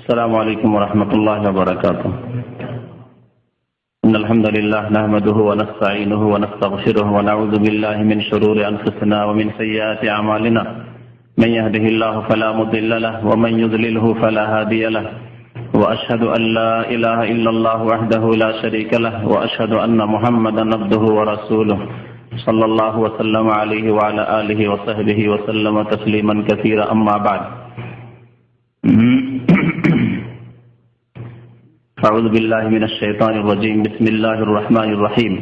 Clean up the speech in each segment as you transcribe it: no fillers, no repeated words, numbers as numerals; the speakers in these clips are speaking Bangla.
السلام عليكم ورحمة الله وبركاته. إن الحمد لله نحمده ونستعينه ونستغفره ونعوذ بالله من شرور أنفسنا ومن سيئات أعمالنا. من يهده الله فلا مضل له ومن يضلله فلا هادي له. وأشهد أن لا إله إلا الله وحده لا شريك له وأشهد أن محمدا عبده ورسوله صلى الله وسلم عليه وعلى آله وصحبه وسلم تسليما كثيرا. أما بعد. أعوذ بالله من الشيطان الرجيم. بسم الله الرحمن الرحيم.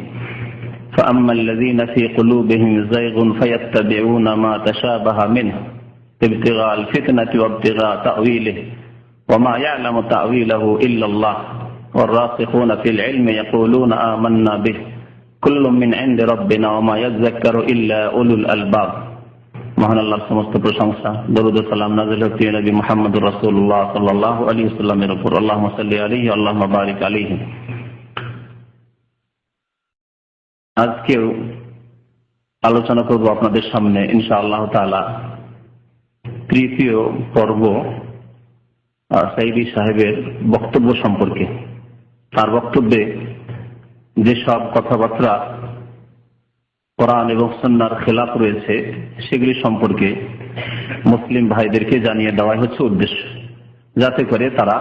فأما الذين في قلوبهم زيغ فيتبعون ما تشابه منه ابتغاء الفتنة وابتغاء تأويله وما يعلم تأويله إلا الله والراسخون في العلم يقولون آمنا به كل من عند ربنا وما يذكر إلا أولو الألباب. মহান আল্লাহর সমস্ত প্রশংসা, দরুদ ও সালাম নাযিল হোক নবী মুহাম্মদুর রাসূলুল্লাহ সাল্লাল্লাহু আলাইহি ওয়াসাল্লামের উপর। আল্লাহুম্মা সাল্লি আলাইহি আল্লাহুম্মা বারিক আলাইহি। আজকেও আলোচনা করব আপনাদের সামনে ইনশাআল্লাহ তাআলা তৃতীয় পর্ব সাইদি সাহেবের বক্তব্য সম্পর্কে। তার বক্তব্যে যেসব কথাবার্তা কোরআন এবং সুন্নাহর খেলাফ রয়েছে সেগুলি সম্পর্কে মুসলিম ভাইদেরকে জানিয়ে দেওয়াই হচ্ছে উদ্দেশ্য, যাতে করে তারা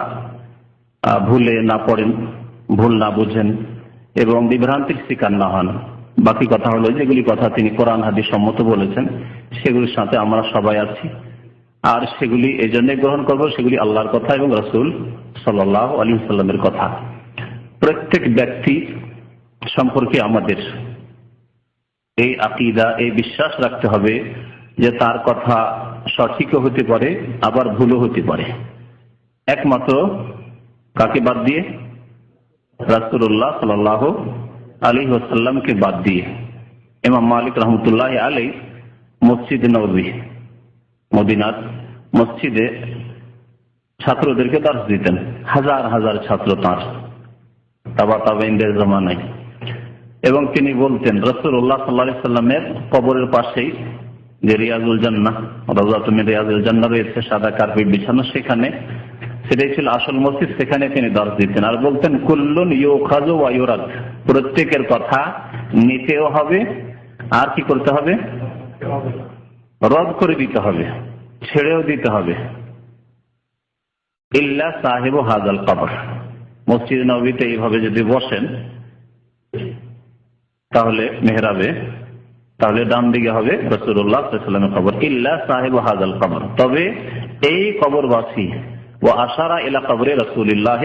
ভুলে না পড়েন, ভুল না বুঝেন এবং বিভ্রান্তির শিকার না হন। বাকি কথা হলো যেগুলি কথা তিনি কোরআন হাদিস সম্মত বলেছেন সেগুলির সাথে আমরা সবাই আছি, আর সেগুলি এই জন্য গ্রহণ করব সেগুলি আল্লাহর কথা এবং রাসূল সাল্লাল্লাহু আলাইহি ওয়াসাল্লামের কথা। প্রত্যেক ব্যক্তি সম্পর্কে আমাদের এই আকীদা, এই বিশ্বাস রাখতে হবে যে তার কথা সঠিকও হতে পারে আবার ভুলও হতে পারে, একমাত্র কাকে বাদ দিয়ে? রাসূলুল্লাহ সাল্লাল্লাহু আলাইহি ওয়াসাল্লামকে বাদ দিয়ে। ইমাম মালিক রাহমাতুল্লাহি আলাইহি মসজিদ নববী মদিনার মসজিদে ছাত্রদেরকে দার্স দিতেন, হাজার হাজার ছাত্র তাঁর তাবাইনদের জামানায়। এবং তিনি বলতেন রাসূলুল্লাহ সাল্লাল্লাহু আলাইহি ওয়াসাল্লামের কবরের পাশেই যে রিয়াজুল জান্নাহ, রাওযাতুম মিন রিয়াজিল জান্নাহ রয়েছে, সাদা কার্পেট বিছানো, সেখানে, সেটাই ছিল আসল মসজিদ, সেখানে তিনি দার্স দিতেন। আর বলতেন কুল্লুন ইউখাযু ওয়া ইউরাদ, প্রত্যেকের কথা নিতেও হবে আর কি করতে হবে? রদ করে দিতে হবে, ছেড়েও দিতে হবে। ইল্লা সাহিবু হাযাল কবর, মসজিদ নববীতে এইভাবে যদি বসেন তাহলে মেহরাবে, তাহলে ডান দিকে হবে রাসূলুল্লাহ সাল্লাল্লাহু আলাইহি ওয়াসাল্লামের কবর। ইল্লা সাহিবু হাযাল কবর, তবে এই কবরবাসী। ওয়া আশারা ইলা কবরে রাসূলুল্লাহ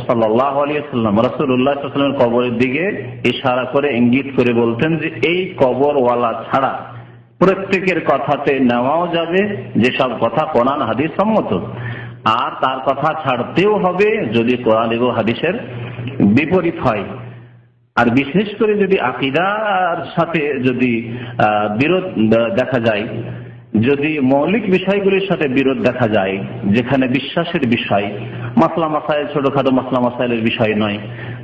সাল্লাল্লাহু আলাইহি ওয়াসাল্লাম, রাসূলুল্লাহ সাল্লাল্লাহু আলাইহি ওয়াসাল্লামের কবরের দিকে ইশারা করে ইঙ্গিত করে বলতেন যে এই কবরওয়ালা ছাড়া প্রত্যেকের কথাতে নেওয়াও যাবে যেসব কথা কোরআন হাদিস সম্মত, আর তার কথা ছাড়তেও হবে যদি কোরআন এবং হাদিসের বিপরীত হয়। আর বিশেষ করে যদি আকীদার সাথে যদি বিরোধ দেখা যায়, যদি মৌলিক বিষয়গুলির সাথে বিরোধ দেখা যায়, যেখানে বিশ্বাসের বিষয়, মাসলা মাসাইল, ছোটখাটো মাসলা মাসাইলের বিষয় নয়,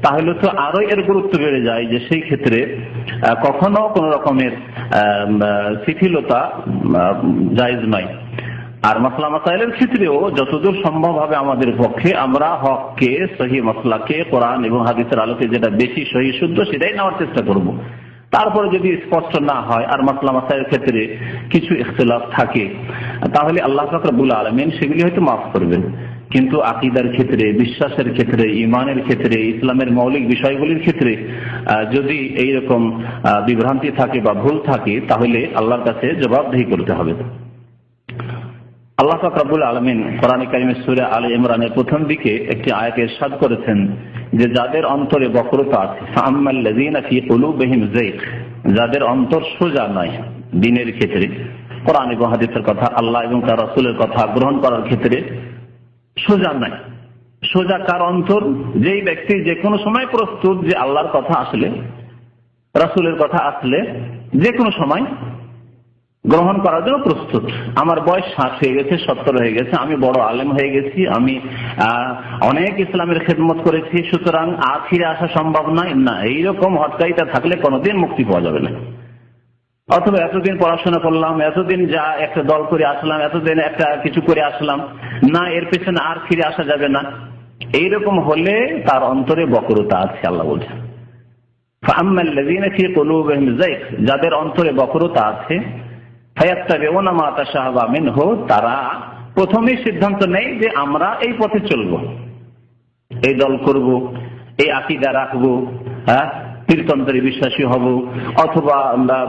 তাহলে তো আরো এর গুরুত্ব বেড়ে যায় যে সেই ক্ষেত্রে কখনো কোন রকমের শিথিলতা জায়েজ নয়। আর মাসলা মাসাইলের ক্ষেত্রেও যতদূর সম্ভব হবে আমাদের পক্ষে আমরা হককে, সহিহ মাসলাকে কোরআন এবং হাদিসের আলোকে যেটা বেশি সহিহ শুদ্ধ সেটাই নেওয়ার চেষ্টা করব। তারপরে যদি স্পষ্ট না হয় আর মাসলা মাসাইলের ক্ষেত্রে কিছু ইখতিলাফ থাকে, তাহলে আল্লাহ পাক রব্বুল আলামিন সেগুলি হয়তো মাফ করবেন। কিন্তু আকীদার ক্ষেত্রে, বিশ্বাসের ক্ষেত্রে, ঈমানের ক্ষেত্রে, ইসলামের মৌলিক বিষয়গুলির ক্ষেত্রে যদি এইরকম বিভ্রান্তি থাকে বা ভুল থাকে তাহলে আল্লাহর কাছে জবাবদিহি করতে হবে। আল্লাহ পাক রব্বুল আলামিন কোরআনে কারিমের সূরা আলে ইমরানের প্রথম দিকে একটি আয়াতে ইরশাদ করেছেন যে যাদের অন্তরে বক্রতা আছে, ফাআম্মাল্লাযীনা ফী কুলূবিহিম যায়গ, যাদের অন্তর সোজা নয় দ্বীনের ক্ষেত্রে, কোরআন এবং হাদিসের কথা, আল্লাহ এবং তার রাসূলের কথা গ্রহণ করার ক্ষেত্রে সোজা নাই। সোজা কার অন্তর? যেই ব্যক্তি যে কোনো সময় প্রস্তুত যে আল্লাহর কথা আসলে, রাসূলের কথা আসলে যে কোনো সময় গ্রহণ করার জন্য প্রস্তুত। আমার বয়স 60 হয়ে গেছে, 70 হয়ে গেছে, আমি বড় আলেম হয়ে গেছি, আমি অনেক ইসলামের খেদমত করেছি, সুতরাং আর ফিরে আসা সম্ভব নয়, না, এইরকম হটকারিতা থাকলে কোনোদিন মুক্তি পাওয়া যাবে না। অথবা এতদিন পড়াশোনা করলাম, এতদিন যা একটা দল করে আসলাম, এতদিন একটা কিছু করে আসলাম, না এর পেছনে আর ফিরে আসা যাবে না, এইরকম হলে তার অন্তরে বক্রতা আছে। আল্লাহ বলছেন যাদের অন্তরে বক্রতা আছে তারা প্রথমেই সিদ্ধান্ত নেয় যে আমরা এই পথে চলবো, এই দল করব, এই আকীদা রাখবো, পীরতন্ত্রে বিশ্বাসী হব অথবা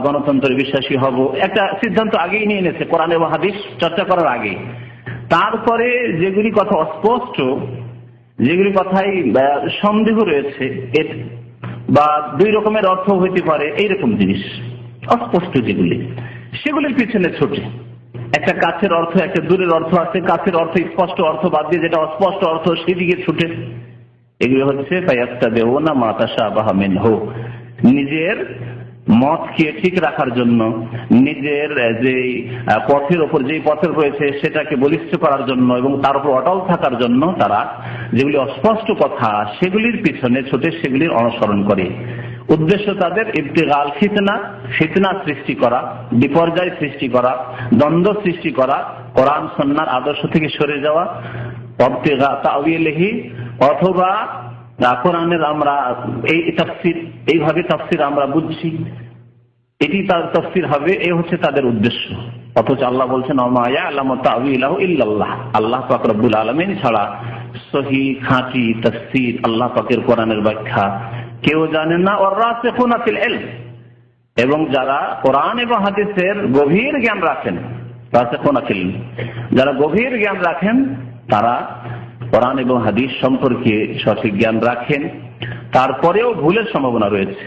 গণতন্ত্রে বিশ্বাসী হব, একটা সিদ্ধান্ত আগেই নিয়ে নিয়েছে কোরআন এবং হাদিস চর্চা করার আগে। তারপরে যেগুলি কথা অস্পষ্ট, যেগুলি কথায় সন্দেহ রয়েছে বা দুই রকমের অর্থ হইতে পারে, এইরকম জিনিস অস্পষ্ট যেগুলি, সেগুলির পিছনে ছোটে। একটা কাছের অর্থ, একটা দূরের অর্থ আছে, কাছের অর্থ স্পষ্ট অর্থ বাদ দিয়ে যেটা অস্পষ্ট অর্থ সেদিকে ছুটে। এগুলো হচ্ছে নিজের মতকে ঠিক রাখার জন্য, নিজের যে পথের ওপর যেই পথের রয়েছে সেটাকে বলিষ্ঠ করার জন্য এবং তার উপর অটল থাকার জন্য তারা যেগুলি অস্পষ্ট কথা সেগুলির পিছনে ছুটে সেগুলির অনুসরণ করে। উদ্দেশ্য তাদের ইবতিগাল ফিতনা, ফিতনা সৃষ্টি করা, বিপর্যয় সৃষ্টি করা, দ্বন্দ্ব সৃষ্টি করা, কোরআন সুন্নাহর আদর্শ থেকে সরে যাওয়া, ইবতিগা তাওয়িলিহি, অথবা কোরআনের আমরা এই তাফসীর, এইভাবে তাফসীর আমরা বুঝছি, এটি তার তাফসীর হবে, এই হচ্ছে তাদের উদ্দেশ্য। অথচ আল্লাহ বলছেন ওমা ইয়ালামু তাওয়িলাহু ইল্লাল্লাহ, আল্লাহ পাক রব্বুল আলামিন ছাড়া সহিহ খাঁটি তাফসীর আল্লাহ পাকের কোরআনের ব্যাখ্যা কেউ জানে না। ওয়ার রাসিখুনা ফিল ইলম, এবং যারা কোরআন এবং হাদিসের গভীর জ্ঞান রাখেন, রাসিখুনা ফিল ইলম, যারা গভীর জ্ঞান রাখেন তারা কোরআন এবং হাদিস সম্পর্কে সঠিক জ্ঞান রাখেন, তারপরেও ভুলের সম্ভাবনা রয়েছে।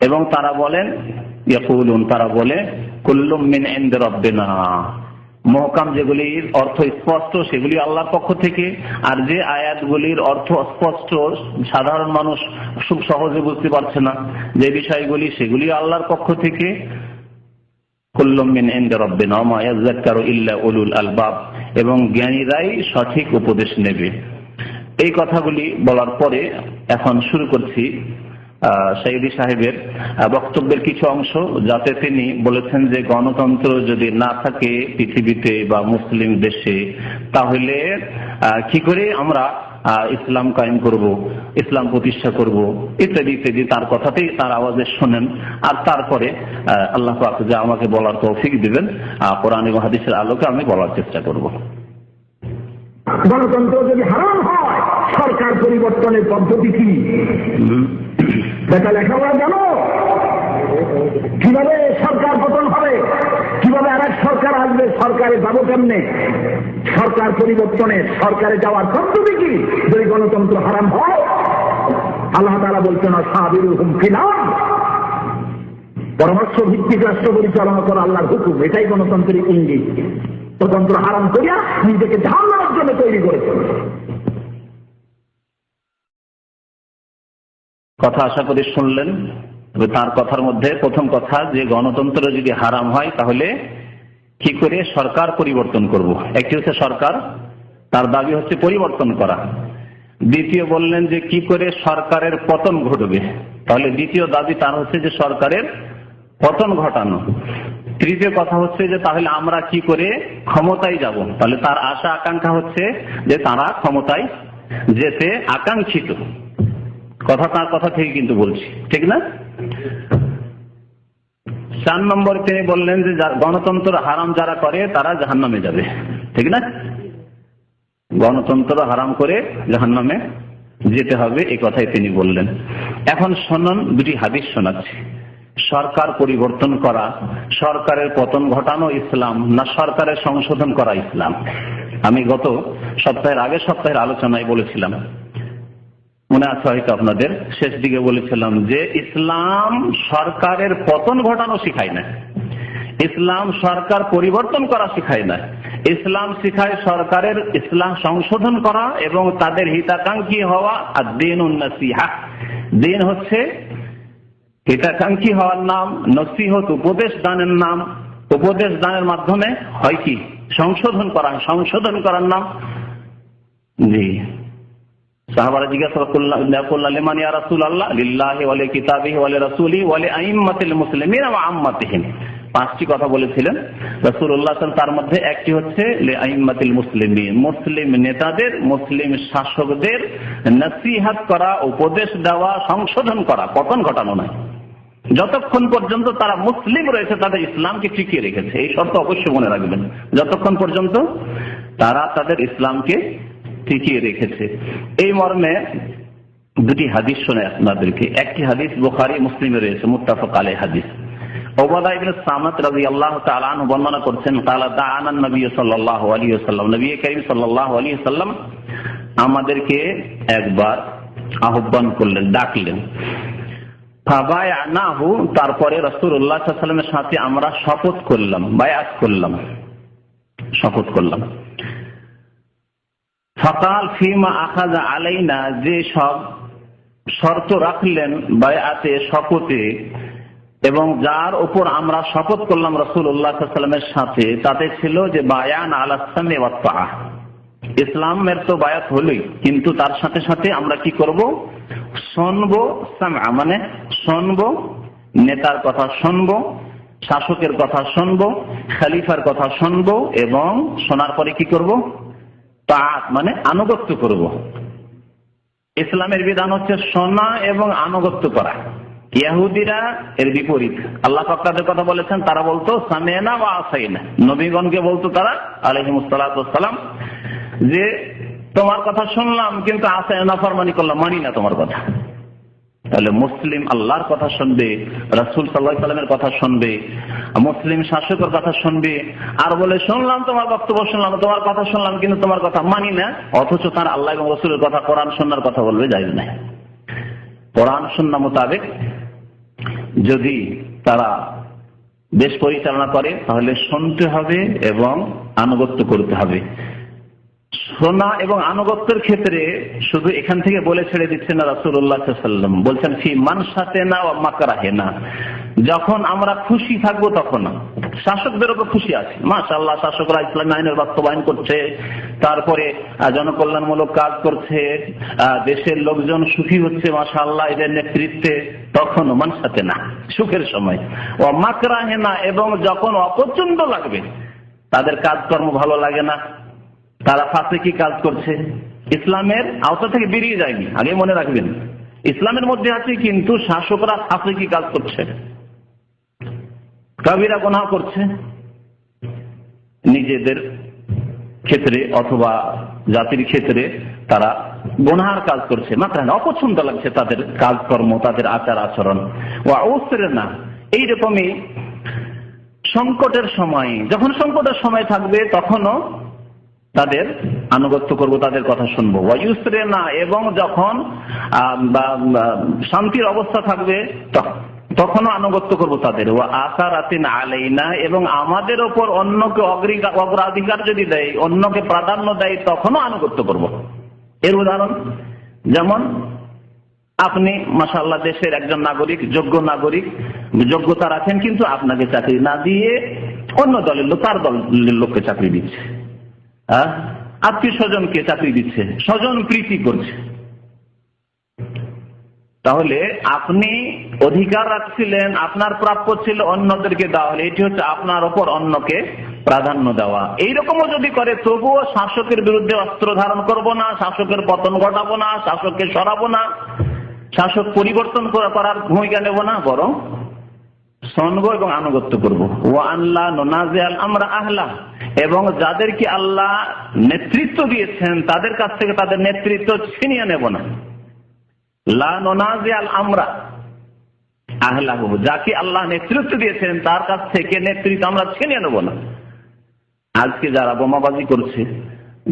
এবং তারা বলেন ইয়াকুলুন, তারা বলে কুল্লুম মিন ইনদি রাব্বিনা, মুহকাম যেগুলির অর্থ স্পষ্ট সেগুলি আল্লাহর পক্ষ থেকে, আর যে আয়াতগুলির অর্থ অস্পষ্ট সাধারণ মানুষ খুব সহজে বুঝতে পারছে না যে বিষয়গুলি, সেগুলি আল্লাহর পক্ষ থেকে। কুল্লুম মিন ইনদি রাব্বিনা ওয়া মা ইয়াযাক্কারু ইল্লা উলুল আলবাব, এবং জ্ঞানীরাই সঠিক উপদেশ নেবে। এই কথাগুলি বলার পরে এখন শুরু করছি সাইয়্যিদি সাহেবের বক্তব্যের কিছু অংশ, যাতে তিনি বলেছেন যে গণতন্ত্র যদি না থাকে পৃথিবীতে বা মুসলিম দেশে, তাহলে কি করে আমরা ইসলাম কায়েম করব, ইসলাম প্রতিষ্ঠা করব, ইত্যাদি ইত্যাদি। তার কথাতেই তার আওয়াজে শোনেন। আর তারপরে আল্লাহ পাক যা আমাকে বলার তৌফিক দিবেন, কোরআন এবং হাদিসের আলোকে আমি বলার চেষ্টা করব। গণতন্ত্র যদি হারাম হয়, সরকার পরিবর্তনের পদ্ধতি কি? দেখা লেখাপড়া জানো? কিভাবে সরকার পতন হবে, কিভাবে আর এক সরকার আসবে, সরকারে যাবো কেমনে, সরকার পরিবর্তনের সরকারে যাওয়ার পদ্ধতি কি যদি গণতন্ত্র হারাম হয়? আল্লাহ তাআলা বলছেন আসাবিরুহুম ফিল আরদ, পরামর্শ ভিত্তিক রাষ্ট্র পরিচালনা করা আল্লাহর হুকুম, এটাই গণতন্ত্রের ইঙ্গিত। গণতন্ত্র হারাম করিয়া নিজেকে জাহান্নামের জন্য তৈরি করেছে। কথা আশা করি শুনলেন। তবে তার কথার মধ্যে প্রথম কথা যে গণতন্ত্র যদি হারাম হয় তাহলে কি করে সরকার পরিবর্তন করব। একটি হচ্ছে সরকার, তার দাবি হচ্ছে পরিবর্তন করা। দ্বিতীয় বললেন যে কি করে সরকারের পতন ঘটবে, তাহলে দ্বিতীয় দাবি তার হচ্ছে যে সরকারের পতন ঘটানো। তৃতীয় কথা হচ্ছে যে তাহলে আমরা কি করে ক্ষমতায় যাব, তাহলে তার আশা আকাঙ্ক্ষা হচ্ছে যে তারা ক্ষমতায় যেতে আকাঙ্ক্ষিত। কথা তার কথা থেকে কিন্তু বলছি, ঠিক না? 4 নম্বরে তিনি বললেন যে গণতন্ত্র হারাম যারা করে তারা জাহান্নামে যাবে, ঠিক না? গণতন্ত্র হারাম করে জাহান্নামে যেতে হবে, এই কথাই তিনি বললেন। এখন শুনুন, দুটি হাদিস শোনাচ্ছি। সরকার পরিবর্তন করা, সরকারের পতন ঘটানো ইসলাম না সরকারের সংশোধন করা ইসলাম? আমি গত সপ্তাহের আগের সপ্তাহের আলোচনায় বলেছিলাম, মনে আছে হয়তো আপনাদের, শেষ দিকে বলেছিলাম যে ইসলাম সরকারের পতন ঘটানো শিখায় না, ইসলাম সরকার পরিবর্তন করা শিখায় না। ইসলাম শিখায় সরকারের ইসলাম সংশোধন করা এবং তাদের হিতাকাঙ্ক্ষী হওয়া। আর দ্বীনুন নাসিহা, দ্বীন হচ্ছে হিতাকাঙ্ক্ষী হওয়ার নাম, নসিহত উপদেশ দানের নাম। উপদেশ দানের মাধ্যমে হয় কি সংশোধন করা, সংশোধন করার নাম। জি, সাহাবারা জিজ্ঞাসা করলেন লিমান ইয়া রাসূলুল্লাহ লিল্লাহি ওয়া লিকিতাবিহি ওয়া লিরাসূলিহি ওয়া লিআইম্মাতিল মুসলিমিনা ওয়া আম্মাতিহিম। 5টি কথা বলেছিলেন রাসূলুল্লাহ সাল্লাল্লাহু আলাইহি ওয়াসাল্লাম। তার মধ্যে একটি হচ্ছে লিআইম্মাতিল মুসলিমিন, মুসলিম নেতাদের, মুসলিম শাসকদের নসিহত করা, উপদেশ দেওয়া, সংশোধন করা, পতন ঘটানো নয়। যতক্ষণ পর্যন্ত তারা মুসলিম রয়েছে তাদের ইসলামকে টিকিয়ে রেখেছে, এই শর্ত অবশ্যই মনে রাখবেন, যতক্ষণ পর্যন্ত তারা তাদের ইসলামকে টিকিয়ে রেখেছে। এই মর্মে দুটি হাদিস শোনে আপনাদেরকে। একটি হাদিস বুখারী মুসলিমে রয়েছে, মুত্তাফাক আলাইহি হাদিস। উবাদা ইবনে সামাত রাদিয়াল্লাহু তাআলা আনহু বর্ণনা করছেন, ক্বালা দাআনা নবী সাল্লাল্লাহু আলাইহি ওয়াসাল্লাম, নবী করিম সাল্লাল্লাহু আলাইহি ওয়াসাল্লাম আমাদেরকে একবার আহ্বান করলেন, ডাকলেন। ফাবায়ানাহু, তারপরে রাসূলুল্লাহ সাল্লাল্লাহু আলাইহি ওয়াসাল্লামের সাথে আমরা শপথ করলাম, বায়াত করলাম, শপথ করলাম। ফাকাল ফিমা আখাযা আলাইনা, যে সব শর্ত রাখলেন বায়াতে, শপথে, এবং যার উপর আমরা শপথ করলাম রাসূলুল্লাহ সাল্লাল্লাহু আলাইহি ওয়াসাল্লামের সাথে, তাতে ছিল যে বায়ান আলা সামি ওয়াত তাআহ, ইসলামের তো বায়াত হলোই, কিন্তু তার সাথে সাথে আমরা কি করব, শুনবো, সামআ মানে শুনবো, নেতার কথা শুনবো, শাসকের কথা শুনবো, খলিফার কথা শুনবো, এবং শোনার পরে কি করব, তাআত মানে আনুগত্য করব। ইসলামের বিধান হচ্ছে শোনা এবং আনুগত্য করা। ইহুদিরা এর বিপরীত, আল্লাহ পাক তাদের কথা বলেছেন, তারা বলতো সামি'না ওয়া আসাইনা, নবীগণকে বলতো তারা আলাইহিমুস সালাতু ওয়াস সালাম যে তোমার কথা শুনলাম কিন্তু আসাইনা, ফরমানি করলাম, মানি না তোমার কথা। তাহলে মুসলিম আল্লাহর কথা শুনবে, রাসূল সাল্লাল্লাহু আলাইহি ওয়াসাল্লামের কথা শুনবে, মুসলিম শাসকের কথা শুনবে, আর বলে শুনলাম তোমার বক্তব্য শুনলাম, তোমার কথা শুনলাম কিন্তু তোমার কথা মানি না, অথচ তার আল্লাহ এবং রাসূলের কথা, কোরআন সুন্নাহর কথা বলবে, জায়েজ নাই। কোরআন সুন্নাহ মোতাবেক যদি তারা দেশ পরিচালনা করে তাহলে শুনতে হবে এবং আনুগত্য করতে হবে। শোনা এবং আনুগত্যের ক্ষেত্রে শুধু এখান থেকে বলে ছেড়ে দিচ্ছেন না রাসূলুল্লাহ সাল্লাল্লাহু আলাইহি ওয়াসাল্লাম, বলছেন ফি মানশাতিনা ওয়া মাকরাহিনা, যখন আমরা খুশি থাকবো তখন। শাসকদের উপর খুশি আছে, মাশাআল্লাহ, শাসকরা ইসলামী আইনের বাস্তবায়ন করছে, তারপরে জনকল্যাণমূলক কাজ করছে, দেশের লোকজন সুখী হচ্ছে মাশাআল্লাহ এদের নেতৃত্বে, তখন মানশাতিনা সুখের সময়, ওয়া মাকরাহিনা এবং যখন অপছন্দ লাগবে, তাদের কাজকর্ম ভালো লাগে না, তারা ফাসিকি কাজ করছে, ইসলামের আওতা থেকে বেরিয়ে যায়নি, আগে মনে রাখবেন ইসলামের মধ্যে আছে কিন্তু শাসকরা ফাসিকি কাজ করছে, কাবিরা গুনাহ করছে, নিজেদের ক্ষেত্রে অথবা জাতির ক্ষেত্রে তারা গুনাহের কাজ করছে, মাত্র অপছন্দ লাগছে তাদের কাজকর্ম, তাদের আচার আচরণ। ওয়া উসরিনা, এইরকমই সংকটের সময়, যখন সংকটের সময় থাকবে তখনও তাদের আনুগত্য করব, তাদের কথা শুনবো। ওয়া ইউসরিনা, এবং যখন শান্তির অবস্থা থাকবে তখনও আনুগত্য করব তাদের। ওয়া আসারাতিন আলাইনা, এবং আমাদের ওপর অন্যকে অগ্রাধিকার যদি দেয়, অন্যকে প্রাধান্য দেয়, তখনও আনুগত্য করব। এর উদাহরণ যেমন আপনি মাশাআল্লাহ দেশের একজন নাগরিক, যোগ্য নাগরিক, যোগ্যতা রাখেন, কিন্তু আপনাকে চাকরি না দিয়ে অন্য দলের লোক তার দলের লোককে চাকরি দিচ্ছে, আত্মীয় স্বজনকে চাকরি দিচ্ছে, স্বজন প্রীতি করছে, তাহলে আপনি অধিকার রাখছিলেন, আপনার প্রাপ্য ছিল অন্যদেরকে দেওয়া, হলে এটি হচ্ছে আপনার ওপর অন্যকে প্রাধান্য দেওয়া। এইরকমও যদি করে তবুও শাসকের বিরুদ্ধে অস্ত্র ধারণ করব না, শাসকের পতন ঘটাবো না, শাসককে সরাবো না, শাসক পরিবর্তন করার ভূমিকা নেব না, বরং শুনবো এবং আনুগত্য করবো। ওয়া আল্লাহ নুনাজিআল আমরা আহলা, এবং যাদেরকে আল্লাহ নেতৃত্ব দিয়েছেন তাদের কাছ থেকে তাদের নেতৃত্ব ছিনিয়ে নেব না। লা নুনাজিআল আমরা আহলাহু, যাকে আল্লাহ নেতৃত্ব দিয়েছেন তার কাছ থেকে নেতৃত্ব আমরা ছিনিয়ে নেব না। আজকে যারা বোমাবাজি করছে,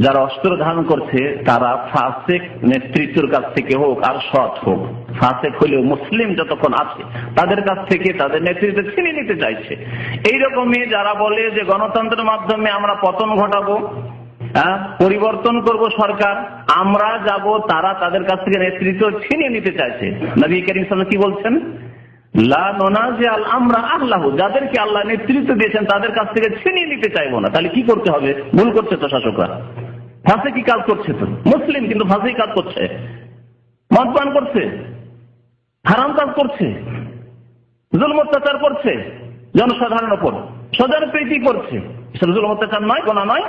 যারা অস্ত্র ধারণ করছে, তারা ফাসিক নেতৃত্বের কাছ থেকে হোক আর সৎ হোক, ফাসিক হলেও মুসলিম যতক্ষণ আছে তাদের কাছ থেকে তাদের নেতৃত্ব ছিনিয়ে নিতে চাইছে। এইরকমই যারা বলে যে গণতন্ত্রের মাধ্যমে আমরা পতন ঘটাবো, পরিবর্তন করব সরকার, আমরা যাব, তারা তাদের কাছ থেকে নেতৃত্ব ছিনিয়ে নিতে চাইছে। নবী করিম সাল্লাল্লাহু আলাইহি ওয়াসাল্লাম কি বলছেন? লা নুনাজিআল আমরা আহলাহু, যাদেরকে আল্লাহ নেতৃত্ব দিয়েছেন তাদের কাছ থেকে ছিনিয়ে নিতে চাইবো না। তাহলে কি করতে হবে? ভুল করছে তো শাসকরা, ফাঁসিকি কাজ করছে, তো মুসলিম কিন্তু ফাঁসিকি কাজ করছে, মদ পান করছে, হারাম কাজ করছে, জুলম অত্যাচার করছে জনসাধারণের উপর, স্বজন প্রীতি করছে, সেটা জুলম অত্যাচার নয়, গোনা নয়?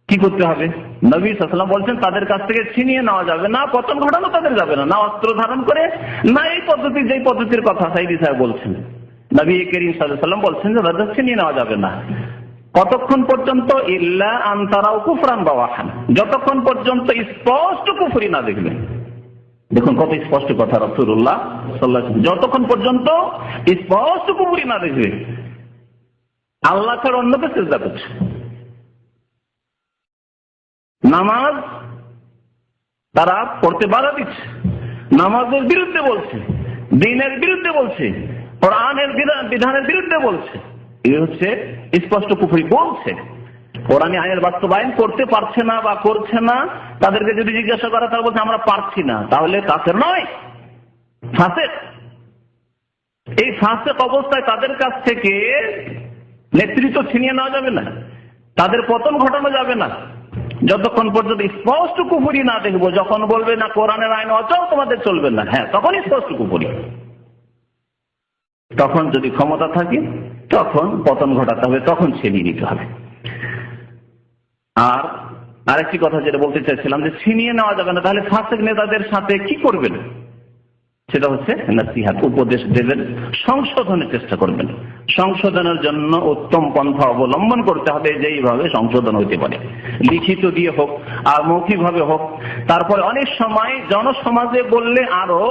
কি করতে হবে? নবী সাল্লাল্লাহু আলাইহি ওয়াসাল্লাম বলছেন তাদের কাছ থেকে ছিনিয়ে নেওয়া যাবে না, পতন ঘটানো তাদের যাবে না, না অস্ত্র ধারণ করে, না এই পদ্ধতি, যেই পদ্ধতির কথা সাইদি সাহেব বলছেন। নবী করিম সাল্লাল্লাহু আলাইহি ওয়াসাল্লাম বলছেন যে তাদের ছিনিয়ে নেওয়া যাবে না। কতক্ষণ পর্যন্ত? ইল্লা আন তারাউ কুফরান বাওয়াহান, যতক্ষণ পর্যন্ত স্পষ্ট কুফরি না দেখবে। দেখুন কত স্পষ্ট কথা রাসূলুল্লাহ সাল্লাল্লাহু আলাইহি ওয়াসাল্লাম, যতক্ষণ পর্যন্ত স্পষ্ট কুফরি না দেখবে। আল্লাহ ছাড়া অন্যকে সিজদা করছে, নামাজ তারা পড়তে বাধা দিচ্ছে, নামাজের বিরুদ্ধে বলছে, দ্বীনের বিরুদ্ধে বলছে, কোরআনের বিধানের বিরুদ্ধে বলছে, এই হচ্ছে স্পষ্ট কুফরি বলছে। কোরআনী আইনের বাস্তবায়ন করতে পারছে না বা করছে না, তাদেরকে যদি জিজ্ঞাসা করা তারা বলছে আমরা পারছি না, তাহলে কাফের নয়, ফাসিক। এই ফাসিক অবস্থায় তাদের কাছ থেকে নেতৃত্ব ছিনিয়ে নেওয়া যাবে না, তাদের পতন ঘটানো যাবে না যতক্ষণ পর্যন্ত স্পষ্ট কুফরি না দেখবো। যখন বলবে না কোরআনের আইন অচল, তোমাদের চলবে না, হ্যাঁ তখন স্পষ্ট কুফরি। তখন যদি ক্ষমতা থাকে তখন পতন ঘটাতে হবে, তখন ছিনিয়ে নিতে হবে। আর আরেকটি কথা যেটা বলতে চাইছিলাম, যে ছিনিয়ে নেওয়া যাবে না, তাহলে ফাসিক নেতাদের সাথে কি করবেন? সেটা হচ্ছে নসিহত, উপদেশ দেবেন, সংশোধনের চেষ্টা করবেন। সংশোধনের জন্য উত্তম পন্থা অবলম্বন করতে হবে, যেইভাবে সংশোধন হইতে পারে, লিখিত দিয়ে হোক আর মৌখিকভাবে হোক। তারপরে অনেক সময় জনসমাজে বললে আরো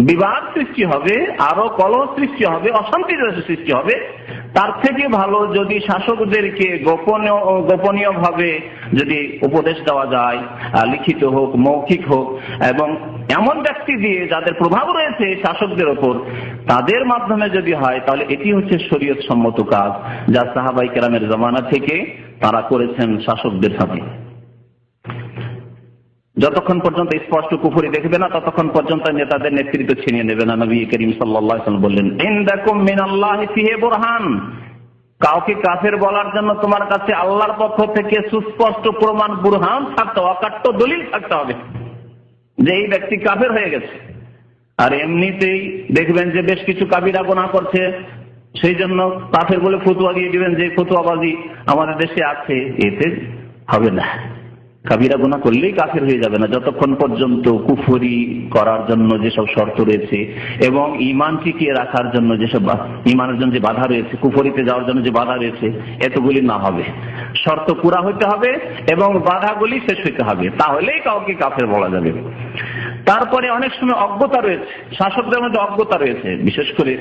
বিবাদ সৃষ্টি হবে, আরো কলহ সৃষ্টি হবে, অশান্তির সৃষ্টি হবে। তার থেকে ভালো যদি শাসকদেরকে গোপনীয় ভাবে যদি উপদেশ দেওয়া যায়, লিখিত হোক মৌখিক হোক, এবং এমন ব্যক্তি দিয়ে যাদের প্রভাব রয়েছে শাসকদের ওপর, তাদের মাধ্যমে যদি হয়, তাহলে এটি হচ্ছে শরীয়ত সম্মত কাজ, যা সাহাবায়ে কেরামের জামানা থেকে তারা করেছেন শাসকদের সাথে। যতক্ষণ পর্যন্ত স্পষ্ট কুফরি দেখবে না, ততক্ষণ পর্যন্ত নেতাদের নেতৃত্ব ছিনিয়ে নেবে না। নবী করিম সাল্লাল্লাহু আলাইহি ওয়াসাল্লাম বললেন, ইনদাকুম মিনাল্লাহি ফিহি বুরহান, কাউকে কাফের বলার জন্য তোমার কাছে আল্লাহর পক্ষ থেকে সুস্পষ্ট প্রমাণ, বুরহান থাকতে, অকাট্য দলিল থাকতে হবে যে এই ব্যক্তি কাফের হয়ে গেছে। আর এমনিতেই দেখবেন যে বেশ কিছু কাবিরা গুনাহ করছে, সেই জন্য কাফের বলে ফতোয়া দিয়ে দিবেন, যে ফতোয়াবাজি আমাদের দেশে আছে, এতে হবে না। কাবিরা গুনাহ করলেই কাফের হয়ে যাবে না, যতক্ষণ পর্যন্ত কুফরি করার জন্য যেসব শর্ত রয়েছে এবং ঈমান টিকিয়ে রাখার জন্য যেসব, ঈমানের জন্য যে বাধা রয়েছে, কুফরিতে যাওয়ার জন্য যে বাধা রয়েছে, এতগুলি না হবে। শর্ত পুরা হইতে হবে এবং বাধাগুলি শেষ হইতে হবে, তাহলেই কাউকে কাফের বলা যাবে। তারপরে অনেক সময় অজ্ঞতা রয়েছে, শাসকদের মধ্যে অজ্ঞতা রয়েছে, বিশেষ করে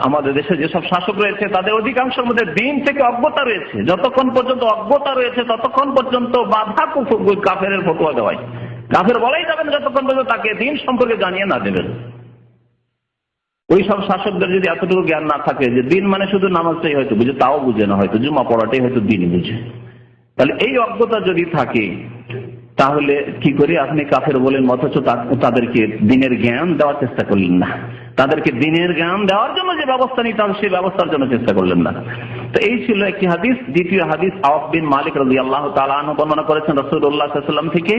আমাদের দেশে যেসব শাসক রয়েছে তাদের অধিকাংশের মধ্যে দিন থেকে অজ্ঞতা রয়েছে। যতক্ষণ পর্যন্ত অজ্ঞতা রয়েছে ততক্ষণ পর্যন্ত বাধা কাফেরের ফতোয়া দেওয়ায়, কাফের বলাই যাবে না যতক্ষণ পর্যন্ত তাকে দিন সম্পর্কে জানিয়ে না দেবেন। ওই সব শাসকদের যদি এতটুকু জ্ঞান না থাকে যে দিন মানে শুধু নামাজটাই হয়তো বুঝে, তাও বুঝে না, হয়তো জুমা পড়াটাই হয়তো দিন বুঝে, তাহলে এই অজ্ঞতা যদি থাকে, তাহলে কি করে আপনি কাফের বলেন অথচ তাদেরকে দিনের জ্ঞান দেওয়ার চেষ্টা করলেন না, তাদেরকে দিনের জ্ঞান দেওয়ার জন্য যে ব্যবস্থা নিতে হবে সেই ব্যবস্থার জন্য চেষ্টা করলেন না। তো এই ছিল একটি হাদিস। দ্বিতীয় হাদিস আওফ বিন মালিক রাদিয়াল্লাহু তাআলা আনহু বর্ণনা করেছেন রাসূলুল্লাহ সাল্লাল্লাহু আলাইহি ওয়াসাল্লাম থেকে,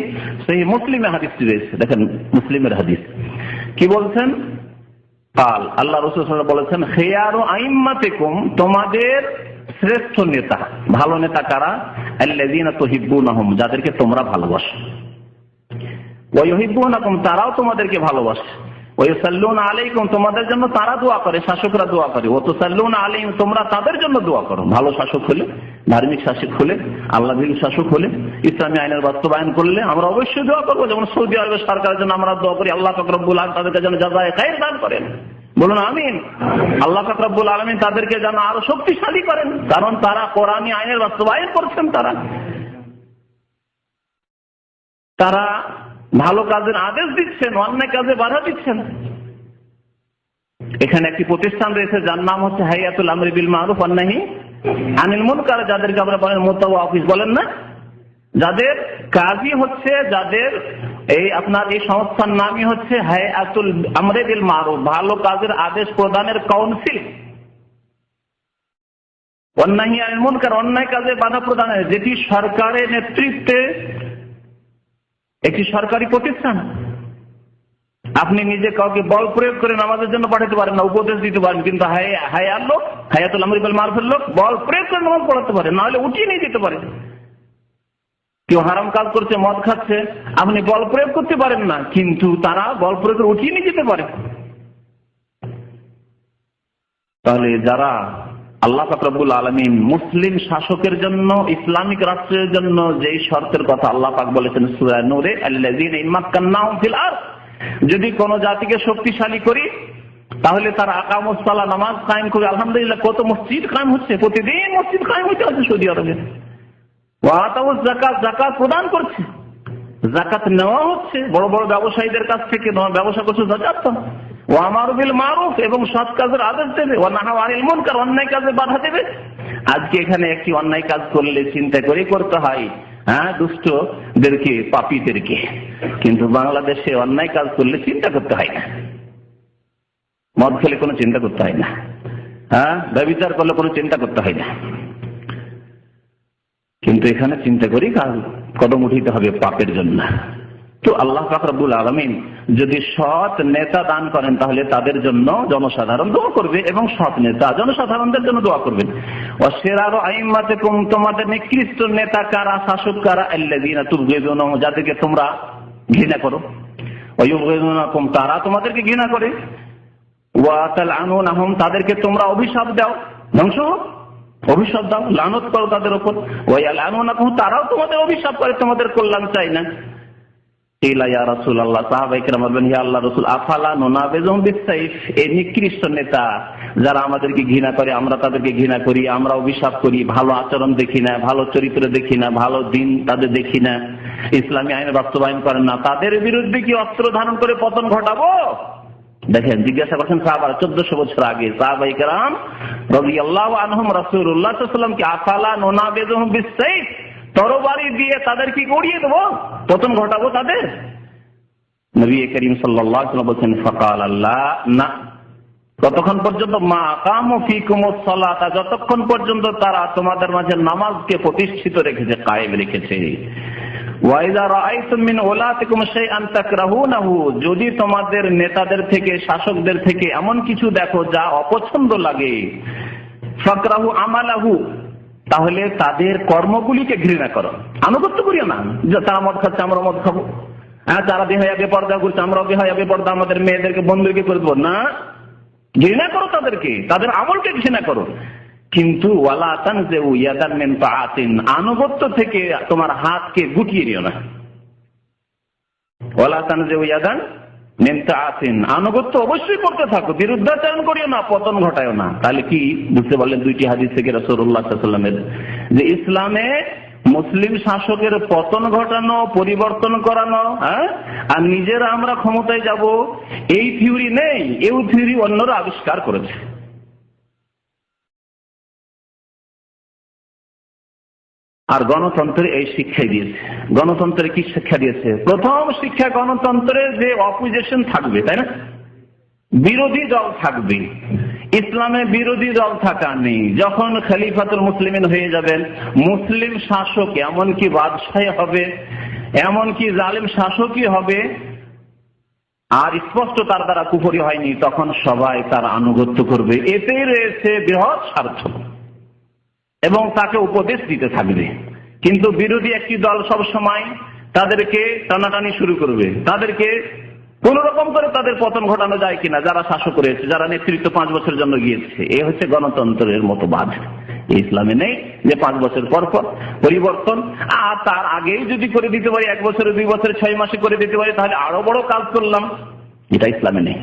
সেই মুসলিমে হাদিসটি রয়েছে। দেখেন মুসলিমের হাদিস কি বলছেন, কাল আল্লাহ রাসূল সাল্লাল্লাহু আলাইহি ওয়াসাল্লাম বলেছেন, খিয়ারু আইম্মাতিকুম, তোমাদের শ্রেষ্ঠ নেতা, ভালো নেতা কারা? আল্লাযীনা তুহিব্বুনাহুম, যাদেরকে তোমরা ভালোবাসো, ওয়া ইউহিব্বুনাকুম, তারাও তোমাদেরকে ভালোবাসে, ওয়া ইউসাল্লুনা আলাইকুম, তোমাদের জন্য তারা দোয়া করে, শাসকরা দোয়া করে, ওয়া তুসাল্লুনা আলাইহিম, তোমরা তাদের জন্য দোয়া করো। ভালো শাসক হলে, ধার্মিক শাসক হলে, আল্লাহভীরু শাসক হলে, ইসলামী আইনের বাস্তবায়ন করলে আমরা অবশ্যই দোয়া করবো। যেমন সৌদি আরবের সরকারের জন্য আমরা দোয়া করি, আল্লাহ পাক রব্বুল আলামিন তাদেরকে যেন জাযায়ে খায়র দান করেন, বলুন আমিন। আল্লাহ পাক রব্বুল আলামিন তাদেরকে যেন আরো শক্তিশালী করেন, কারণ তারা কোরআনী আইনের বাস্তবায়ন করছেন, তারা ভালো কাজের আদেশ দিচ্ছেন, অন্যায় কাজে বাধা দিচ্ছেন। এখানে একটি প্রতিষ্ঠান রয়েছে যার নাম হচ্ছে হাইয়াতুল আমরি বিল মারুফ ওয়ান নাহি আনিল মুনকার, যাদেরকে আমরা বলেন মোতাওয়া অফিস বলেন না, যাদের কাজই হচ্ছে, যাদের এই আপনার এই সংস্থার নামই হচ্ছে হাইয়াতুল আমরি বিল মারুফ, ভালো কাজের আদেশ প্রদানের কাউন্সিল। অন্যায় আনিল মুনকার, অন্যায় কাজে বাধা প্রদানের, যেটি সরকারের নেতৃত্বে একটি সরকারি প্রতিষ্ঠান। আপনি নিজে কাউকে বল প্রয়োগ করে নামাজের জন্য পাঠাতে পারেন না, উপদেশ দিতে পারেন, কিন্তু হায়ার লোক, হায়াতুল আমরি বিল মারুফের লোক বল প্রয়োগ করে নামাজ পড়াতে পারে, না হলে উঠিয়ে নিয়ে যেতে পারে। কেউ হারাম কাজ করছে, মদ খাচ্ছে, আপনি বল প্রয়োগ করতে পারেন না, কিন্তু তারা বল প্রয়োগ করে উঠিয়ে নিয়ে যেতে পারে। তাহলে যারা আল্লাহ পাক রব্বুল আলামিন মুসলিম শাসকের জন্য, ইসলামিক রাষ্ট্রের জন্য যেই শর্তের কথা আল্লাহ পাক বলেছেন সূরা নূরে, আল্লাযীনা ইন মাক্কান্নাহুম ফিল আরদ, যদি কোন জাতিকে শক্তিশালী করি তাহলে তারা আকামুস সালাহ, নামাজ কায়েম করে। আলহামদুলিল্লাহ, কত মসজিদ কায়েম হচ্ছে, প্রতিদিন মসজিদ কায়েম হইতে আছে সৌদি আরবে। ওয়া আতাউজ যাকাত, যাকাত প্রদান করছে, যাকাত নেওয়া হচ্ছে বড় বড় ব্যবসায়ীদের কাছ থেকে, ব্যবসা করছে যাকাত। ওয়া আমারু বিল মারুফ, এবং সৎ কাজের আদেশ দেবে। ওয়া নাহা আনিল মুনকার, অন্যায় কাজে বাধা দেবে। আজকে এখানে একটি অন্যায় কাজ করলে চিন্তা করে করতে হয়, দুষ্টদেরকে, পাপীদেরকে, কিন্তু বাংলাদেশে অন্যায় কাজ করলে চিন্তা করতে হয় না। মদ খেলে কোনো চিন্তা করতে হয় না, ব্যভিচার করলে কোনো চিন্তা করতে হয় না, কিন্তু এখানে চিন্তা করি কদম উঠিতে হবে পাপের জন্য। তো আল্লাহ পাক রব্বুল আলামিন যদি সৎ নেতা দান করেন তাহলে তাদের জন্য জনসাধারণ দোয়া করবে, এবং সৎ নেতা জনসাধারণদের জন্য দোয়া করবেন। ওয়াশিরারু আইম্মাতিকুম, তোমাদের নিকৃষ্ট নেতা কারা, শাসক কারা, আল্লাযীনা তুবগিদুনহুম, যাদেরকে তোমরা ঘৃণা করো, ওয়া ইউবগিদুনাকুম, তারা তোমাদেরকে ঘৃণা করে, ওয়া তালআনুনহুম, তাদেরকে তোমরা অভিশাপ দাও, ধ্বংস হোক, অভিশাপ দাও, লানত করো তাদের উপর, ওয়া ইয়ালআনুনাকুম, তারাও তোমাদের অভিশাপ করে, তোমাদের কল্যাণ চাই না। ইয়া রাসূলুল্লাহ, সাহাবায়ে কেরাম বললেন, হে আল্লাহর রাসূল, আফালা নুনাবিযুহুম বিসসাইফ, এই নিকৃষ্ট নেতা যারা আমাদেরকে ঘৃণা করে, আমরা তাদেরকে ঘৃণা করি, আমরা অভিশাপ করি, ভালো আচরণ দেখি না, ভালো চরিত্র দেখি না, ভালো দিন তাদের দেখি না, ইসলামী আইন বাস্তবায়ন করেন না, তাদের বিরুদ্ধে কি অস্ত্র ধারণ করে পতন ঘটাবো? দেখেন, জিজ্ঞাসা করছেন সাহাবারা 1400 বছর আগে, সাহাবায়ে কেরাম রাদিয়াল্লাহু আনহুম রাসূলুল্লাহ সাল্লাল্লাহু আলাইহি ওয়াসাল্লাম কি আফালা নুনাবিযুহুম বিসসাইফ, তরবারি দিয়ে তাদের কি গড়িয়ে দেবো, পতন ঘটাবো তাদের? নবী করিম সাল্লাল্লাহু আলাইহি ওয়াসাল্লাম বলেন, ফাকাল আল্লাহ, না, ততক্ষণ পর্যন্ত মা আকামু ফিকুমুস সালাতা, যতক্ষণ পর্যন্ত তারা তোমাদের মাঝে নামাজকে প্রতিষ্ঠিত রেখেছে, কায়েম রেখেছে। ওয়া ইযা রাআইতুম মিন উলাতিকুম শাইআন তাকরাহুনাহু, যদি তোমাদের নেতাদের থেকে, শাসকদের থেকে এমন কিছু দেখো যা অপছন্দ লাগে, ফাকরাহু আমালাহু, তাহলে তাদের কর্মগুলিকে ঘৃণা করো, আনুগত্য করিও না। তারা মদ খাচ্ছে, আমরা মদ খাবো, তারা বেহায়া বেপর্দা করছে, আমরাও বেহায়া বেপর্দা আমাদের মেয়েদেরকে বন্ধুকে করে দেবো না, ঘৃণা করো তাদেরকে, তাদের আমলকে ঘৃণা করো, কিন্তু ওয়ালা তানজিউ ইয়াদান মিন তাআতিন, আনুগত্য থেকে তোমার হাতকে গুটিয়ে নিও না। ওয়ালা তানজিউ ইয়াদান মিন তাআতিন, আনুগত্য অবশ্যই করতে থাকো, বিরুদ্ধাচরণ করিও না, পতন ঘটায়ও না। তাহলে কি বুঝতে পারলেন দুইটি হাদিস থেকে রাসূলুল্লাহ সাল্লাল্লাহু আলাইহি ওয়াসাল্লামের, যে ইসলামে মুসলিম শাসকের পতন ঘটানো, পরিবর্তন করানো, আর নিজেরা আমরা ক্ষমতায় যাব, এই থিওরি নেই, এই থিওরি অন্যরা আবিষ্কার করেছে। আর গণতন্ত্রে এই শিক্ষাই দিয়েছে। গণতন্ত্রে কি শিক্ষা দিয়েছে? প্রথম শিক্ষা গণতন্ত্রের যে অপোজিশন থাকবে, তাই না, বিরোধী দল থাকবে। ইসলামে বিরোধী দল থাকা নেই। যখন খলিফাতুল মুসলিমিন হয়ে যাবেন, মুসলিম শাসক এমনকি বাদশাহ হবে, এমনকি জালেম শাসকই হবে, আর স্পষ্ট তার দ্বারা কুফরি হয়নি, তখন সবাই তার আনুগত্য করবে। এতেই রয়েছে বৃহৎ স্বার্থ, এবং তাকে উপদেশ দিতে থাকবে। কিন্তু বিরোধী একটি দল সব সময় তাদেরকে টানাটানি শুরু করবে, তাদেরকে কোন রকম করে তাদের পতন ঘটানো যায় কিনা, যারা শাসক রয়েছে, যারা নেতৃত্ব 5 বছরের জন্য গিয়েছে। এ হচ্ছে গণতন্ত্রের মতবাদ। ইসলামে নেই যে 5 বছর পর পর পরিবর্তন, আর তার আগেই যদি করে দিতে পারি, 1 বছরে, 2 বছরে, 6 মাসে করে দিতে পারি, তাহলে আরো বড় কাজ করলাম। এটা ইসলামে নেই,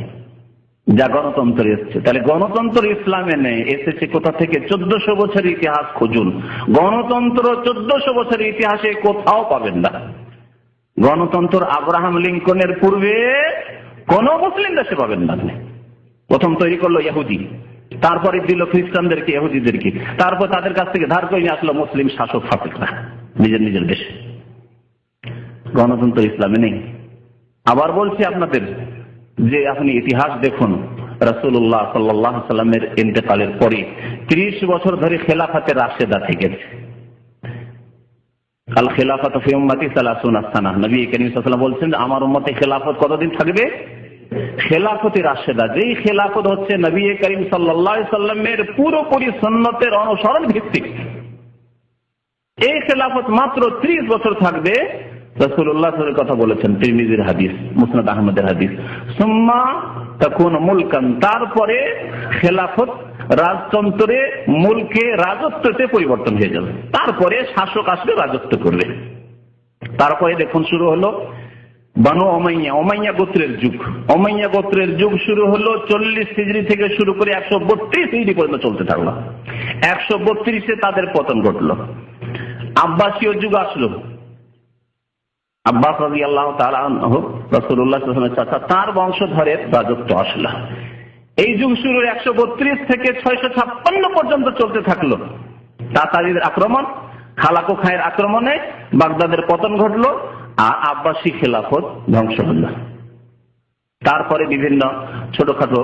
যা গণতন্ত্রে এসছে। তাহলে গণতন্ত্র ইসলামে নেই, এসেছে কোথা থেকে? 1400 বছরের ইতিহাস খুঁজুন, গণতন্ত্র 1400 বছরের ইতিহাসে কোথাও পাবেন না। গণতন্ত্র আব্রাহাম লিঙ্কনের পূর্বে কোন মুসলিম দেশে পাবেন না। প্রথম তৈরি করলো ইহুদি, তারপরে দিল খ্রিস্টানদেরকে, ইহুদিদেরকে, তারপর তাদের কাছ থেকে ধার করে নিয়ে আসলো মুসলিম শাসক শাসকরা নিজের নিজের দেশে। গণতন্ত্র ইসলামে নেই। আবার বলছি আপনাদের যে আপনি ইতিহাস দেখুন, রাসূলুল্লাহ সাল্লাল্লাহু আলাইহি সাল্লামের ইন্তেকালের পরে 30 বছর ধরে খেলাফতে রাশেদা থেকেছে। আল খেলাফত ফি উম্মতি 30 সানা। নবী করিম সাল্লাল্লাহু আলাইহি ওয়াসাল্লাম বলছেন আমার উম্মতে খেলাফত কতদিন থাকবে? খেলাফতে রাশেদা, যেই খেলাফত হচ্ছে নবী করিম সাল্লাল্লাহু আলাইহি সাল্লামের পুরোপুরি সুন্নতের অনুসরণ ভিত্তিক। এই খেলাফত মাত্র 30 বছর থাকবে। রাসূলুল্লাহ সাল্লাল্লাহু আলাইহি কথা বলেছেন, তিরমিজির হাদিস, মুসনাদ আহমদের হাদিস। সুম্মা তাকুন মুলকান, তারপরে খেলাফত রাজতন্ত্রে, মুলকে, রাজত্বতে পরিবর্তন হয়ে যাবে। তারপরে শাসক আসবে, রাজত্ব করবে। তারপরে দেখুন শুরু হলো বানু উমাইয়া, উমাইয়া গোত্রের যুগ। উমাইয়া গোত্রের যুগ শুরু হলো 40 হিজরি থেকে শুরু করে 132 হিজরি পর্যন্ত চলতে থাকলো। 132-এ তাদের পতন ঘটলো। আব্বাসীয় যুগ আসলো, আব্বাস রাদিয়াল্লাহু তাআলা আনহু রাসূলুল্লাহ সাল্লাল্লাহু আলাইহি ওয়াসাল্লাম চাচা, তার বংশধরের রাজত্ব আসলো। এই যুগ শুরু 132 থেকে 656 পর্যন্ত চলতে থাকলো। তাতারিদের আক্রমণ, খালাকো খায়ের আক্রমণে বাগদাদের পতন ঘটলো আর আব্বাসী খেলাফত ধ্বংস হলো। তারপরে বিভিন্ন ছোটখাটো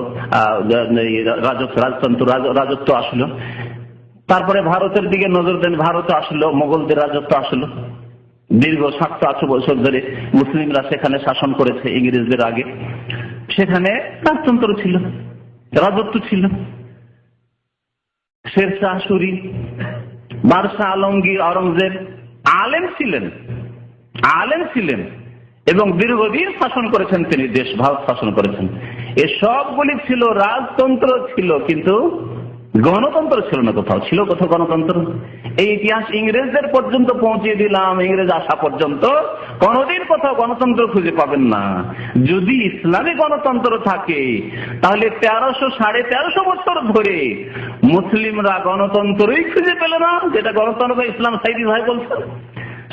রাজত্ব আসলো। তারপরে ভারতের দিকে নজর দেন, ভারত আসলো, মোগলদের রাজত্ব আসলো। দীর্ঘ 708 বছর ধরে মুসলিমরা সেখানে শাসন করেছে ইংরেজদের আগে। সেখানে রাজতন্ত্র ছিল, রাজত্ব ছিল। শেরশাহ সুরি, বাদশাহ আলমগীর, আওরঙ্গজেব আলেম ছিলেন এবং দীর্ঘদিন শাসন করেছেন তিনি, দেশ ভারত শাসন করেছেন। এসবগুলি ছিল, রাজতন্ত্র ছিল, কিন্তু গণতন্ত্র ছিল না। কোথাও ছিল, কোথাও গণতন্ত্র। এই ইতিহাস ইংরেজদের পর্যন্ত পৌঁছে দিলাম, ইংরেজ আসা পর্যন্ত কোনদিন কোথাও গণতন্ত্র খুঁজে পাবেন না। যদি ইসলামী গণতন্ত্র থাকে তাহলে 1300-1350 বছর ধরে মুসলিমরা গণতন্ত্রই খুঁজে পেল না, যেটা গণতন্ত্র ইসলাম সাইদি ভাই বলছেন।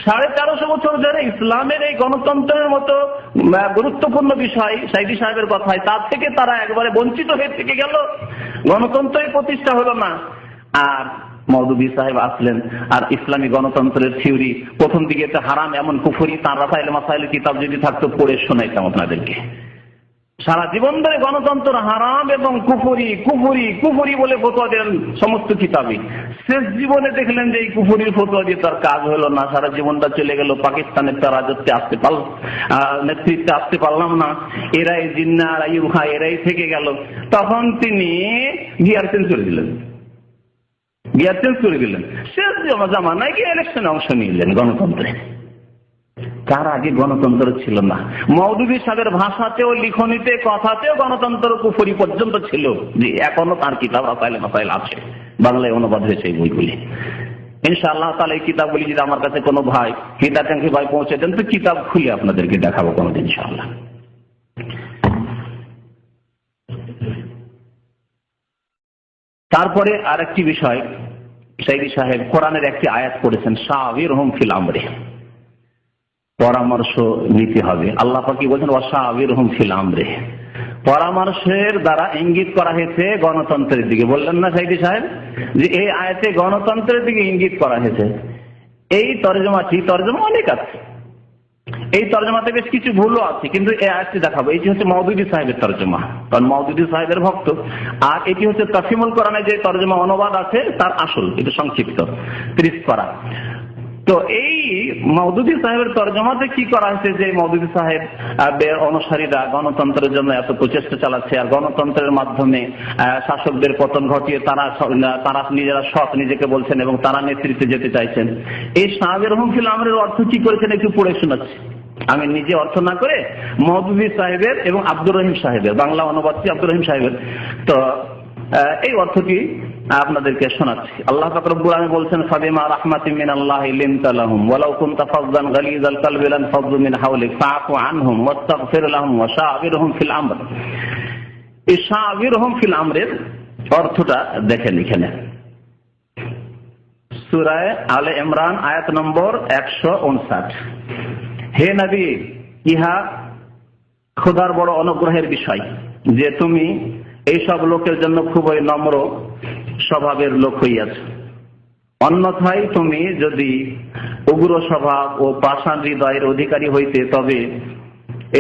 1350 বছর ধরে ইসলামের এই গণতন্ত্রের মতো গুরুত্বপূর্ণ বিষয় সাইদি সাহেবের কথায়, তার থেকে তারা একবারে বঞ্চিত হয়ে থেকে গেল, গণতন্ত্রের প্রতিষ্ঠা হলো না। আর মওদুদী সাহেব আসলেন আর ইসলামী গণতন্ত্রের থিওরি প্রথম দিকে তো হারাম এমন কুফরি, তার রাসাইল মাসাইল কিতাব যদি থাকতো পড়ে শোনাইতাম আপনাদেরকে। সারা জীবন ধরে গণতন্ত্র হারাম এবং কুফরি কুফরি কুফরি বলে ফতোয়া দেন সমস্ত কিতাবে। শেষ জীবনে দেখলেন যে এই কুফরির ফতোয়া দিয়ে তার কাজ হলো না, সারা জীবনটা চলে গেল পাকিস্তানের তার রাজত্বে আসতে পারল, নেতৃত্বে আসতে পারলাম না, এরাই জিন্না আর আইয়ুব খাঁ এরাই থেকে গেল। তখন তিনি গিয়ার চেঞ্জ করে দিলেন, শেষ জামানায় গিয়ে ইলেকশনে অংশ নিলেন গণতন্ত্রে। তার আগে গণতন্ত্র ছিল না। মওদুদী সাহেবের ভাষাতেও, লিখনিতে, কথাতেও গণতন্ত্র কুফরি পর্যন্ত ছিল। যে এখনো তার কিতাব রাসাইল মাসাইল আছে, বাংলায় অনুবাদ হয়েছে এই বইগুলি। ইনশাআল্লাহ তাআলা এই কিতাবগুলি যদি আমার কাছে কোনো ভাই হিতাকাঙ্ক্ষী ভাই পৌঁছে দেন তো কিতাব খুলে আপনাদেরকে দেখাবো কোনোদিন ইনশাআল্লাহ। তারপরে আরেকটি বিষয়, সাইদি সাহেব কোরআনের একটি আয়াত পড়েছেন, শাওয়িরহুম ফিল আমরি, পরামর্শ নিতে হবে। আল্লাহ পাক কি বলেছেন, ওয়াশাওয়িরহুম ফিল আমরি, পরামর্শের দ্বারা ইঙ্গিত করা হয়েছে গণতন্ত্রের দিকে। বললেন না সাইদি সাহেব যে এই আয়াতে গণতন্ত্রের দিকে ইঙ্গিত করা হয়েছে। এই তরজমা অনেক আছে, এই তরজমাতে বেশ কিছু ভুলও আছে, কিন্তু এই আয়াতটি দেখাবো। এটি হচ্ছে মওদুদী সাহেবের তরজমা, কারণ মওদুদী সাহেবের ভক্ত। আর এটি হচ্ছে তাফহিমুল কোরআনে যে তরজমা অনুবাদ আছে তার আসল, এটা সংক্ষিপ্ত 30 পারা। তো এই মওদুদী সাহেবের তরজমাতে কি করা হয়েছে, যে মওদুদী সাহেব অনুসারীরা গণতন্ত্রের জন্য এত প্রচেষ্টা চালাচ্ছে আর গণতন্ত্রের মাধ্যমে শাসকদের পতন ঘটিয়ে তারা নিজেরা সৎ নিজেকে বলছেন এবং তারা নেতৃত্বে যেতে চাইছেন। এই শাওয়িরহুম ফিল আমরের অর্থ কি করেছেন একটু পড়ে শোনাচ্ছি। আমি নিজে অর্থ না করে মওদুদী সাহেবের এবং আব্দুর রহিম সাহেবের, বাংলা অনুবাদটি আব্দুর রহিম সাহেবের, তো এই অর্থটি আপনাদেরকে শোনাচ্ছি। আল্লাহ পাক রব্বুল আলামিন বলছেন, ফাবিমা রাহমাতিন মিনাল্লাহি লিনতা লাহুম ওয়ালাউ কুনতা ফাযযান গালিযাল কলবি লান ফাযযু মিন হাওলিক ফাআফু আনহুম ওয়াস্তাগফির লাহুম ওয়াশাওিরহুম ফিল আমর। এই শাওিরহুম ফিল আমরের অর্থটা দেখেন এখানে, সূরা আলে ইমরান আয়াত নম্বর 159। হে নবী, ইহা খোদার বড় অনুগ্রহের বিষয় যে তুমি এইসব লোকের জন্য খুবই নম্র স্বভাবের লোক হইয়াছ। অন্যথায় তুমি যদি উগ্র স্বভাব ও পাষাণ হৃদয়ের অধিকারী হইতে তবে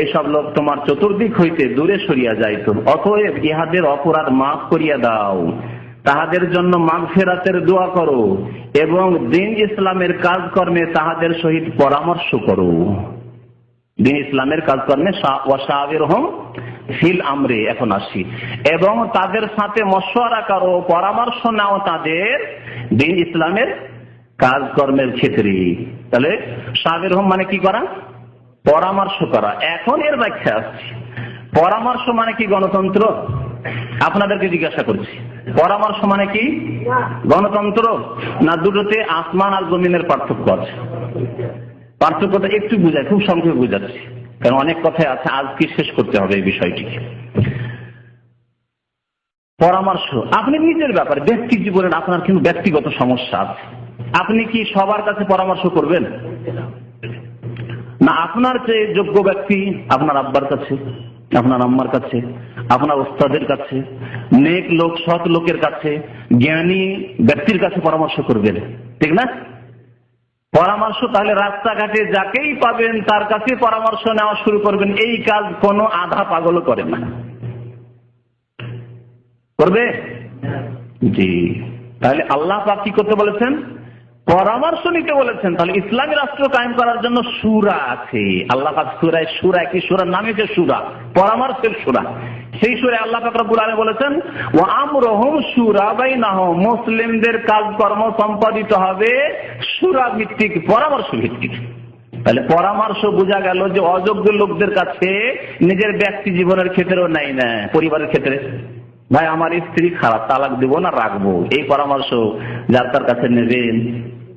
এইসব লোক তোমার চতুর্দিক হইতে দূরে সরিয়া যাইত। অতএব ইহাদের অপরাধ মাফ করিয়া দাও, তাহাদের জন্য মাগফিরাতের দোয়া করো এবং দ্বীন ইসলামের কাজকর্মে তাহাদের সহিত পরামর্শ করো। দ্বীন ইসলামের কাজকর্মে ওয়াশাবিরহুম ফিল আমরে, এখন আসি, এবং তাদের সাথে মশওয়ারা করো, পরামর্শ নাও তাদের দ্বীন ইসলামের কাজকর্মের ক্ষেত্রে। তাহলে শাবিরহুম মানে কি করা? পরামর্শ করা। এখন এর ব্যাখ্যা আসছে। পরামর্শ মানে কি গণতন্ত্র? আপনাদেরকে জিজ্ঞাসা করছি, পরামর্শ মানে কি গণতন্ত্র না দুটোতে আসমান আর জমিনের পার্থক্য আছে? পার্থক্যটা একটু বুঝায়, খুব সংক্ষেপে বুঝাচ্ছি, কারণ অনেক কথাই আছে, আজকে শেষ করতে হবে এই বিষয়টিকে। পরামর্শ আপনি নিজের ব্যাপারে, ব্যক্তি জীবনের আপনার কিন্তু ব্যক্তিগত সমস্যা আছে, আপনি কি সবার কাছে পরামর্শ করবেন? না আপনার চেয়ে যোগ্য ব্যক্তি আপনার আব্বার কাছে, আপনার আম্মার কাছে, আপনার ওস্তাদের কাছে, নেক লোক সৎ লোকের কাছে, জ্ঞানী ব্যক্তির কাছে পরামর্শ করবেন, ঠিক না? পরামর্শ তাহলে রাস্তাঘাটে যাকেই পাবেন তার কাছে পরামর্শ নেওয়া শুরু করবেন। এই কাজ কোনো আধা পাগলও করে না, করবে? জি। তাহলে আল্লাহ পাক কি করতে বলেছেন? পরামর্শ নিতে বলেছেন। তাহলে ইসলামী রাষ্ট্র কায়েম করার জন্য সূরা আছে। আল্লাহ পাক সূরায়, সূরা কি সূরার নাম হচ্ছে সূরা, পরামর্শের সূরা। সেই সূরায় আল্লাহ পাক রব্বুল আলামিন বলেছেন ওয়া আমরুহুম সূরা বাইনাহুম, মুসলিমদের কাজকর্ম সম্পাদিত হবে সূরা ভিত্তিক, পরামর্শ ভিত্তিক। তাহলে পরামর্শ বোঝা গেল যে অযোগ্য লোকদের কাছে নিজের ব্যক্তি জীবনের ক্ষেত্রেও নাই না, পরিবারের ক্ষেত্রে, ভাই আমার স্ত্রী খারাপ, তালাক দিব না রাখবো, এই পরামর্শ যার তার কাছে নেবেন।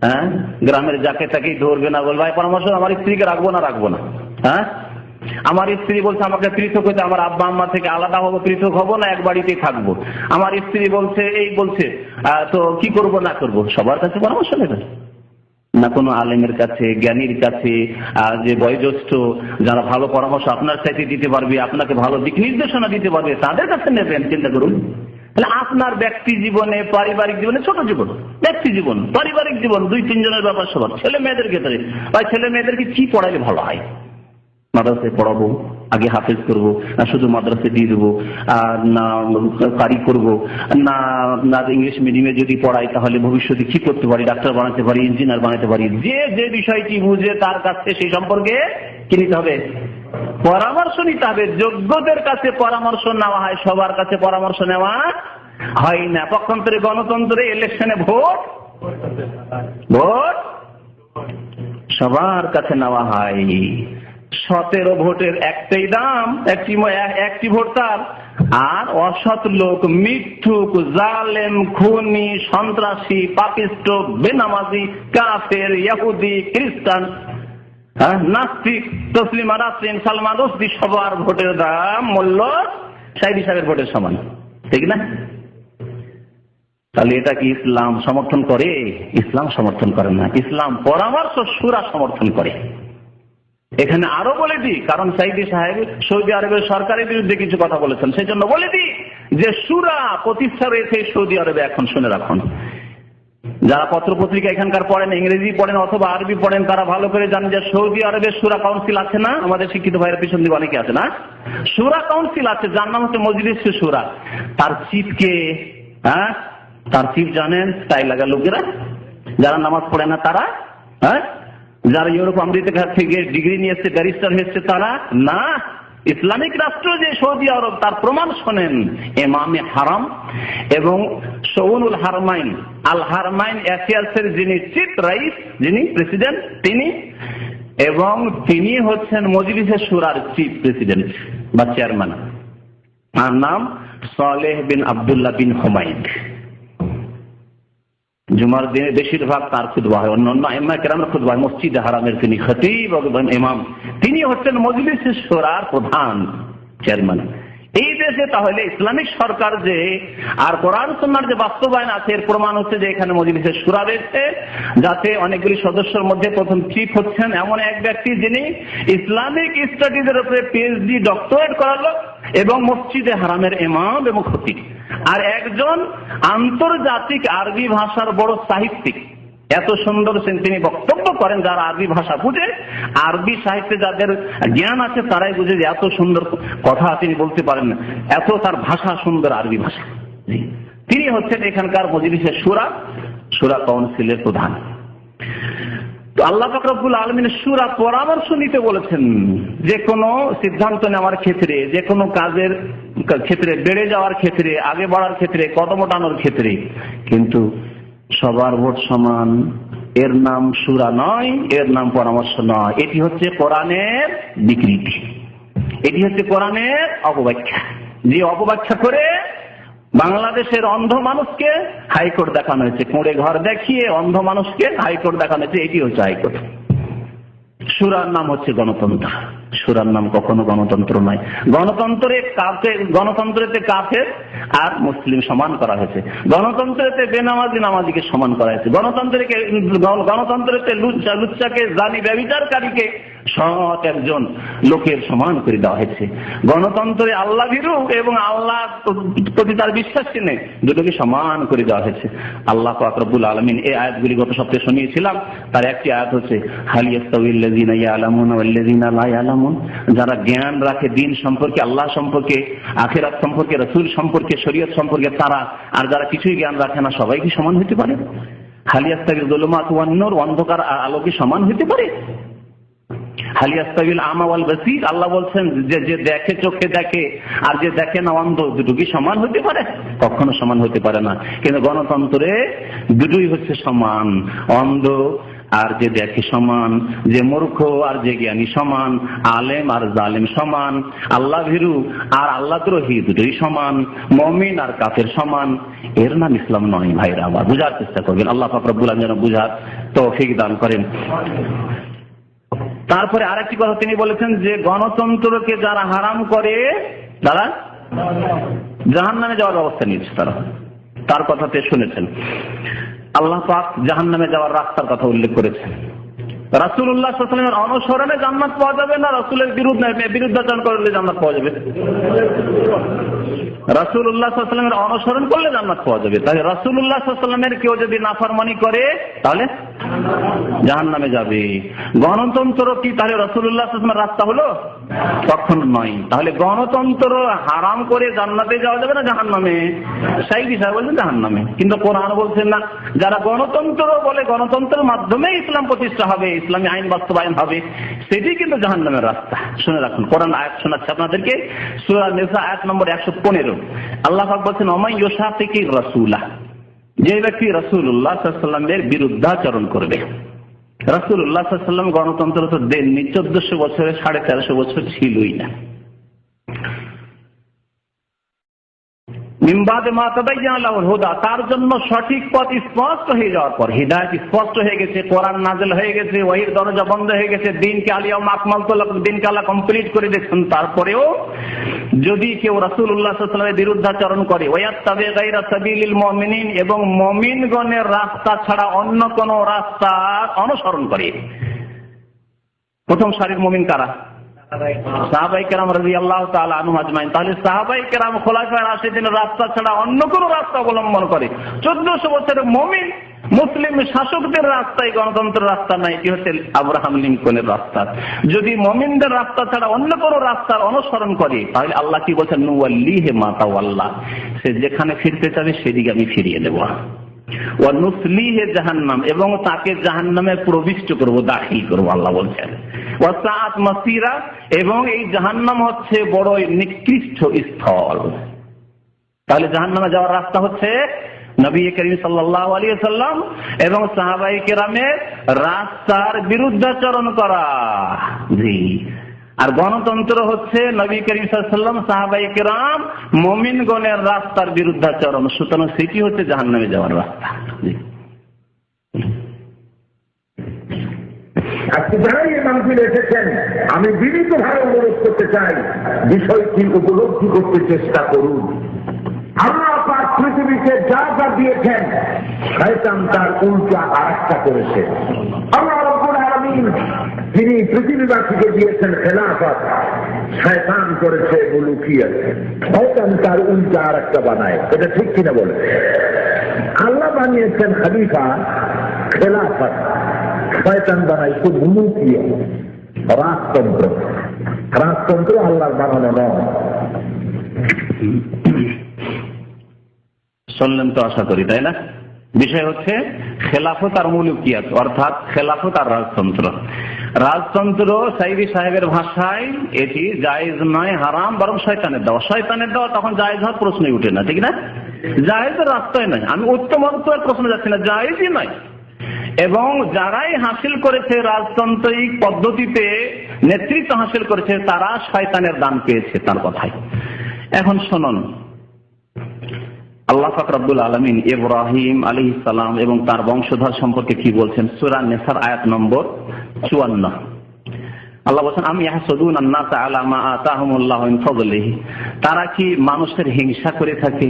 হ্যাঁ, গ্রামের যাকে তাকেই ধরবে না, বল ভাই পরামর্শ আমার স্ত্রীকে রাখবো না রাখবো না। হ্যাঁ, আমার স্ত্রী বলছে আমাকে পৃথক হইতে, আমার আব্বা আম্মা থেকে আলাদা হবো, পৃথক হবো না, এক বাড়িতেই থাকবো। আমার স্ত্রী বলছে এই বলছে, তো কি করব না করব? সবার কাছে পরামর্শ নেবেন না, কোনো আলেমের কাছে, জ্ঞানীর কাছে, যে বয়োজ্যেষ্ঠ যারা ভালো পরামর্শ আপনার সাথে দিতে পারবে, আপনাকে ভালো দিক নির্দেশনা দিতে পারবে, তাদের কাছে নেবেন। চিন্তা করুন, তাহলে আপনার ব্যক্তি জীবনে, পারিবারিক জীবনে, ছোট জীবন, ব্যক্তি জীবন, পারিবারিক জীবন, 2-3 জনের ব্যাপার সবার, ছেলে মেয়েদের ক্ষেত্রে, ভাই ছেলে মেয়েদেরকে কি পড়াইলে ভালো হয়? মাদ্রাসায় পড়াবো, আগে হাফেজ করবো না শুধু মাদ্রাসায় দিয়ে দেবো, না কারি করবো, না ইংলিশ মিডিয়ামে যদি পড়াই তাহলে ভবিষ্যতে কি করতে পারি, ডাক্তার বানাতে পারি, ইঞ্জিনিয়ার বানাতে পারি। যে যে বিষয়টি বুঝে তার কাছে সেই সম্পর্কে কি নিতে হবে? পরামর্শ নিতে হবে। যোগ্যদের কাছে পরামর্শ নেওয়া হয়, সবার কাছে পরামর্শ নেওয়া হয় না। পক্ষান্তরে গণতন্ত্রে ইলেকশনে ভোট সবার কাছে নেওয়া হয়। 17 ভোটের একটাই দাম, একটি ভোট তার। আর অসৎ লোক, মিথ্যুক, জালেম, খুনি, সন্ত্রাসী, পাপিষ্ট, বেনামাজি, কাফের, ইহুদি, খ্রিস্টান, নাস্তিক, তসলিমা নাসরিন, সালমান রুশদি, সবার ভোটের দাম মূল্য সাইদি সাহেবের ভোটের সমান, ঠিক না? তাহলে এটা কি ইসলাম সমর্থন করে? ইসলাম সমর্থন করে না। ইসলাম পরামর্শ সূরা সমর্থন করে। এখানে আরো বলে দিই, কারণ সাইদি সাহেব সৌদি আরবের সরকারের বিরুদ্ধে কিছু কথা বলেছেন, সেই জন্য বলে দিই যে সূরা প্রতিষ্ঠা রয়েছে সৌদি আরবে। এখন শুনে রাখুন, যারা পত্র পত্রিকা এখানকার পড়েন, ইংরেজি পড়েন অথবা আরবি পড়েন, তারা ভালো করে জানেন যে সৌদি আরবের সূরা কাউন্সিল আছে না? আমাদের শিক্ষিত ভাইয়ের পিছন দিকে অনেকে আছে না, সূরা কাউন্সিল আছে, যার নাম হচ্ছে মজলিস সূরা। তার চিফকে, তার চিফ জানেন? তাই লাগা লোকেরা, যারা নামাজ পড়ে না তারা, যারা ইউরোপ আমেরিকা থেকে ডিগ্রি নিয়ে এসছে, ব্যারিস্টার হয়েছে তারা না। ইসলামিক রাষ্ট্র যে সৌদি আরব, তার প্রমাণ শোনেন। ইমামে হারাম এবং শৌনুল হারমাইন, আল হারমাইন অ্যাফেয়ার্সের যিনি চিফ রাইস, যিনি প্রেসিডেন্ট, তিনি, এবং তিনি হচ্ছেন মজলিসে শুরার চিফ প্রেসিডেন্ট বা চেয়ারম্যান। তার নাম সালেহ বিন আব্দুল্লাহ বিন হুমাইদ। জুমার দিনে বেশিরভাগ তার খুতবা হয়, অন্যান্য আইম্মা কেরামের খুতবা হয়। মসজিদে হারামের তিনি খতিব এবং ইমাম, তিনি হচ্ছেন মজলিসে শুরার প্রধান, চেয়ারম্যান। এই দেশে তাহলে ইসলামিক সরকার যে আর কোরআন সুন্নাহর যে বাস্তবায়ন আছে, এর প্রমাণ হচ্ছে যে এখানে মজলিসে শুরা রয়েছে, যাতে অনেকগুলি সদস্যের মধ্যে প্রথম চিফ হচ্ছেন এমন এক ব্যক্তি যিনি ইসলামিক স্টাডিজের উপরে পিএইচডি, ডক্টরেট করালো এবং মসজিদে হারামের ইমাম এবং খতিব, আর একজন আন্তর্জাতিক আরবি ভাষার বড় সাহিত্যিক, এত সুন্দর তিনি বক্তব্য করেন, যারা আরবি ভাষা বুঝে, আরবি সাহিত্যে যাদের জ্ঞান আছে তারাই বুঝে যে এত সুন্দর কথা তিনি বলতে পারেন না, এত তার ভাষা সুন্দর আরবি ভাষা। তিনি হচ্ছেন এখানকার মজলিসের সূরা কাউন্সিলের প্রধান। তো আল্লাহ পাক রব্বুল আলামিন সূরা পরামর্শ নিতে বলেছেন, যে কোনো সিদ্ধান্ত নেওয়ার ক্ষেত্রে, যে কোনো কাজের ক্ষেত্রে, বেড়ে যাওয়ার ক্ষেত্রে, আগে বাড়ার ক্ষেত্রে, কদম ওঠানোর ক্ষেত্রে। কিন্তু সবার ভোট সমান, এর নাম সূরা নয়, এর নাম পরামর্শ নয়। এটি হচ্ছে কোরআনের বিকৃতি, এটি হচ্ছে কোরআনের অপব্যাখ্যা। যে অপব্যাখ্যা করে বাংলাদেশের অন্ধ মানুষকে হাইকোর্ট দেখানো হয়েছে, কোড়ে ঘর দেখিয়ে অন্ধ মানুষকে হাইকোর্ট দেখানো হয়েছে, এটি হচ্ছে হাইকোর্ট। সূরার নাম হচ্ছে গণতন্ত্র, সূরার নাম কখনো গণতন্ত্র নয়। গণতন্ত্রেতে কাফের আর মুসলিম সমান করা হয়েছে, গণতন্ত্রেতে বেনামাজি নামাজিকে সমান করা হয়েছে, গণতন্ত্রেতে লুচ্চাকে জানি ব্যভিচারকারীকে সৎ একজন লোকের সমান করে দেওয়া হয়েছে। গণতন্ত্রে আল্লাহ ভীরু এবং আল্লাহ প্রতি তার বিশ্বাসী নেই, দুটোকে সমান করে দেওয়া হয়েছে। আল্লাহ পাক রব্বুল আলামিন এই আয়াতগুলি গত সপ্তাহে শুনিয়েছিলাম। তার একটি আয়াত হচ্ছে হাল ইয়াস্তাউইল্লাযীনা ইয়ালামুনা ওয়াল্লাযীনা লা ইয়ালামুন। যারা জ্ঞান রাখে দিন সম্পর্কে, আল্লাহ সম্পর্কে, আখিরাত সম্পর্কে, রাসূল সম্পর্কে, শরীয়ত সম্পর্কে তারা, আর যারা কিছুই জ্ঞান রাখে না, সবাই কি সমান হতে পারে? হাল ইয়াস্তাউইল যুলুমাতু ওয়ান নূর, অন্ধকার আলো কি সমান হতে পারে? হাল ইয়াস্তাউইল আমা ওয়াল বাসীর, আল্লাহ বলছেন যে দেখে চোখে দেখে আর যে দেখে না অন্ধ, দুটো কি সমান হতে পারে? কখনো সমান হতে পারে না। কিন্তু গণতন্ত্রে দুটোই হচ্ছে সমান, অন্ধ আর যে দেখে সমান, যে মূর্খ আর যে জ্ঞানী সমান, আলেম আর জালেম সমান, আল্লাহ ভীরু আর আল্লাহ দ্রোহী দুটোই সমান, মুমিন আর কাফের সমান। এর নাম ইসলাম নয়। ভাইরা আবার বুঝার চেষ্টা করবেন, আল্লাহ পাক রব্বুল আলামিন যেন বুঝার তৌফিক দান করেন। তারপরে আরেকটি কথা তিনি বলেছেন যে গণতন্ত্রকে যারা হারাম করে তারা জাহান্নামে যাওয়ার ব্যবস্থা নিয়েছে। তার কথাতে শুনেছেন আল্লাহ পাক জাহান্নামে যাওয়ার রাস্তার কথা উল্লেখ করেছেন। রাসূলুল্লাহ সাল্লাল্লাহু আলাইহি ওয়াসাল্লামের অনুসরণে জান্নাত পাওয়া যাবে না রাসূলের বিরুদ্ধাচরণ করলে জান্নাত পাওয়া যাবে? রাসূলুল্লাহ সাল্লাল্লাহু আলাইহি ওয়াসাল্লামের অনুসরণ করলে জান্নাত পাওয়া যাবে। তাহলে রাসূলুল্লাহ সাল্লাল্লাহু আলাইহি ওয়াসাল্লামের কেউ যদি নাফরমানি করে তাহলে জাহান্নামে যাবে। গণতন্ত্র কি তাহলে রাসূলুল্লাহ সাল্লাল্লাহু আলাইহি ওয়াসাল্লামের রাস্তা হলো? কখনো নয়। তাহলে গণতন্ত্র হারাম করে জান্নাতে যাওয়া যাবে না জাহান্নামে? সাইদি সাহেব বলছেন জাহান্নামে, কিন্তু কোরআন বলছেন না। যারা গণতন্ত্র বলে গণতন্ত্রের মাধ্যমে ইসলাম প্রতিষ্ঠা হবে, ইসলামী আইন বাস্তবায়ন হবে, সেটি কিন্তু জাহান্নামের রাস্তা। শুনে রাখুন, কোরআন আয়াত শোনাচ্ছে আপনাদেরকে, সূরা নিসা আয়াত নম্বর 115। আল্লাহ পাক বলছেন ওমান ইউশাকিকির রাসূলা, যে ব্যক্তি রাসূলুল্লাহ সাল্লাল্লাহু আলাইহি ওয়াসাল্লামের বিরুদ্ধাচরণ করবে। রাসূলুল্লাহ সাল্লাল্লাহু আলাইহি ওয়াসাল্লাম গণতন্ত্র তো দেননি, 1400 বছরে 1350 বছর ছিলই না। তার জন্য সঠিক পথ স্পষ্ট হয়ে যাওয়ার পর, হিদায়াত স্পষ্ট হয়ে গেছে, কোরআন নাযিল হয়ে গেছে, ওহীর দরজা বন্ধ হয়ে গেছে, দিনকে আলিয়াউমা আকমালতু লাকুম, দিনকে আল্লাহ কমপ্লিট করে দিয়েছেন, তারপরেও যদি কেউ রাসূলুল্লাহ সাল্লাল্লাহু আলাইহি ওয়াসাল্লামের বিরুদ্ধাচরণ করে, ওয়ায়াত্তাবি গায়রা সাবিলিল মুমিনিন, এবং মুমিনগণের রাস্তা ছাড়া অন্য কোন রাস্তার অনুসরণ করে। প্রথম সারির মুমিন কারা? সাহাবায়ে কেরাম রাদিয়াল্লাহু তাআলা আনহুম আজমাইন। তাহলে সাহাবায়ে কেরাম খোলাফায়ে রাশিদিনের রাস্তা ছাড়া অন্য কোন রাস্তা অবলম্বন করে। 1400 বছরের মুমিন মুসলিম শাসকদের রাস্তায় গণতন্ত্রের রাস্তা নাই, এটি হচ্ছে আব্রাহাম লিঙ্কনের রাস্তা। যদি মুমিনদের রাস্তা ছাড়া অন্য কোন রাস্তার অনুসরণ করে, তাহলে আল্লাহ কি বলেছেন? নুওয়াল্লিহি মা তাওয়াল্লা, সে যেখানে ফিরতে চাবে সেদিকে আমি ফিরিয়ে দেব। ওয়া নুসলিহি জাহান্নাম, এবং তাকে জাহান্নামে প্রবিষ্ট করব, দাখিল করব, আল্লাহ বলছেন। ওয়া সাআত মাসিরা, এবং এই জাহান্নাম হচ্ছে বড় নিকৃষ্ট স্থল। তাহলে জাহান্নামে যাওয়ার রাস্তা হচ্ছে নবী করিম সাল্লাল্লাহু আলাইহি ওয়াসাল্লাম এবং সাহাবায়ে কেরামের রাস্তার বিরুদ্ধাচরণ করা। জি। আর গণতন্ত্র হচ্ছে নবী করিম সাল্লাল্লাহু আলাইহি ওয়াসাল্লাম, সাহাবায়ে কেরাম, মুমিনগণের রাস্তার বিরুদ্ধাচরণ। সুতরাং সেটি হচ্ছে জাহান্নামে যাওয়ার রাস্তা। জি। আজকে যারা এই মাহফিলে এসেছেন, আমি বিনীতভাবে অনুরোধ করতে চাই, বিষয়টি উপলব্ধি করতে চেষ্টা করুন। আল্লাহ পাক পৃথিবীকে যা যা দিয়েছেন, শয়তান তার উল্টা আরেকটা করেছে। আল্লাহ রাব্বুল আলামিন তিনি পৃথিবীবাসীকে দিয়েছেন খেলাফত, শয়তান করেছে মুলুকিয়ত। শয়তান তার উল্টা আরেকটা বানায়, এটা ঠিক কিনা বলে? আল্লাহ বানিয়েছেন খলিফা, খেলাফত, শয়তান বানাইছে মুলুকিয়া, রাজতন্ত্র। রাজতন্ত্র আল্লাহর বানানো নয়। শুনলেন তো আশা করি, তাই না? বিষয় হচ্ছে খেলাফত আর মুলুকিয়াত, অর্থাৎ খেলাফত আর রাজতন্ত্র। রাজতন্ত্র সাইদি সাহেবের ভাষায় এটি জায়েজ নয়, হারাম, বরং শয়তানের দেওয়া। শয়তানের দেওয়া তখন জায়েজ হওয়ার প্রশ্নই উঠে না, ঠিক না? জায়েজের রাস্তায় নয়। আমি উত্তম প্রশ্ন যাচ্ছি না, জায়েজই নয়। এবং যারাই হাসিল করেছে রাজতান্ত্রিক পদ্ধতিতে নেতৃত্ব হাসিল করেছে, তারা শয়তানের দান পেয়েছে তার কথাই। এখন শুনুন, আল্লাহ পাক রব্বুল আলামিন ইব্রাহিম আলাইহিস সালাম এবং তার বংশধর সম্পর্কে কি বলছেন? সূরা নিসার আয়াত নম্বর 54। আল্লাহ বলেন, আম ইয়াহসুদুনা আন-নাসা আলা মা আতাহুমুল্লাহু মিন ফাদলিহি। তারা কি মানুষের হিংসা করে থাকে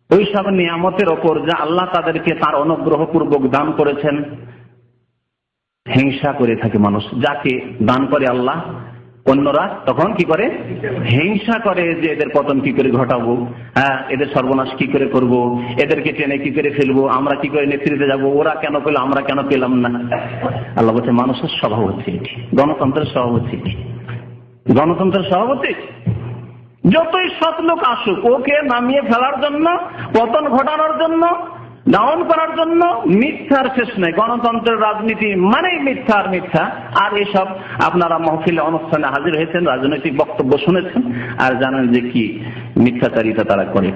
ওই সব নিয়ামতের ওপর যা আল্লাহ তাদেরকে তার অনুগ্রহ পূর্বক দান করেছেন? হিংসা করে থাকে মানুষ, যাকে দান করে আল্লাহ, অন্যরা তখন কি করে? হিংসা করে যে এদের পতন কি করে ঘটাবো, হ্যাঁ, এদের সর্বনাশ কি করে করব, এদেরকে টেনে কি করে ফেলবো, আমরা কি করে নেতৃত্বে যাব, ওরা কেন পেল আমরা কেন পেলাম না। আল্লাহ বলছে মানুষের স্বভাব হচ্ছে এটি, গণতন্ত্রের স্বভাব হচ্ছে এটি। গণতন্ত্রের স্বভাব হচ্ছে যতই সৎ লোক আসুক, ওকে নামিয়ে ফেলার জন্য, পতন ঘটানোর জন্য, ডাউন করার জন্য মিথ্যার শেষ নেই। গণতন্ত্রের রাজনীতি মানেই মিথ্যা আর মিথ্যা। আর এসব আপনারা মহফিলে অনুষ্ঠানে হাজির হয়েছেন, রাজনৈতিক বক্তব্য শুনেছেন, আর জানেন যে কি মিথ্যাচারিতা তারা করে।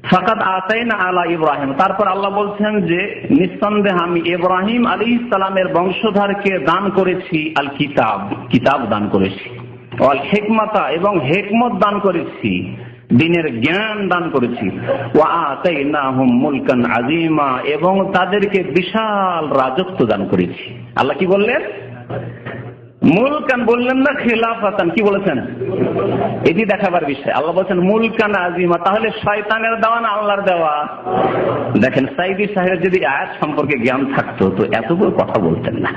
ফাকাদ আতাইনা আলা ইব্রাহিম, তারপর আল্লাহ বলছেন যে নিঃসন্দেহে আমি ইব্রাহিম আলাইহিস সালামের বংশধরকে দান করেছি আল কিতাব, কিতাব দান করেছি, ওয়াল হিকমাতা, এবং হিকমত দান করেছি, দ্বীনের জ্ঞান দান করেছি, ওয়া আতাইনাহুম মুলকান আযীমা, এবং তাদেরকে বিশাল রাজত্ব দান করেছি। আল্লাহ কি বললেন? মুলকান বললেন না, খেলাফাতান। কি বলেছেন? এটি দেখাবার বিষয়। আল্লাহ বলছেন মুলকান আযীমা, তাহলে শয়তানের দেওয়া না আল্লাহর দেওয়া? দেখেন, সাইদি সাহেব যদি আয়াত সম্পর্কে জ্ঞান থাকতো তো এত বড় কথা বলতেন না,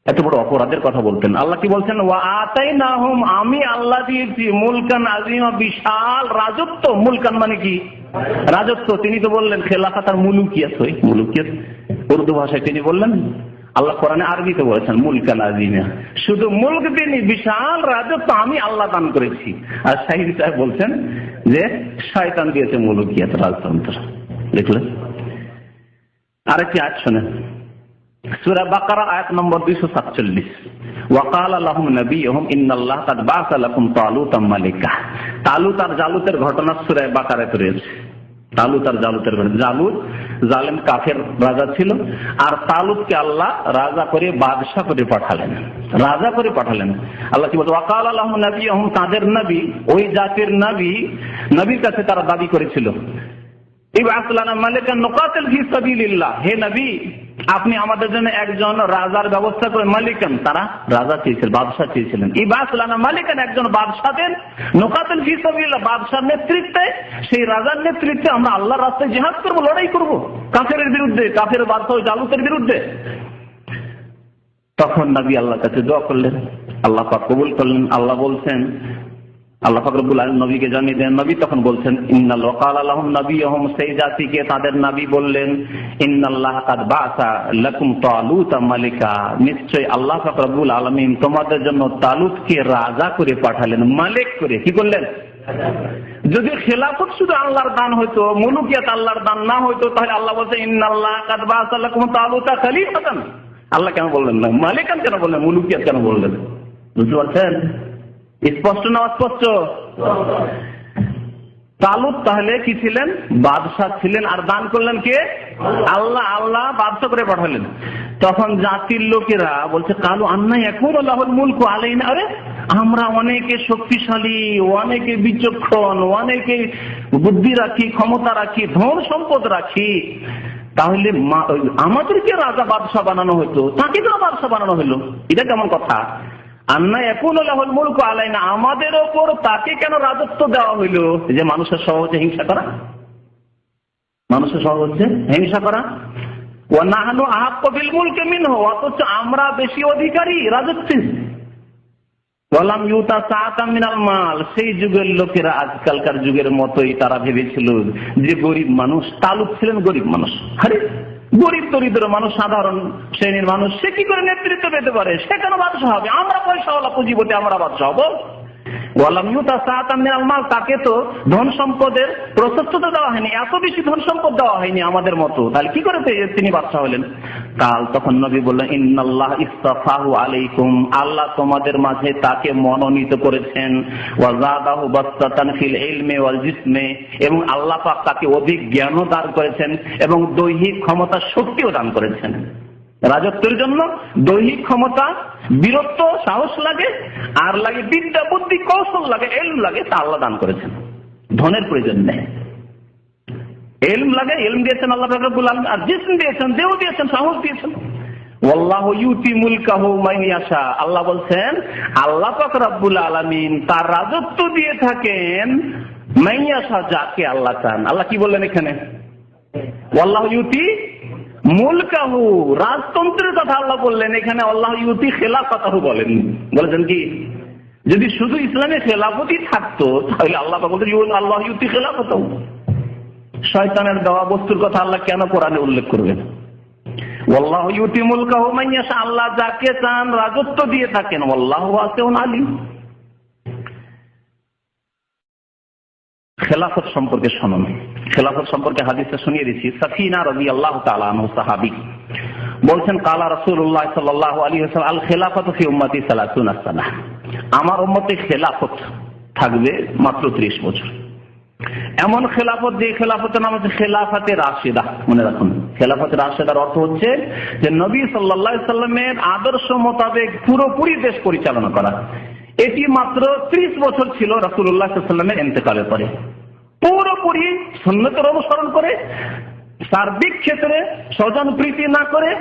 এত বড় অপরাধের কথা বলতেন। আল্লাহ কি বলছেন? ওয়া আতাইনাহুম, আমি আল্লাহ দিয়েছি মুলকান আযীমা, বিশাল রাজত্ব। মুলকান মানে কি? রাজত্ব। তিনি তো বললেন খেলাফত আর মুলুকিয়াত, মুলুকিয়াত উর্দু ভাষায় তিনি বললেন। আল্লাহ কোরআনে আরবিতে বলেছেন মুলকান আযীমা, শুধু মুলক তিনি, বিশাল রাজত্ব আমি আল্লাহ দান করেছি। আর সাইদি সাহেব বলছেন যে শয়তান দিয়েছে মুলুকিয়াত, রাজতন্ত্র। দেখলেন? আরেকটি আয়াত শুনেন, সূরা বাকারা আয়াত নম্বর 247। ওয়াকাল লাহুম নবিয়ুহুম ইন্নাল্লাহ কাদ বা'আসা লাকুম তালুতাম মালিকা। তালুত আর জালুতের ঘটনা সূরা বাকারায় রয়েছে। তালুত আর জালুতের ঘটনা। জালুত জালেম কাফের রাজা ছিল, আর তালুতকে আল্লাহ রাজা করে, বাদশা করে পাঠালেন, রাজা করে পাঠালেন। আল্লাহ কি বলছে? ওয়াকাল লাহুম নবিয়ুহুম, তাদের নবী, ওই জাতির নবী, নবীর কাছে তারা দাবি করেছিল, ইবআস লানা মালিকান নুকাতিল ফি সাবিলিল্লাহ, হে নবী আপনি আমাদের জন্য একজন রাজার ব্যবস্থা করে। মালিকান, তারা রাজা চেয়েছিলেন, বাদশা চেয়েছিলেন। ইবআস লানা মালিকান, একজন বাদশা দেন, নুকাতিল ফি সাবিলিল্লাহ, বাদশার নেতৃত্বে, সেই রাজার নেতৃত্বে আমরা আল্লাহর রাস্তায় জিহাদ করব, লড়াই করব কাফেরের বিরুদ্ধে, কাফের বাদশা জালুতের বিরুদ্ধে। তখন নবী আল্লাহর কাছে দোয়া করলেন, আল্লাহ পাক কবুল করলেন। আল্লাহ বলছেন, আল্লাহ পাক রব্বুল আলামিন নবীকে জানিয়ে দেন। নবী তখন বলছেন ইন্নাল ওয়াকালা লাহুম নাবিয়ুহুম, সেই জাতিকে তাদের নবী বললেন ইন্নাল্লাহ কাদ বা'আসা লাকুম তালুতা মালিকা, নিশ্চয় আল্লাহ পাক রব্বুল আলামিন তোমাদের জন্য তালুতকে রাজা করে পাঠালেন, মালিক করে। কি করলেন? যদি খেলাফত শুধু আল্লাহর দান হইতো, মুলুকিয়াত আল্লাহর দান না হইতো, তাহলে আল্লাহ বলছে ইন্নাল্লাহ কাদ বা'আসা লাকুম তালুতা খলিফাতান। আল্লাহ কেন বললেন না? মালিকান কেন বললেন? মুলুকিয়াত কেন বললেন? বুঝতে পারছেন? স্পষ্ট না অস্পষ্ট? তালুত তাহলে কি ছিলেন? বাদশাহ ছিলেন। আর দান করলেন কে? আল্লাহ। আল্লাহ বাদশাহ করে পাঠালেন। তখন জাতির লোকেরা বলছে কালু আন্না ইয়াকুনু লাহুল মুলকু আলাইনা, আরে আমরা অনেকে শক্তিশালী, অনেকে বিচক্ষণ, অনেকে বুদ্ধি রাখি, ক্ষমতা রাখি, ধন সম্পদ রাখি, তাহলে আমাদেরকে রাজা বাদশাহ বানানো হতো, তাকে তো বাদশাহ বানানো হলো, এটা কেমন কথা? আন্না ইয়াকুনু লাহুল মুলকু আলাইনা, আমাদের ওপর তাকে কেন রাজত্ব দেওয়া হইল? যে মানুষের স্বভাব হচ্ছে হিংসা করা, মানুষের স্বভাব হচ্ছে হিংসা করা। ওয়া নাহনু আহাক্কু বিল মুলকি মিনহু, অথচ আমরা বেশি অধিকারী রাজত্বের। ওয়ালাম ইউতা সাআতাম মিনাল মাল, সেই যুগের লোকেরা আজকালকার যুগের মতোই তারা ভেবেছিল যে গরিব মানুষ। তালুত ছিলেন গরিব মানুষ। আরে গরিব দরিদ্র মানুষ, সাধারণ শ্রেণীর মানুষ, সে কি করে নেতৃত্ব পেতে পারে? সে কেন বাদশাহ হবে? আমরা পয়সাওয়ালা পুঁজিপতি, আমরা বাদশাহ হবো? তাকে তো ধন সম্পদের প্রশস্ততা দেওয়া হয়নি, এত বেশি ধন সম্পদ দেওয়া হয়নি আমাদের মতো, তাহলে কি করে তিনি বাদশাহ হলেন? কাল তখন নবী বললেন, ইন্নাল্লাহ ইসতাফাহু আলাইকুম, আল্লাহ তোমাদের মাঝে তাকে মনোনীত করেছেন, ওয়া যাদাহু বাসতাতান ফিল ইলমি ওয়াল জিসমি, এবং আল্লাহ পাক তাকে অধিক জ্ঞানও দান করেছেন এবং দৈহিক ক্ষমতা, শক্তিও দান করেছেন। রাজত্বের জন্য দৈহিক ক্ষমতা, বীরত্ব, সাহস লাগে, আর লাগে বিদ্যা, বুদ্ধি, কৌশল লাগে, এলম লাগে, তা আল্লাহ দান করেছেন। ধনের প্রয়োজন নেই, এলম লাগে, এলম দিয়েছেন আল্লাহ রাব্বুল আলামিন, আর জিসম দিয়েছেন, দেহ দিয়েছেন, সাহস দিয়েছেন। ওয়াল্লাহু ইউতি মুলকাহু মান ইয়াশা, আল্লাহ বলছেন আল্লাহ পাক রব্বুল আলামিন তার রাজত্ব দিয়ে থাকেন মান ইয়াশা, যাকে আল্লাহ চান। আল্লাহ কি বললেন এখানে? ওয়াল্লাহু ইউতি মুলকাহু, রাজতন্ত্রের কথা আল্লাহ বললেন এখানে। আল্লাহ ইউতি খেলাফতাহু বলেন, বলেছেন কি যদি শুধু ইসলামে খেলাফতি থাকতো তাহলে আল্লাহ বলতেন আল্লাহ ইউতি খেলাফতাহু। শয়তানের দেওয়া বস্তুর কথা আল্লাহ কেন কোরআনে উল্লেখ করবেন? আল্লাহু ইউতি মুলকাহু মান ইয়াশা, আল্লাহ যাকে চান রাজত্ব দিয়ে থাকেন। আল্লাহু ওয়াসিউন আলিম। খেলাফত সম্পর্কে শুনুন, খেলাফত সম্পর্কে হাদিসটা শুনিয়ে দিচ্ছি। সাফিনা রাদিয়াল্লাহু তাআলা আনহু সাহাবী বলছেন, কালা রাসূলুল্লাহ সাল্লাল্লাহু আলাইহি ওয়াসাল্লাম, আল খেলাফতু ফি উম্মতি 30 সানাহ, আমার উম্মতে খেলাফত থাকবে মাত্র 30 বছর। এমন খেলাফত, যে খেলাফতের নাম হচ্ছে খেলাফতে রাশিদা। মনে রাখুন, খেলাফতে রাশিদার অর্থ হচ্ছে যে নবী সাল্লাল্লাহু আলাইহি সাল্লামের আদর্শ মোতাবেক পুরোপুরি দেশ পরিচালনা করা। এটি মাত্র 30 বছর ছিল রাসূলুল্লাহ সাল্লাল্লাহু আলাইহি সাল্লামের ইন্তেকালের পরে। পুরোপুরি সুন্নতের অনুসরণ করে, সার্বিক ক্ষেত্রে স্বজন প্রীতি না করে,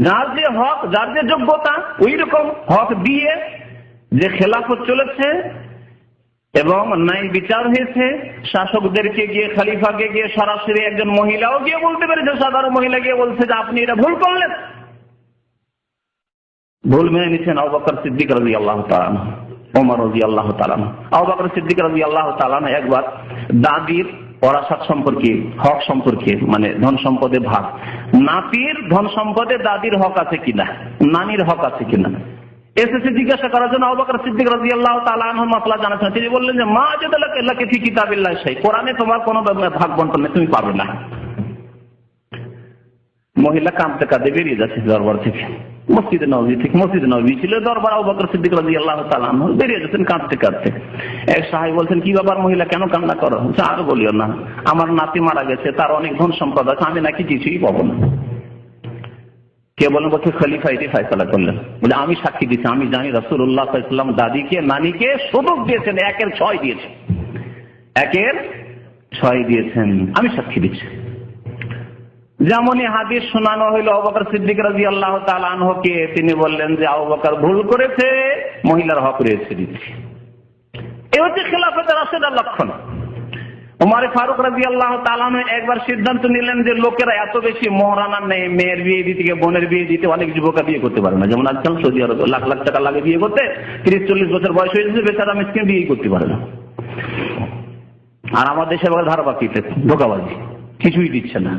যার যে হক, যার যে যোগ্যতা, ওই রকম হক দিয়ে যে খেলাফত চলেছে এবং ন্যায় বিচার হয়েছে। শাসকদেরকে গিয়ে, খলিফাকে গিয়ে সরাসরি একজন মহিলাও গিয়ে বলতে পেরেছে, সাধারণ মহিলা গিয়ে বলছে যে আপনি এটা ভুল করলেন। ভুল মেনে নিচ্ছেন আবু বকর সিদ্দিক রাদিয়াল্লাহু তাআলা, ওমর রাদিয়াল্লাহু তাআলা। আবু বকর সিদ্দিক রাদিয়াল্লাহু তাআলা একবার দাদির ওরাসাত সম্পর্কে, হক সম্পর্কে, মানে ধন সম্পদে ভাগ, নাতির ধন সম্পদে দাদির হক আছে কিনা, নানির হক আছে কিনা, এসেছে জিজ্ঞাসা করার জন্য। আবু বকর সিদ্দিক রাদিয়াল্লাহু তাআলা আনহু মাসলা জানাচ্ছেন। তিনি বললেন যে মা জাদালাকা ফি কিতাবিল্লাহ শাই, কোরআনে তোমার কোনো ভাগ বন্টন নেই, তুমি পাবে না। মহিলা কাঁদতে কাঁদতে বেরিয়ে যাচ্ছে দরবার থেকে, মসজিদে নববী থেকে। মসজিদে নববী ছিল দরবার, আবু বকর সিদ্দিক রাদিয়াল্লাহু তাআলা আনহু বেরিয়ে যাচ্ছেন কাঁদতে কাঁদতে। এক সাহাবী বলছেন, কি ব্যাপার মহিলা, কেন কান্না করো? আর বলিও না, আমার নাতি মারা গেছে, তার অনেক ধন সম্পদ আছে, আমি নাকি কিছুই পাবো না। কে বলেন? বলছে খলিফা এটি ফয়সালা করলেন। বলে আমি সাক্ষী দিচ্ছি, আমি জানি রাসূলুল্লাহ সাল্লাল্লাহু আলাইহি ওয়াসাল্লাম দাদিকে, নানিকে শতক দিয়েছেন, 1/6 দিয়েছেন, 1/6 দিয়েছেন, আমি সাক্ষী দিচ্ছি। যেমনই হাদিস শোনানো হইল আবু বকর সিদ্দিক রাদিয়াল্লাহু তাআলা আনহুকে, তিনি বললেন যে আবু বকর ভুল করেছে, মহিলার হক রয়েছে দিচ্ছি। এই হচ্ছে খেলাফতে রাশিদার লক্ষণ। ওমর ফারুক রাদিয়াল্লাহু তাআলা একবার সিদ্ধান্ত নিলেন যে লোকেরা এত বেশি মহারানা নেই, মেয়ের বিয়ে দিতে, বোনের বিয়ে দিতে অনেক যুবকরা বিয়ে করতে পারে না। যেমন আজকাল সৌদি আরবে লাখ লাখ টাকা লাগে বিয়ে করতে, 30-40 বছর বয়স হয়ে যাচ্ছে, বেচারা মিসকিন বিয়ে করতে পারে না। আর আমার দেশে ধারাবাহিকতে ধোঁকাবাজি, কিছুই দিচ্ছে না।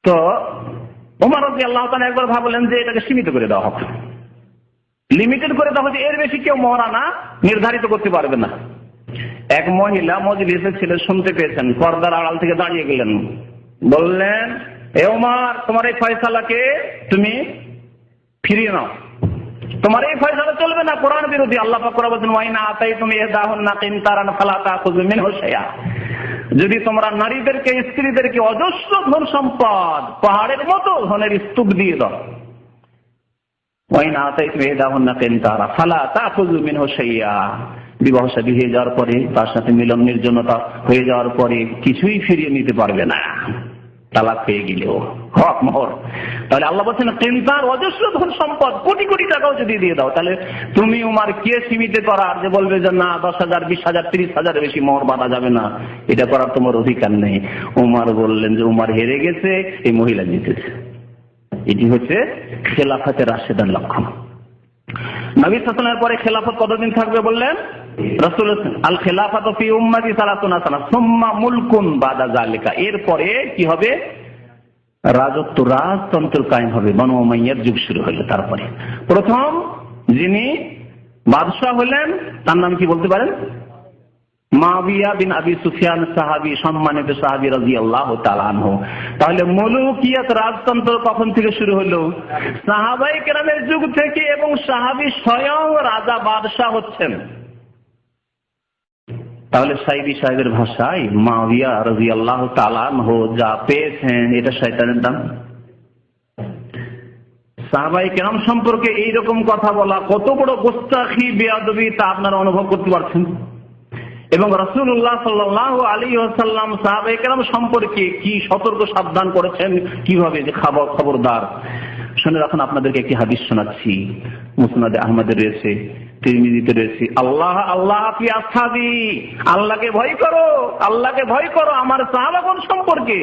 তো ওমর রাদিয়াল্লাহু তাআলা একবার ভাবলেন যে এটাকে সীমিত করে দেওয়া হোক, লিমিটেড করে দেওয়া হোক, এর বেশি কেউ মহারানা নির্ধারিত করতে পারবে না। এক মহিলা মজলিসে ছিলেন, শুনতে পেয়েছেন, পর্দার আড়াল থেকে দাঁড়িয়ে গেলেন, বললেন, এ ওমর, তোমার এই ফয়সালাকে তুমি ফিরিয়ে নাও, তোমার এই ফয়সালা চলবে না, কোরআন বিরোধী। আল্লাহ পাক বলেছেন, ওয়াইনা আতাইতুম ইহদাহুন্না কিনতারান ফালা তাখুযু মিনহু শাইআ, যদি তোমরা নারীদেরকে, স্ত্রীদেরকে অজস্র ধন সম্পদ, পাহাড়ের মতো ধনের স্তূপ দিয়ে দাও, ওয়াইনা আতাইতুম ইহদাহুন্না কিনতারা ফালা তাখুযু মিনহু শাইআ, বিবাহ শাদী হয়ে যাওয়ার পরে, তার সাথে মিলন নির্জনতা হয়ে যাওয়ার পরে কিছুই ফিরিয়ে নিতে পারবে না, তালাক হয়ে গেলেও হক মোহর। তাহলে আল্লাহ বলছেন, কিনতার অজস্র ধন সম্পদ, কোটি কোটি টাকাও যদি দিয়ে দাও, তাহলে তুমি উমার কে সীমিত করার, যে বলবে যে না 10,000, 20,000, 30,000 বেশি মোহর বাঁধা যাবে না, এটা করার তোমার অধিকার নেই। উমার বললেন যে উমার হেরে গেছে, এই মহিলা জিতেছে। এটি হচ্ছে খেলাফতে রাশিদার লক্ষণ। নবী সাল্লাল্লাহু আলাইহি ওয়াসাল্লামের পরে খেলাফত কতদিন থাকবে বললেন? রাসূল আল খেলাফাতু ফি উম্মতি 30 সানা সুম্মা মুলকুন বাদা যালিকা, এরপরে কি হবে? রাজত্ব, রাজতন্ত্র কায়েম হবে। বনু উমাইয়ার যুগ শুরু হলো। তারপরে প্রথম যিনি বাদশাহ হলেন তার নাম কি বলতে পারেন? মুআবিয়া বিন আবি সুফিয়ান সাহাবী, সম্মানিত সাহাবী রাদিয়াল্লাহু তাআলা আনহু। তাহলে মুলুকিয়াত, রাজতন্ত্র কখন থেকে শুরু হলো? সাহাবায়ে কেরামের যুগ থেকে, এবং সাহাবী স্বয়ং রাজা বাদশাহ হচ্ছেন। তাহলে সাইদি সাহেবের ভাষায় মুআবিয়া রাদিয়াল্লাহু তাআলা আনহু যা পেয়েছেন এটা শয়তানের দান। সাহাবায়ে কেরাম সম্পর্কে এইরকম কথা বলা কত বড় গোস্তাখি, বেয়াদবি তা আপনারা অনুভব করতে পারছেন। এবং রাসূলুল্লাহ সাল্লাল্লাহু আলাইহি ওয়াসাল্লাম সাহাবায়ে কেরাম সম্পর্কে কি সতর্ক সাবধান করেছেন, কিভাবে যে খবরদার। শুনে রাখুন, আপনাদেরকে একটি হাদিস শোনাচ্ছি। মুসনাদে আহমদে রয়েছে, তিরমিজিতে রয়েছে। আল্লাহ আল্লাহ ফি আসহাবি, আল্লাহকে ভয় করো, আল্লাহকে ভয় করো আমার সাহাবাগণ সম্পর্কে।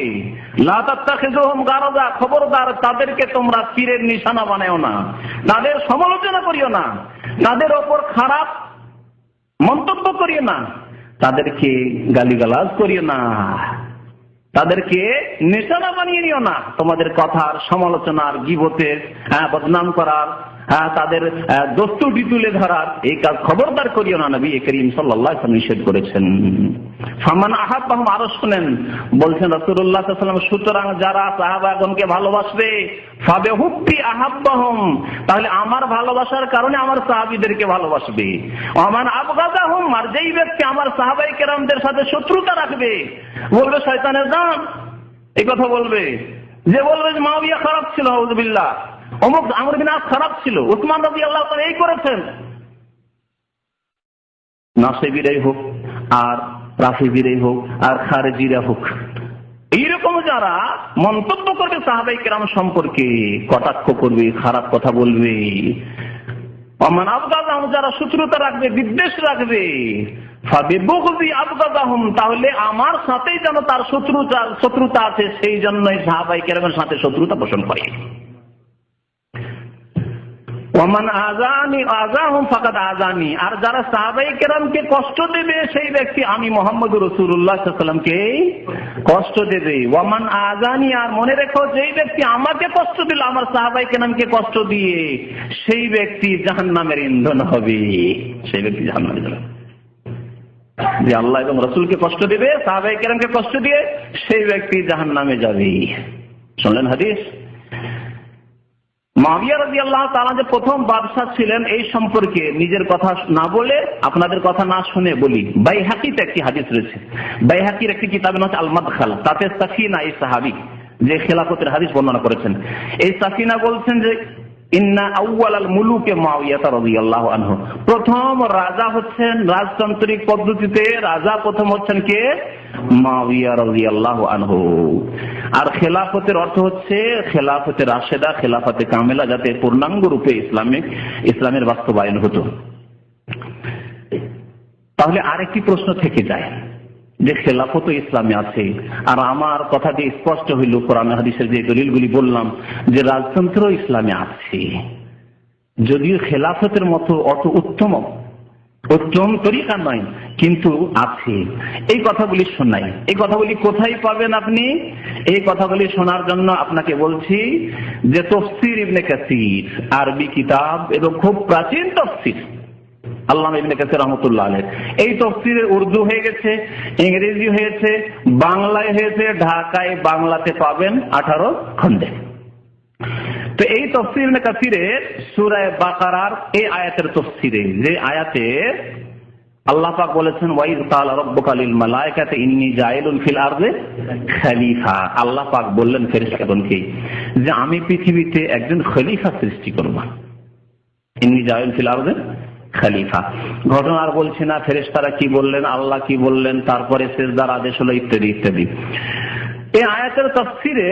লা তাত্তাখিযুহুম গারাদা, খবরদার তাদেরকে তোমরা তীরের নিশানা বানাও না, তাদের সমালোচনা করিও না, তাদের ওপর খারাপ মন্তব্য করিও না, তাদেরকে গালিগালাজ করিও না, তাদেরকে নিশানা বানিয়ে নিও না। তোমাদের কথার সমালোচনার, গীবতের, বদনাম করার, তাদের দস্তুটি তুলে ধরার এই কাজ খবরদার করিও না। নবী করিম সাল্লাল্লাহু আলাইহি ওয়াসাল্লাম নিষেধ করেছেন। ফামান আহাব্বাহুম, আরো শুনেন, বলছেন রাসূলুল্লাহ সাল্লাল্লাহু আলাইহি ওয়াসাল্লাম, সুতরাং যারা সাহাবাগণকে ভালোবাসবে, ফাবিহুব্বি আহাব্বাহুম, তাহলে আমার ভালোবাসার কারণে আমার সাহাবীদেরকে ভালোবাসবে। ওমান আবগাদাহুম, আর যেই ব্যক্তি আমার সাহাবায়ে কেরামদের সাথে শত্রুতা রাখবে, বলবে শয়তানের দান, এই কথা বলবে। যে বলবে যে মুআবিয়া খারাপ ছিল, আউযুবিল্লাহ, অমুক আমর বিন আস খারাপ ছিল, উসমান রাদিয়াল্লাহু তাআলা এই করেছেন, নাসিবীরাই হোক আর রাফিজীরাই হোক আর খারেজিরা হোক, এইরকম যারা মন্তব্য করবে সাহাবায়ে কেরাম সম্পর্কে, কটাক্ষ করবে, খারাপ কথা বলবে, ওমান আবগাদাহুম, যারা শত্রুতা রাখবে, বিদ্বেষ রাখবে, ফাবিবুগযি আবগাদাহুম, তাহলে আমার সাথেই যেন তার শত্রুতা আছে, সেই জন্যই সাহাবায়ে কেরামের সাথে শত্রুতা পোষণ করে। ওমান আযানি আযাহুম ফাকাদ আযানি, আর যারা সাহাবায়ে কেরামকে কষ্ট দেবে সেই ব্যক্তি আমি মুহাম্মদুর রাসূলুল্লাহ সাল্লাল্লাহু আলাইহি ওয়াসাল্লামকে কষ্ট দেবে। ওমান আযানি, আর মনে রেখো যেই ব্যক্তি আমাকে কষ্ট দিল, আমার সাহাবায়ে কেরামকে কষ্ট দিয়ে, সেই ব্যক্তি জাহান্নামের ইন্ধন হবে, সেই ব্যক্তি জাহান্নামে যাবে। যে আল্লাহ এবং রাসূলকে কষ্ট দেবে, সাহাবায়ে কেরামকে কষ্ট দিয়ে, সেই ব্যক্তি জাহান্নামে যাবে। শুনলেন হাদিস? মুআবিয়া রাদিয়াল্লাহু তাআলা যে প্রথম বাদশা ছিলেন, এই সম্পর্কে নিজের কথা না বলে, আপনাদের কথা না শুনে বলি। বাইহাকিতে একটি হাদিস রয়েছে, বাইহাকির একটি কিতাবের নাম আল মাদখাল, তাতে সাফিনা, এই সাহাবী যে খেলাফতের হাদিস বর্ণনা করেছেন, এই সাফিনা বলছেন যে ইন্না আউয়ালাল মুলুকে মুআবিয়া রাদিয়াল্লাহু আনহু, প্রথম রাজা হচ্ছেন রাজতান্ত্রিক পদ্ধতিতে, রাজা প্রথম হচ্ছেন কে? মুআবিয়া রাদিয়াল্লাহু আনহু। আর খেলাফতের অর্থ হচ্ছে খেলাফতে রাশেদা, খেলাফতে কামেলা, যাতে পূর্ণাঙ্গ রূপে ইসলামের বাস্তবায়ন হতো। তাহলে আরেকটি প্রশ্ন থেকে যায় যে খেলাফত ইসলামে আছে, আর আমার কথা দিয়ে স্পষ্ট হইল কোরআন হাদিসের যে দলিলগুলি বললাম যে রাজতন্ত্র ইসলামে আছে, যদিও খেলাফতের মতো অত উত্তম তরিকা নয়, কিন্তু আছে। এই কথাগুলি শোনাই, এই কথাগুলি কোথায় পাবেন আপনি? এই কথাগুলি শোনার জন্য আপনাকে বলছি যে তাফসীর ইবনে কাসীর, আরবি কিতাব এবং খুব প্রাচীন তাফসীর, আল্লামা ইবনে কাসীর রাহমাতুল্লাহ আলাইহি, এই তাফসীরের উর্দু হয়ে গেছে, ইংরেজি হয়েছে, বাংলায় হয়েছে, ঢাকায় বাংলাতে পাবেন 18 খণ্ডে। তো এই তাফসীর ইবনে কাসীরের সূরা বাকারার এই আয়াতের তাফসীরে, যে আয়াতে আল্লাহ পাক বলেছেন ওয়াইজ ক্বালা রাব্বুকা লিল মালায়েকাতি ইন্নী জাইলুন ফিল আরদি খলিফা, আল্লাহ পাক বললেন ফেরেশতাগণকে যে আমি পৃথিবীতে একজন খলিফা সৃষ্টি করব। ইন্নী জাইলুন ফিল আরদি খলিফা, ঘটনা আর বলছি না, ফেরেশতারা কি বললেন, আল্লাহ কি বললেন, তারপরে সিজদার আদেশ হলো, ইত্যাদি ইত্যাদি। এই আয়াতের তাফসীরে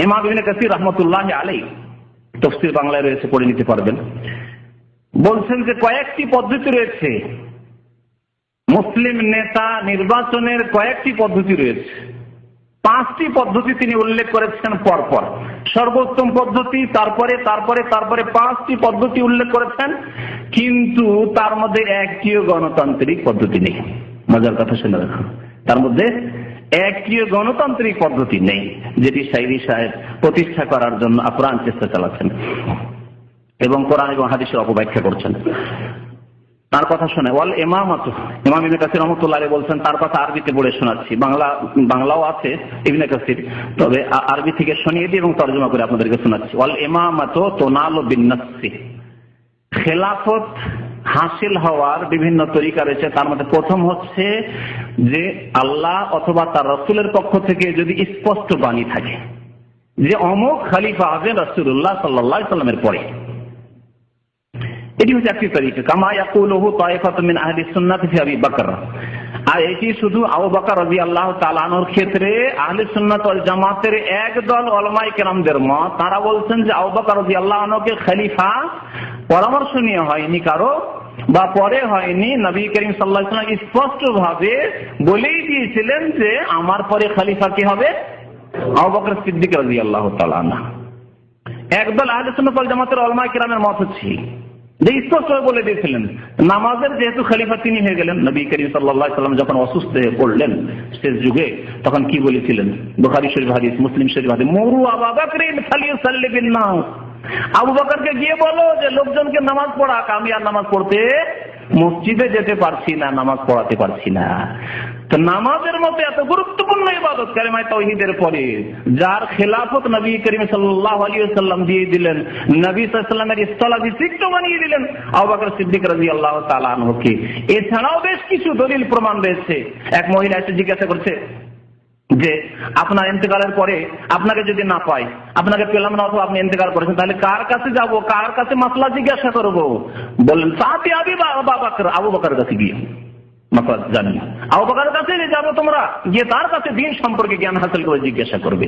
ইমাম ইবনে কাসীর রাহমাতুল্লাহ আলাইহি, তাফসীর বাংলায় রয়েছে, পড়ে নিতে পারবেন, বলছেন যে কয়েকটি পদ্ধতি রয়েছে, মুসলিম নেতা নির্বাচনের কয়েকটি পদ্ধতি রয়েছে। 5টি পদ্ধতি তিনি উল্লেখ করেছেন পরপর, সর্বোত্তম পদ্ধতি, তারপরে তারপরে তারপরে 5টি পদ্ধতি উল্লেখ করেছেন, কিন্তু তার মধ্যে একটিও গণতান্ত্রিক পদ্ধতি নেই। মজার কথা শুনে রাখুন, তার মধ্যে একটিও গণতান্ত্রিক পদ্ধতি নেই যেটি সাইদি সাহেব প্রতিষ্ঠা করার জন্য আপ্রাণ চেষ্টা চালাচ্ছেন এবং কোরআন এবং হাদিসের অপব্যাখ্যা করছেন। তার কথা শুনে ওয়াল ইমামাতু, ইমাম ইবনে কাসির রাহমাতুল্লাহ আলাইহি বলছেন, তার কথা আরবিতে পড়ে শোনাচ্ছি, বাংলাও আছে ইবনে কাসির, তবে আরবি থেকে শুনিয়ে দিই এবং তরজমা করে আপনাদেরকে শোনাচ্ছি। ওয়াল ইমামাতু তুনালু বিন-নাসি, খেলাফত হাসিল হওয়ার বিভিন্ন তরিকা রয়েছে। তার মধ্যে প্রথম হচ্ছে যে আল্লাহ অথবা তার রাসূলের পক্ষ থেকে যদি স্পষ্ট বাণী থাকে যে অমুক খলিফা হবেন রাসূলুল্লাহ সাল্লাল্লাহু আলাইহি সাল্লামের পরে, এটি হচ্ছে একটি তরিকা। কামা ইয়াকুলুহু তায়েফাতুম মিন আহলি সুন্নাতি ফি আবি বকর, আর এটি শুধু আবু বকর রাদিয়াল্লাহু তাআলা আনহুর ক্ষেত্রে আহলে সুন্নাত ওয়াল জামাতের একদল উলামায়ে কেরামদের মত। তারা বলছেন যে আবু বকর রাদিয়াল্লাহু আনহুকে খলিফা পরামর্শ নিয়ে হয়নি কারো, বা পরে হয়নি, নবী করিম সাল্লাল্লাহু আলাইহি ওয়াসাল্লাম স্পষ্ট ভাবে বলেই দিয়েছিলেন যে আমার পরে খলিফা কি হবে, আবু বকর সিদ্দিক রাদিয়াল্লাহু তাআলা আনহু। একদল আহলে সুন্নাত ওয়াল জামাতের উলামায়ে কেরামের মত হচ্ছে যে স্পষ্ট বলে দিয়েছিলেন নামাজের যেহেতু খলিফা তিনি হয়ে গেলেন। নবী করিম সাল্লাল্লাহু আলাইহি ওয়াসাল্লাম যখন অসুস্থ হয়ে পড়লেন শেষ যুগে, তখন কি বলেছিলেন? বুখারী শরীফ হাদিস, মুসলিম শরীফ হাদিস, মুরু আবু বকরিন ফালিয়ুসাল্লি বিন-নাস, আবু বকরকে গিয়ে বলো যে লোকজনকে নামাজ পড়াক, আমি আর নামাজ পড়তে মসজিদে যেতে পারছি না, নামাজ পড়াতে পারছি না। তো নামাজের মতো এত গুরুত্বপূর্ণ ইবাদত কালিমায়ে তাওহীদের পরে যার খেলাফত নবী করিম সাল্লাল্লাহু আলাইহি ওয়াসাল্লাম দিয়ে দিলেন, নবী সাল্লাল্লাহু আলাইহি ওয়াসাল্লামের স্থলাভিষিক্ত বানিয়ে দিলেন আবু বকর সিদ্দিক রাদিয়াল্লাহু তাআলা আনহুকে। এছাড়াও বেশ কিছু দলিল প্রমাণ রয়েছে। এক মহিলা এসে জিজ্ঞাসা করছে যে আপনার ইন্তেকালের পরে আপনাকে যদি না পাই, আপনাকে পেলাম না, অথবা আপনি ইন্তেকাল করেছেন, তাহলে কার কাছে যাব, কার কাছে মাসলা জিজ্ঞাসা করব? বললেন সাথী আবি বকর, আবু বকরের কাছে গিয়ে মাসলা জানি, আবু বকরের কাছে যাবো তোমরা, গিয়ে তার কাছে দ্বীন সম্পর্কে জ্ঞান হাসিল করে জিজ্ঞাসা করবে।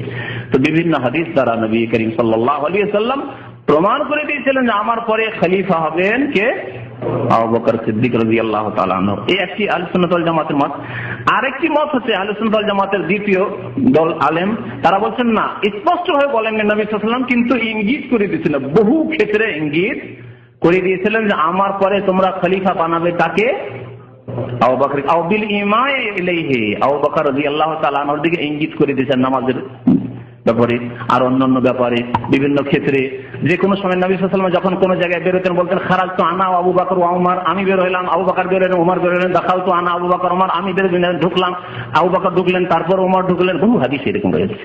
তো বিভিন্ন হাদিস দ্বারা নবী করিম সাল্লাল্লাহু আলাইহি ওয়াসাল্লাম প্রমাণ করে দিয়েছিলেন যে আমার পরে খলিফা হবেন কে, আবু বকর সিদ্দিক রাদিয়াল্লাহু তাআলা আনহু। এই একটি আহলে সুন্নাত ওয়াল জামাতের মত। আরেকটি মত হচ্ছে আহলে সুন্নাত ওয়াল জামাতের দ্বিতীয় দল আলেম, তারা বলছেন না, স্পষ্ট ভাবে বলেন নবী সাল্লাল্লাহু আলাইহি ওয়াসাল্লাম, কিন্তু ইঙ্গিত করে দিয়েছিলেন, বহু ক্ষেত্রে ইঙ্গিত করে দিয়েছিলেন যে আমার পরে তোমরা খলিফা বানাবে তাকে, আবু বকর, আও বিল ইমায়ে ইলাইহি, আবু বকর রাদিয়াল্লাহু তাআলা আনহুর দিকে ইঙ্গিত করে দিয়েছেন নামাজের ব্যাপারে আর অন্যান্য ব্যাপারে বিভিন্ন ক্ষেত্রে। যে কোনো সময় নবী সাল্লাল্লাহু আলাইহি ওয়াসাল্লাম যখন কোনো জায়গায় বেরোতেন বলতেন খারাজতু আনা আবু বকর ওয়া উমর, আমি বের হইলাম, আবু বকর বের হলেন, উমর বের হলেন, দাখালতু আনা আবু বকর উমর, আমি বের হইলাম, ঢুকলাম, আবু বকর ঢুকলেন, তারপর উমর ঢুকলেন। বহু হাদিস এরকম রয়েছে।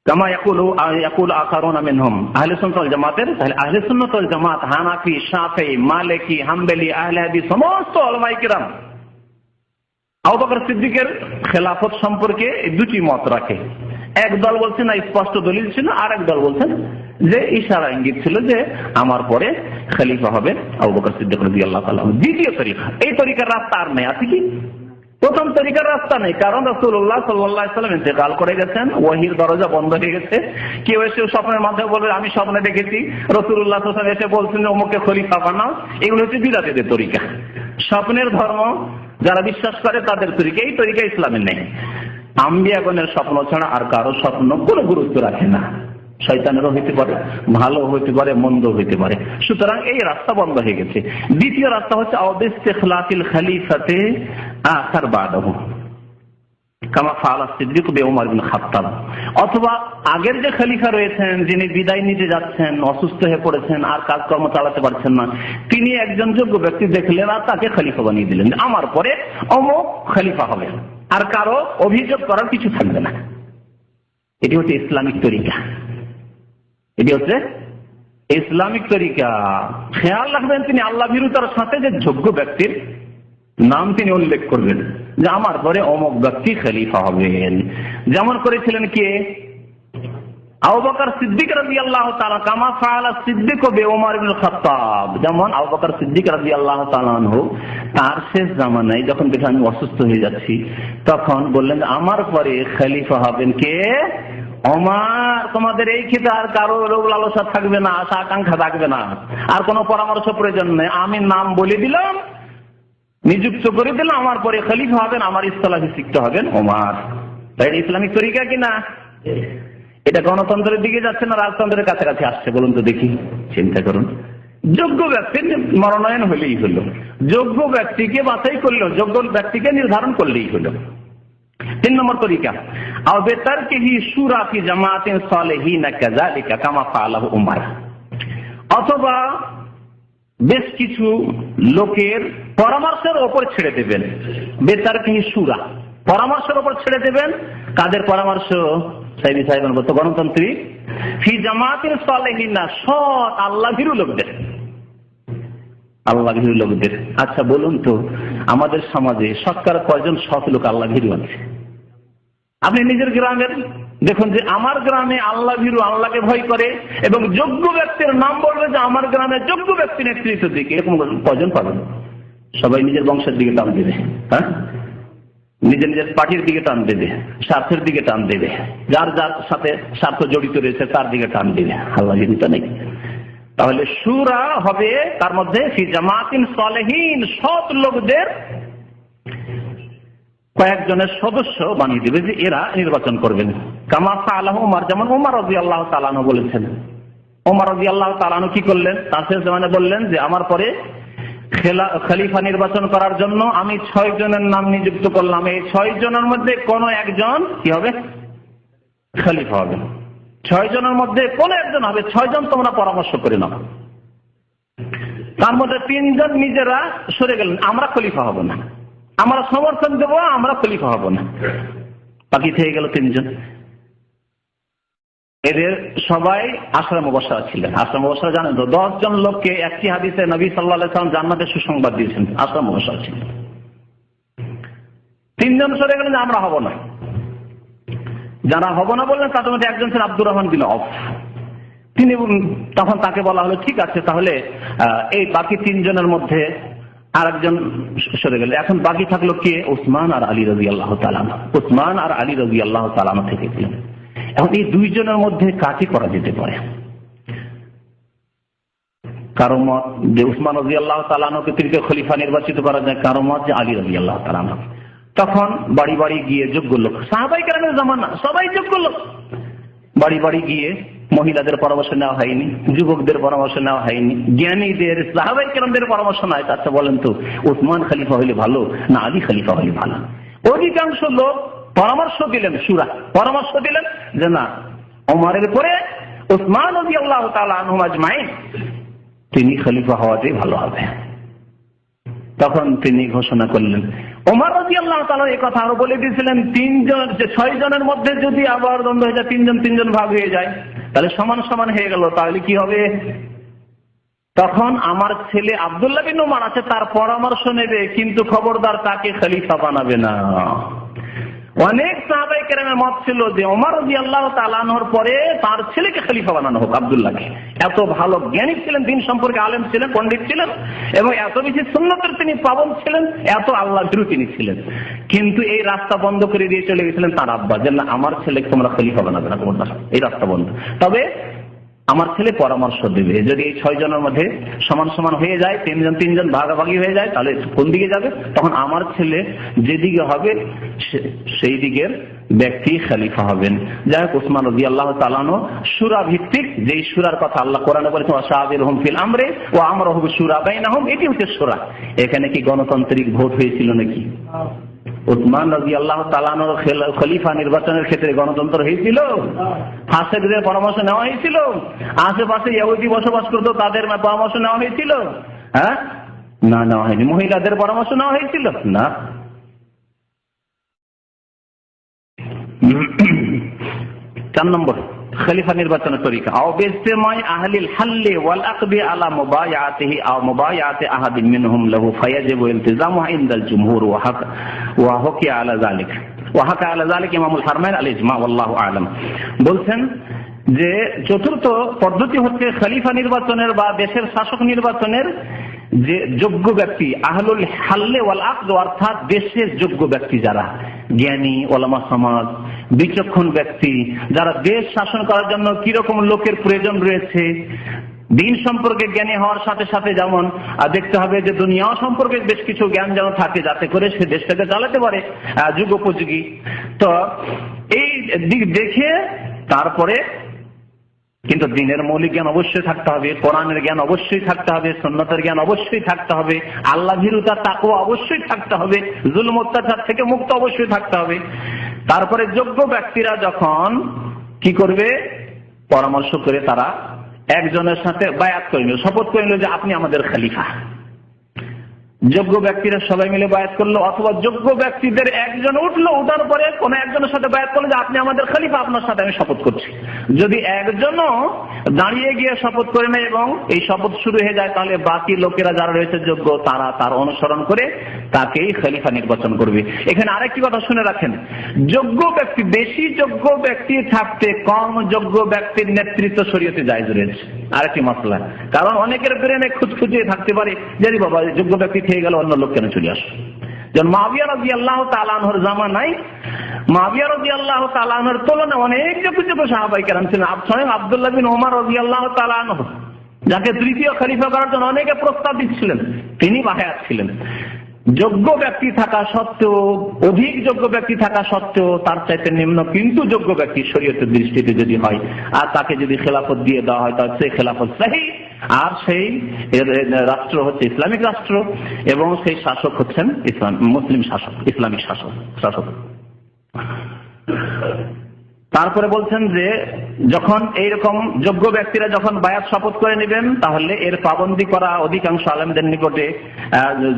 কামা ইয়াকুলু আখারুনা মিনহুম, আহলে সুন্নাত ওয়াল জামাতের, তাহলে আহলে সুন্নাত ওয়াল জামাত হানাফি, শাফিঈ, মালিকি, হাম্বলি, আহলে হাদিস সমস্ত উলামায়ে কিরাম আবু বকর সিদ্দিকের খেলাফত সম্পর্কে দুটি মত রাখে। এক দল বলছেন না, স্পষ্ট দলিল ছিল, আর এক দল বলছেন যে ইশারা ইঙ্গিত ছিল যে আমার পরে খলিফা হবে আবু বকর সিদ্দিক রাদিয়াল্লাহু তাআলা। দ্বিতীয় তরিকা, এই তরিকার রাস্তা আর নেই, আছে কি? প্রথম তরিকার রাস্তা নেই, কারণ রাসূলুল্লাহ সাল্লাল্লাহু আলাইহি ওয়াসাল্লাম ইন্তেকাল করে গেছেন, ওহীর দরজা বন্ধ হয়ে গেছে। কেউ এসে স্বপ্নের মাধ্যমে বলবে আমি স্বপ্নে দেখেছি রাসূলুল্লাহ সাল্লাল্লাহু আলাইহি ওয়াসাল্লাম এসে বলছেন যে অমুককে খলিফা বানাও। এগুলো হচ্ছে বিদআতের তরিকা, স্বপ্নের ধর্ম যারা বিশ্বাস করে তাদের তরিকা। এই তরিকা ইসলামে নেই। আম্বিয়াগণের স্বপ্ন ছাড়া আর কারো স্বপ্ন কোনো গুরুত্ব রাখে না। শয়তানেরও হইতে পারে, ভালো হইতে পারে, মন্দ হইতে পারে। সুতরাং এই রাস্তা বন্ধ হয়ে গেছে। দ্বিতীয় রাস্তা হচ্ছে আউদিস্তিখলাফিল খলিফাতে আখার বাদাহু, কামা ফাআলা সিদ্দিক বিউমর বিন খাত্তাব, অথবা আগের যে খলিফা রয়েছেন যিনি বিদায় নিতে যাচ্ছেন, অসুস্থ হয়ে পড়েছেন, আর কাজকর্ম চালাতে পারছেন না, তিনি একজন যোগ্য ব্যক্তি দেখলেন আর তাকে খলিফা বানিয়ে দিলেন, আমার পরে অমুক খলিফা হবে, আর কারো অভিযোগ করার কিছু থাকবে না। এটি হচ্ছে ইসলামিক তরিকা, এটি হচ্ছে ইসলামিক তরিকা। খেয়াল রাখবেন তিনি আল্লাহ ভীরুতার সাথে যে যোগ্য ব্যক্তির নাম তিনি উল্লেখ করবেন যে আমার পরে অমুক ব্যক্তি খলিফা হবেন। যেমন করেছিলেন কে, আবু বকর সিদ্দিক রাদিয়াল্লাহু তাআলা, কামা ফাআলা সিদ্দিক বিউমর ইবনে খাত্তাব। যেমন আবু বকর সিদ্দিক রাদিয়াল্লাহু তাআলা আনহু তার শেষ জামানায় যখন দেখলেন আমি অসুস্থ হয়ে যাচ্ছি, তখন বললেন আমার পরে খলিফা হবেন কে, ওমর। তোমাদের এই ক্ষেত্রে আর কারো লোভ লালসা থাকবে না, আশা আকাঙ্ক্ষা থাকবে না, আর কোনো পরামর্শ প্রয়োজন নেই। আমি নাম বলে দিলাম, নিযুক্ত করে দিলাম, আমার পরে খলিফা হবেন, আমার স্থলাভিষিক্ত হবেন ওমর। তাই ইসলামিক তরিকা কিনা? এটা গণতন্ত্রের দিকে যাচ্ছে না রাজতন্ত্রের কাছাকাছি আসছে? বলুন তো দেখি, চিন্তা করুন। যোগ্য ব্যক্তির মনোনয়ন হলেই হলো, যোগ্য ব্যক্তিকে বাছাই করলো, যোগ্য ব্যক্তিকে নির্ধারণ করলেই হলো। 3 নম্বর তরিকা, আও বেতারকিহি শুরা ফি জামাতিন সালিহিন কাযালিকা কামা ফাআলাহু উমর, অথবা বেশ কিছু লোকের পরামর্শের ওপর ছেড়ে দেবেন। বেতারকিহি শুরা, পরামর্শের ওপর ছেড়ে দেবেন। কাদের পরামর্শ? সাইদি সাহেবের মতো গণতান্ত্রিক। ফি জামাতিন সালিহিন, সৎ আল্লাহভীরু লোকদের, আল্লাহভীরু লোকদের। আচ্ছা বলুন তো, আমাদের সমাজে শতকরা কয়জন সৎ লোক আল্লাহভীরু আছে? আপনি নিজের গ্রামের দেখুন যে আমার গ্রামে আল্লাহভীরু, আল্লাহকে ভয় করে এবং যোগ্য ব্যক্তির নাম বলবে যে আমার গ্রামে যোগ্য ব্যক্তি নেতৃত্বের দিকে, এরকম কয়জন পাবেন? সবাই নিজের বংশের দিকে টান দেবে, হ্যাঁ, নিজের নিজের পার্টির দিকে টান দেবে, স্বার্থের দিকে টান দেবে, যার যার সাথে স্বার্থ জড়িত রয়েছে তার দিকে টান দেবে। আল্লাহভীরুতা নেই। তাহলে শুরা হবে তার মধ্যে ফি জামাতিন সালেহিন, সৎ লোকদের কয়েকজনের সদস্য বানিয়ে দেবে যে এরা নির্বাচন করবেন। কামা ফাআলাহু উমর, যেমন ওমর রাদিয়াল্লাহু তাআলা আনহু বলেছেন। ওমর রাদিয়াল্লাহু তাআলা আনহু কি করলেন? তার শেষ জামানে বললেন যে আমার পরে খলিফা নির্বাচন করার জন্য আমি 6 জনের নাম নিযুক্ত করলাম। এই 6 জনের মধ্যে কোন একজন কি হবে? খলিফা হবে। 6 জনের মধ্যে কোন একজন হবে। 6 জন তোমরা পরামর্শ করে নাও। তার মধ্যে 3 জন নিজেরা সরে গেলেন, আমরা খলিফা হব না, আমরা সমর্থন দেব, আমরা খলিফা হব না। বাকি থেকে গেল 3 জন। এদের সবাই আশরা মুবাশশারা ছিলেন। আশরা মুবাশশারা জানেন তো, 10 জন লোককে একটি হাদিসে নবী সাল্লাল্লাহু আলাইহি ওয়াসাল্লাম জান্নাতের সুসংবাদ দিয়েছেন, আশরা মুবাশশারা ছিলেন। 3 জন সরে গেলেন, আমরা হব না। যারা হব না বললেন তাদের মধ্যে একজন ছিলেন আব্দুর রহমান বিন আওফ। তিনি তখন তাকে বলা হলো ঠিক আছে, তাহলে এই বাকি 3 জনের মধ্যে আরেকজন সরে গেল। এখন বাকি থাকলো কে? উসমান আর আলী রাদিয়াল্লাহু তাআলা। উসমান আর আলী রাদিয়াল্লাহু তাআলা থেকে গেলেন। এখন এই 2 জনের মধ্যে কাকে করা যেতে পারে? কারো মত যে উসমান রাদিয়াল্লাহু তাআলাকে তিনকে খলিফা নির্বাচিত করা যায়, কারো মত যে আলী রাদিয়াল্লাহু তাআলা। তখন বাড়ি বাড়ি গিয়ে যোগ্য লোক, সাহাবায়ে কেরামের জামানা সবাই যোগ্য লোক, বাড়ি বাড়ি গিয়ে মহিলাদের পরামর্শ নেওয়া হয়নি, যুবকদের পরামর্শ নেওয়া হয়নি, জ্ঞানীদের সাহাবায়ে কেরামদের পরামর্শ নাই। আচ্ছা বলেন তো, উসমান খলিফা হলে ভালো না আলী খলিফা হলে ভালো? অধিকাংশ লোক পরামর্শ দিলেন, শুরা পরামর্শ দিলেন যে না, ওমরের পরে উসমান রাদিয়াল্লাহু তাআলা আনহু আজমাইন তিনি খলিফা হওয়াটাই ভালো হবে। তখন তিনি ঘোষণা করলেন, ওমর রাদিয়াল্লাহু তাআলা এই কথা আরো বলে দিয়েছিলেন, 6 জনের মধ্যে যদি আবার দ্বন্দ্ব হয়ে যায়, 3 জন ভাগ হয়ে যায়, তাহলে সমান সমান হয়ে গেল, তাহলে কি হবে? তখন আমার ছেলে আব্দুল্লাহ বিন উমর আছে, তার পরামর্শ নেবে, কিন্তু খবরদার তাকে খলিফা বানাবে না। অনেক সাহাবায়ে কেরামের মত ছিল যে ওমর রাদিয়াল্লাহু তাআলা আনহুর পরে তার ছেলেকে খলিফা বানানো হোক, আব্দুল্লাহকে। এত ভালো জ্ঞানী ছিলেন, দিন সম্পর্কে আলেম ছিলেন, পণ্ডিত ছিলেন, এবং এত বেশি সুন্নতের তিনি পাবন ছিলেন, এত আল্লাহভীরু তিনি ছিলেন। কিন্তু এই রাস্তা বন্ধ করে দিয়ে চলে গেছিলেন তার আব্বা, যে না আমার ছেলেকে তোমরা খলিফা বানাবে না, তোমার এই রাস্তা বন্ধ। তবে আমার ছেলে পরামর্শ দেবে, যদি এই 6 জনের মধ্যে সমান সমান হয়ে যায়, 3 জন ভাগাভাগি হয়ে যায়, তাহলে কোন দিকে যাবে? তখন আমার ছেলে যেদিকে হবে সেই দিকের ব্যক্তি খলিফা হবেন। যাই হোক, উসমান রাদিয়াল্লাহু তাআলা আনহু সূরা ভিত্তিক, যেই সূরার কথা আল্লাহ কোরআনে বলেছেন ওয়াশাবিরহুম ফিল আমরি ওয়া আমরুহু বিশুরা বাইনাহুম, এটি হচ্ছে সূরা। এখানে কি গণতান্ত্রিক ভোট হয়েছিল নাকি? উসমান রাদিয়াল্লাহু তাআলা আনহুর খলিফা নির্বাচনের ক্ষেত্রে গণতন্ত্র হয়েছিল? ফাসিকদের পরামর্শ নেওয়া হয়েছিল? আশেপাশে ইহুদি বসবাস করতো, তাদের পরামর্শ নেওয়া হয়েছিল? হ্যাঁ, না, নেওয়া হয়নি। মহিলাদের পরামর্শ নেওয়া হয়েছিল? না। 4 নম্বর খলিফা নির্বাচনের তরিকা, আও বিজতিমাই আহলিল হাল্লি ওয়াল আকদি আলা মুবায়াতিহি আও মুবায়াতি আহাদিন মিনহুম লাহু ফায়াজিবু ইলতিজামুহু ইনদাল জুমহুর ওয়া হুকিয়া আলা যালিক ওয়া হাকা আলা যালিক ইমামুল হারমাইন আল ইজমা ওয়াল্লাহু আ'লাম। বলছেন যে চতুর্থ পদ্ধতি হচ্ছে খলিফা নির্বাচনের বা দেশের শাসক নির্বাচনের যে যোগ্য ব্যক্তি, আহলুল হাল্লে ওয়াল আকদ, অর্থাৎ দেশের যোগ্য ব্যক্তি যারা জ্ঞানী, ওলামা সমাজ, বিচক্ষণ ব্যক্তি, যারা দেশ শাসন করার জন্য কিরকম লোকের প্রয়োজন রয়েছে, দিন সম্পর্কে জ্ঞানী হওয়ার সাথে সাথে যেমন দেখতে হবে যে দুনিয়া সম্পর্কে বেশ কিছু জ্ঞান যেন থাকে, যাতে করে সে দেশটাকে চালাতে পারে যুগোপযোগী। তো এই দিক দেখে তারপরে কিন্তু দিনের মৌলিক জ্ঞান অবশ্যই থাকতে হবে, কোরআনের জ্ঞান অবশ্যই থাকতে হবে, সুন্নতের জ্ঞান অবশ্যই থাকতে হবে, আল্লাহ ভীরুতা তাকওয়া অবশ্যই থাকতে হবে, জুলম অত্যাচার থেকে মুক্ত অবশ্যই থাকতে হবে। তারপরে যোগ্য ব্যক্তিরা যখন কি করবে, পরামর্শ করে তারা একজনের সাথে বায়াত করে নিল, শপথ করে নিল যে আপনি আমাদের খলিফা। যোগ্য ব্যক্তিরা সবাই মিলে বায়াত করলো, অথবা যোগ্য ব্যক্তিদের একজন উঠলো, উঠার পরে কোন একজনের সাথে বায়াত করলো যে আপনি আমাদের খলিফা, আপনার সাথে আমি শপথ করছি। যদি একজনও দাঁড়িয়ে গিয়ে শপথ করে নেয় এবং এই শপথ শুরু হয়ে যায়, তাহলে বাকি লোকেরা যারা রয়েছে যোগ্য, তারা তার অনুসরণ করে তাকেই খলিফা নির্বাচন করবে। এখানে আরেকটি কথা শুনে রাখেন, যোগ্য ব্যক্তি, বেশি যোগ্য ব্যক্তি থাকতে কম যোগ্য ব্যক্তির নেতৃত্ব শরীয়তে জায়েজ রয়েছে। আরেকটি মাসলা, কারণ অনেকের ব্রেনে খুঁজখুঁজিয়ে থাকতে পারে যে বাবা যোগ্য ব্যক্তি থেকে গেল, অন্য লোক কেন চলে আসে। যেমন মুআবিয়া রাদিয়াল্লাহু তাআলা আনহুর জামানায় মুআবিয়া রাদিয়াল্লাহু তাআলা আনহুর তুলনায় অনেক যোগ্য সাহাবায়ে কেরাম ছিলেন। স্বয়ং আব্দুল্লাহ বিন ওমর রাদিয়াল্লাহু তাআলা আনহু, যাকে তৃতীয় খলিফা করার জন্য অনেকে প্রস্তাব দিচ্ছিলেন, তিনি বায়াত ছিলেন। যোগ্য ব্যক্তি থাকা সত্ত্বেও, অধিক যোগ্য ব্যক্তি থাকা সত্ত্বেও তার চাইতে নিম্ন কিন্তু যোগ্য ব্যক্তি শরীয়তের দৃষ্টিতে যদি হয়, আর তাকে যদি খেলাফত দিয়ে দেওয়া হয়, তাহলে সেই খেলাফত সহিহ, আর সেই রাষ্ট্র হচ্ছে ইসলামিক রাষ্ট্র, এবং সেই শাসক হচ্ছেন মুসলিম শাসক, ইসলামিক শাসক। তারপরে বলছেন যে যখন এইরকম যোগ্য ব্যক্তিরা যখন বায়াত শপথ করে নেবেন, তাহলে এর পাবন্দি করা অধিকাংশ আলেমদের নিকটে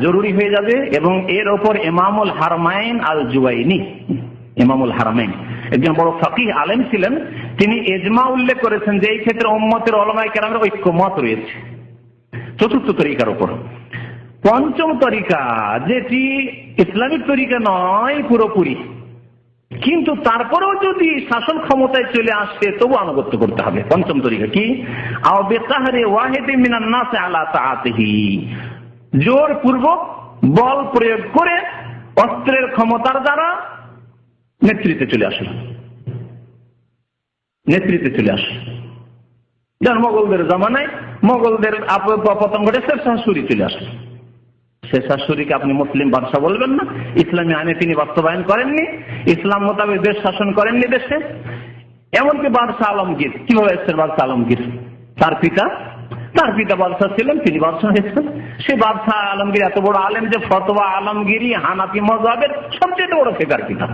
জরুরি হয়ে যাবে। এবং এর ওপর ইমামুল হারমাইন আল জুওয়াইনি, ইমামুল হারমাইন একজন বড় ফাকিহ আলেম ছিলেন, তিনি ইজমা উল্লেখ করেছেন যে এই ক্ষেত্রে উম্মতের উলামায়ে কেরামের ঐক্যমত রয়েছে চতুর্থ তরিকার উপর। পঞ্চম তরিকা, যেটি ইসলামিক তরিকা নয় পুরোপুরি, কিন্তু তারপরেও যদি শাসন ক্ষমতায় চলে আসে তবু আনুগত্য করতে হবে। পঞ্চম তরিকা কি, আও বিকাহরি ওয়াহিদি মিনান নাস আলা তাআতিহি, জোর পূর্বক বল প্রয়োগ করে অস্ত্রের ক্ষমতার দ্বারা নেতৃত্বে চলে আসে। যেমন মোগলদের জামানায় মোগলদের পতন ঘটে, শেরশাহ সূরি চলে আসে। শেরশাহ সূরিকে আপনি মুসলিম বাদশা বলবেন না, ইসলামী আইনে তিনি বাস্তবায়ন করেননি, ইসলাম মোতাবেক দেশ শাসন করেননি দেশে। এমনকি বাদশাহ আলমগীর, কিভাবে এসেছেন বাদশাহ আলমগীর? তার পিতা বাদশাহ ছিলেন, তিনি বাদশাহ হয়েছেন। সে বাদশাহ আলমগীর এত বড় আলেম যে ফতোয়া আলমগীরি হানাফি মাযহাবের সবচেয়ে বড় ফিকার কিতাব।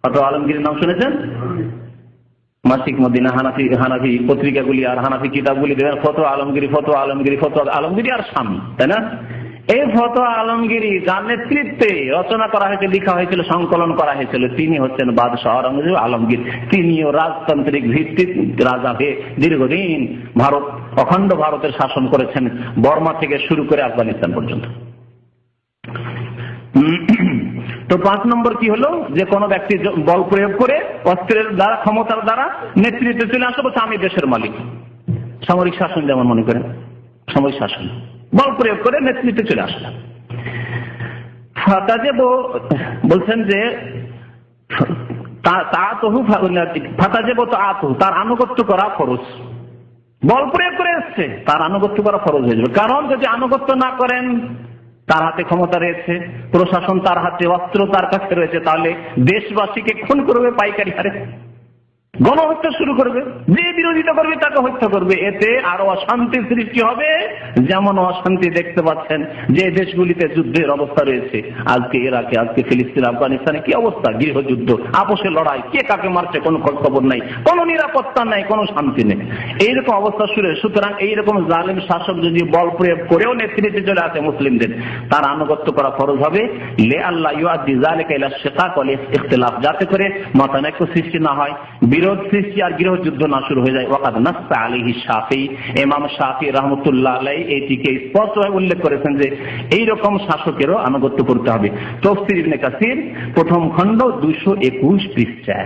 ফতোয়া আলমগীরের নাম শুনেছেন? মাসিক মদিনা হানাফি পত্রিকাগুলি আর হানাফি কিতাবগুলি দেবেন ফতোয়া আলমগীরি আর স্বামী, তাই না? এই ফতোয়া আলমগীরি যার নেতৃত্বে রচনা করা হয়েছে, লেখা হয়েছিল, সংকলন করা হয়েছিল, তিনি হচ্ছেন বাদশাহ আওরঙ্গজেব আলমগীর। তিনিও রাজতান্ত্রিক ভিত্তিক রাজা হয়ে দীর্ঘদিন অখণ্ড ভারতের শাসন করেছেন, বর্মা থেকে শুরু করে আফগানিস্তান পর্যন্ত। তো 5 নম্বর কি হলো, যে কোনো ব্যক্তি বল প্রয়োগ করে অস্ত্রের দ্বারা, ক্ষমতার দ্বারা নেতৃত্বে চলে আসে, বলছে আমি দেশের মালিক। সামরিক শাসন যেমন মনে করেন, সামরিক শাসন বল প্রয়োগ করে নেতৃত্বে চলে আসলাম। বলছেন যে তার আনুগত্য করা ফরজ। বল প্রয়োগ করে এসছে, তার আনুগত্য করা ফরজ হয়ে যাবে। কারণ যদি আনুগত্য না করেন, তার হাতে ক্ষমতা রয়েছে, প্রশাসন তার হাতে, অস্ত্র তার কাছে রয়েছে, তাহলে দেশবাসীকে খুন করবে পাইকারি হারে, গণহত্যা শুরু করবে, যে বিরোধিতা করবে তাকে হত্যা করবে। এতে আরো অশান্তি সৃষ্টি হবে। যেমন অশান্তি দেখতে পাচ্ছেন যে দেশগুলিতে যুদ্ধের অবস্থা রয়েছে, আজকে ইরাকে, আজকে ফিলিস্তিন, আফগানিস্তানে কি অবস্থা, গৃহযুদ্ধ, আপোষের লড়াই, কে কাকে মারছে কোনো খবর নাই, কোনো নিরাপত্তা নাই, কোনো শান্তি নেই, এইরকম অবস্থা শুরু। সুতরাং এইরকম জালিম শাসক যদি বল প্রয়োগ করেও নেতৃত্বে চলে আসে মুসলিমদের, তার আনুগত্য করা ফরজ হবে। লে আল্লাহ ইউআদ্দি যালিকা ইলা শিকাক ওয়াল ইখতিলাফ, যাতে করে মতানৈক্য সৃষ্টি না হয়, বিরোধ সৃষ্টি আর গৃহযুদ্ধ না শুরু হয়ে যায়। ওয়াকাদ নাসসা আলাইহি শাফিঈ, ইমাম শাফিঈ রাহমাতুল্লাহ আলাইহি এটিকে স্পষ্টভাবে উল্লেখ করেছেন যে এইরকম শাসকেরও আনুগত্য করতে হবে। তাফসীর ইবনে কাসির প্রথম খণ্ড 221 পৃষ্ঠা।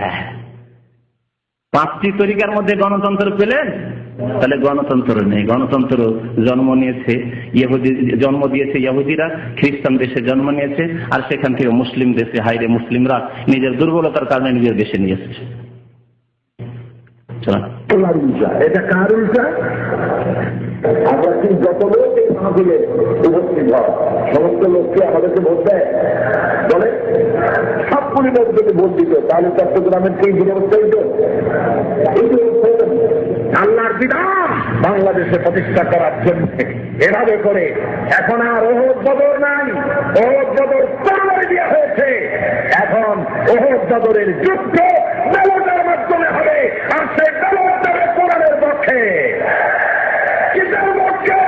5টি তরিকার মধ্যে গণতন্ত্র পেলেন, তাহলে গণতন্ত্র নেই। গণতন্ত্র জন্ম দিয়েছে ইহুদিরা, খ্রিস্টান দেশে জন্ম নিয়েছে, আর সেখান থেকে মুসলিম দেশে, হাইরে মুসলিমরা নিজের দুর্বলতার কারণে নিজের দেশে নিয়ে এসেছে। এটা কার উল্টা? আমরা কি যত লোক এই মাহফিলে উপস্থিত হয়, সমস্ত লোককে আমাদেরকে ভোট দেয়, বলে সবগুলি লোক যদি ভোট দিত, তাহলে চট্টগ্রামের সেই ব্যবস্থা হইত। আল্লাহর বিধান বাংলাদেশে প্রতিষ্ঠা করার জন্য এভাবে করে এখন আর ওহদ বদর নাই, ওহদ বদর তরবারি দেওয়া হয়েছে। এখন ওহদ বদরের যুদ্ধ ব্যালটের মাধ্যমে হবে, আর সেই ব্যালট দেবে কোরআনের পক্ষে, কিসের পক্ষে?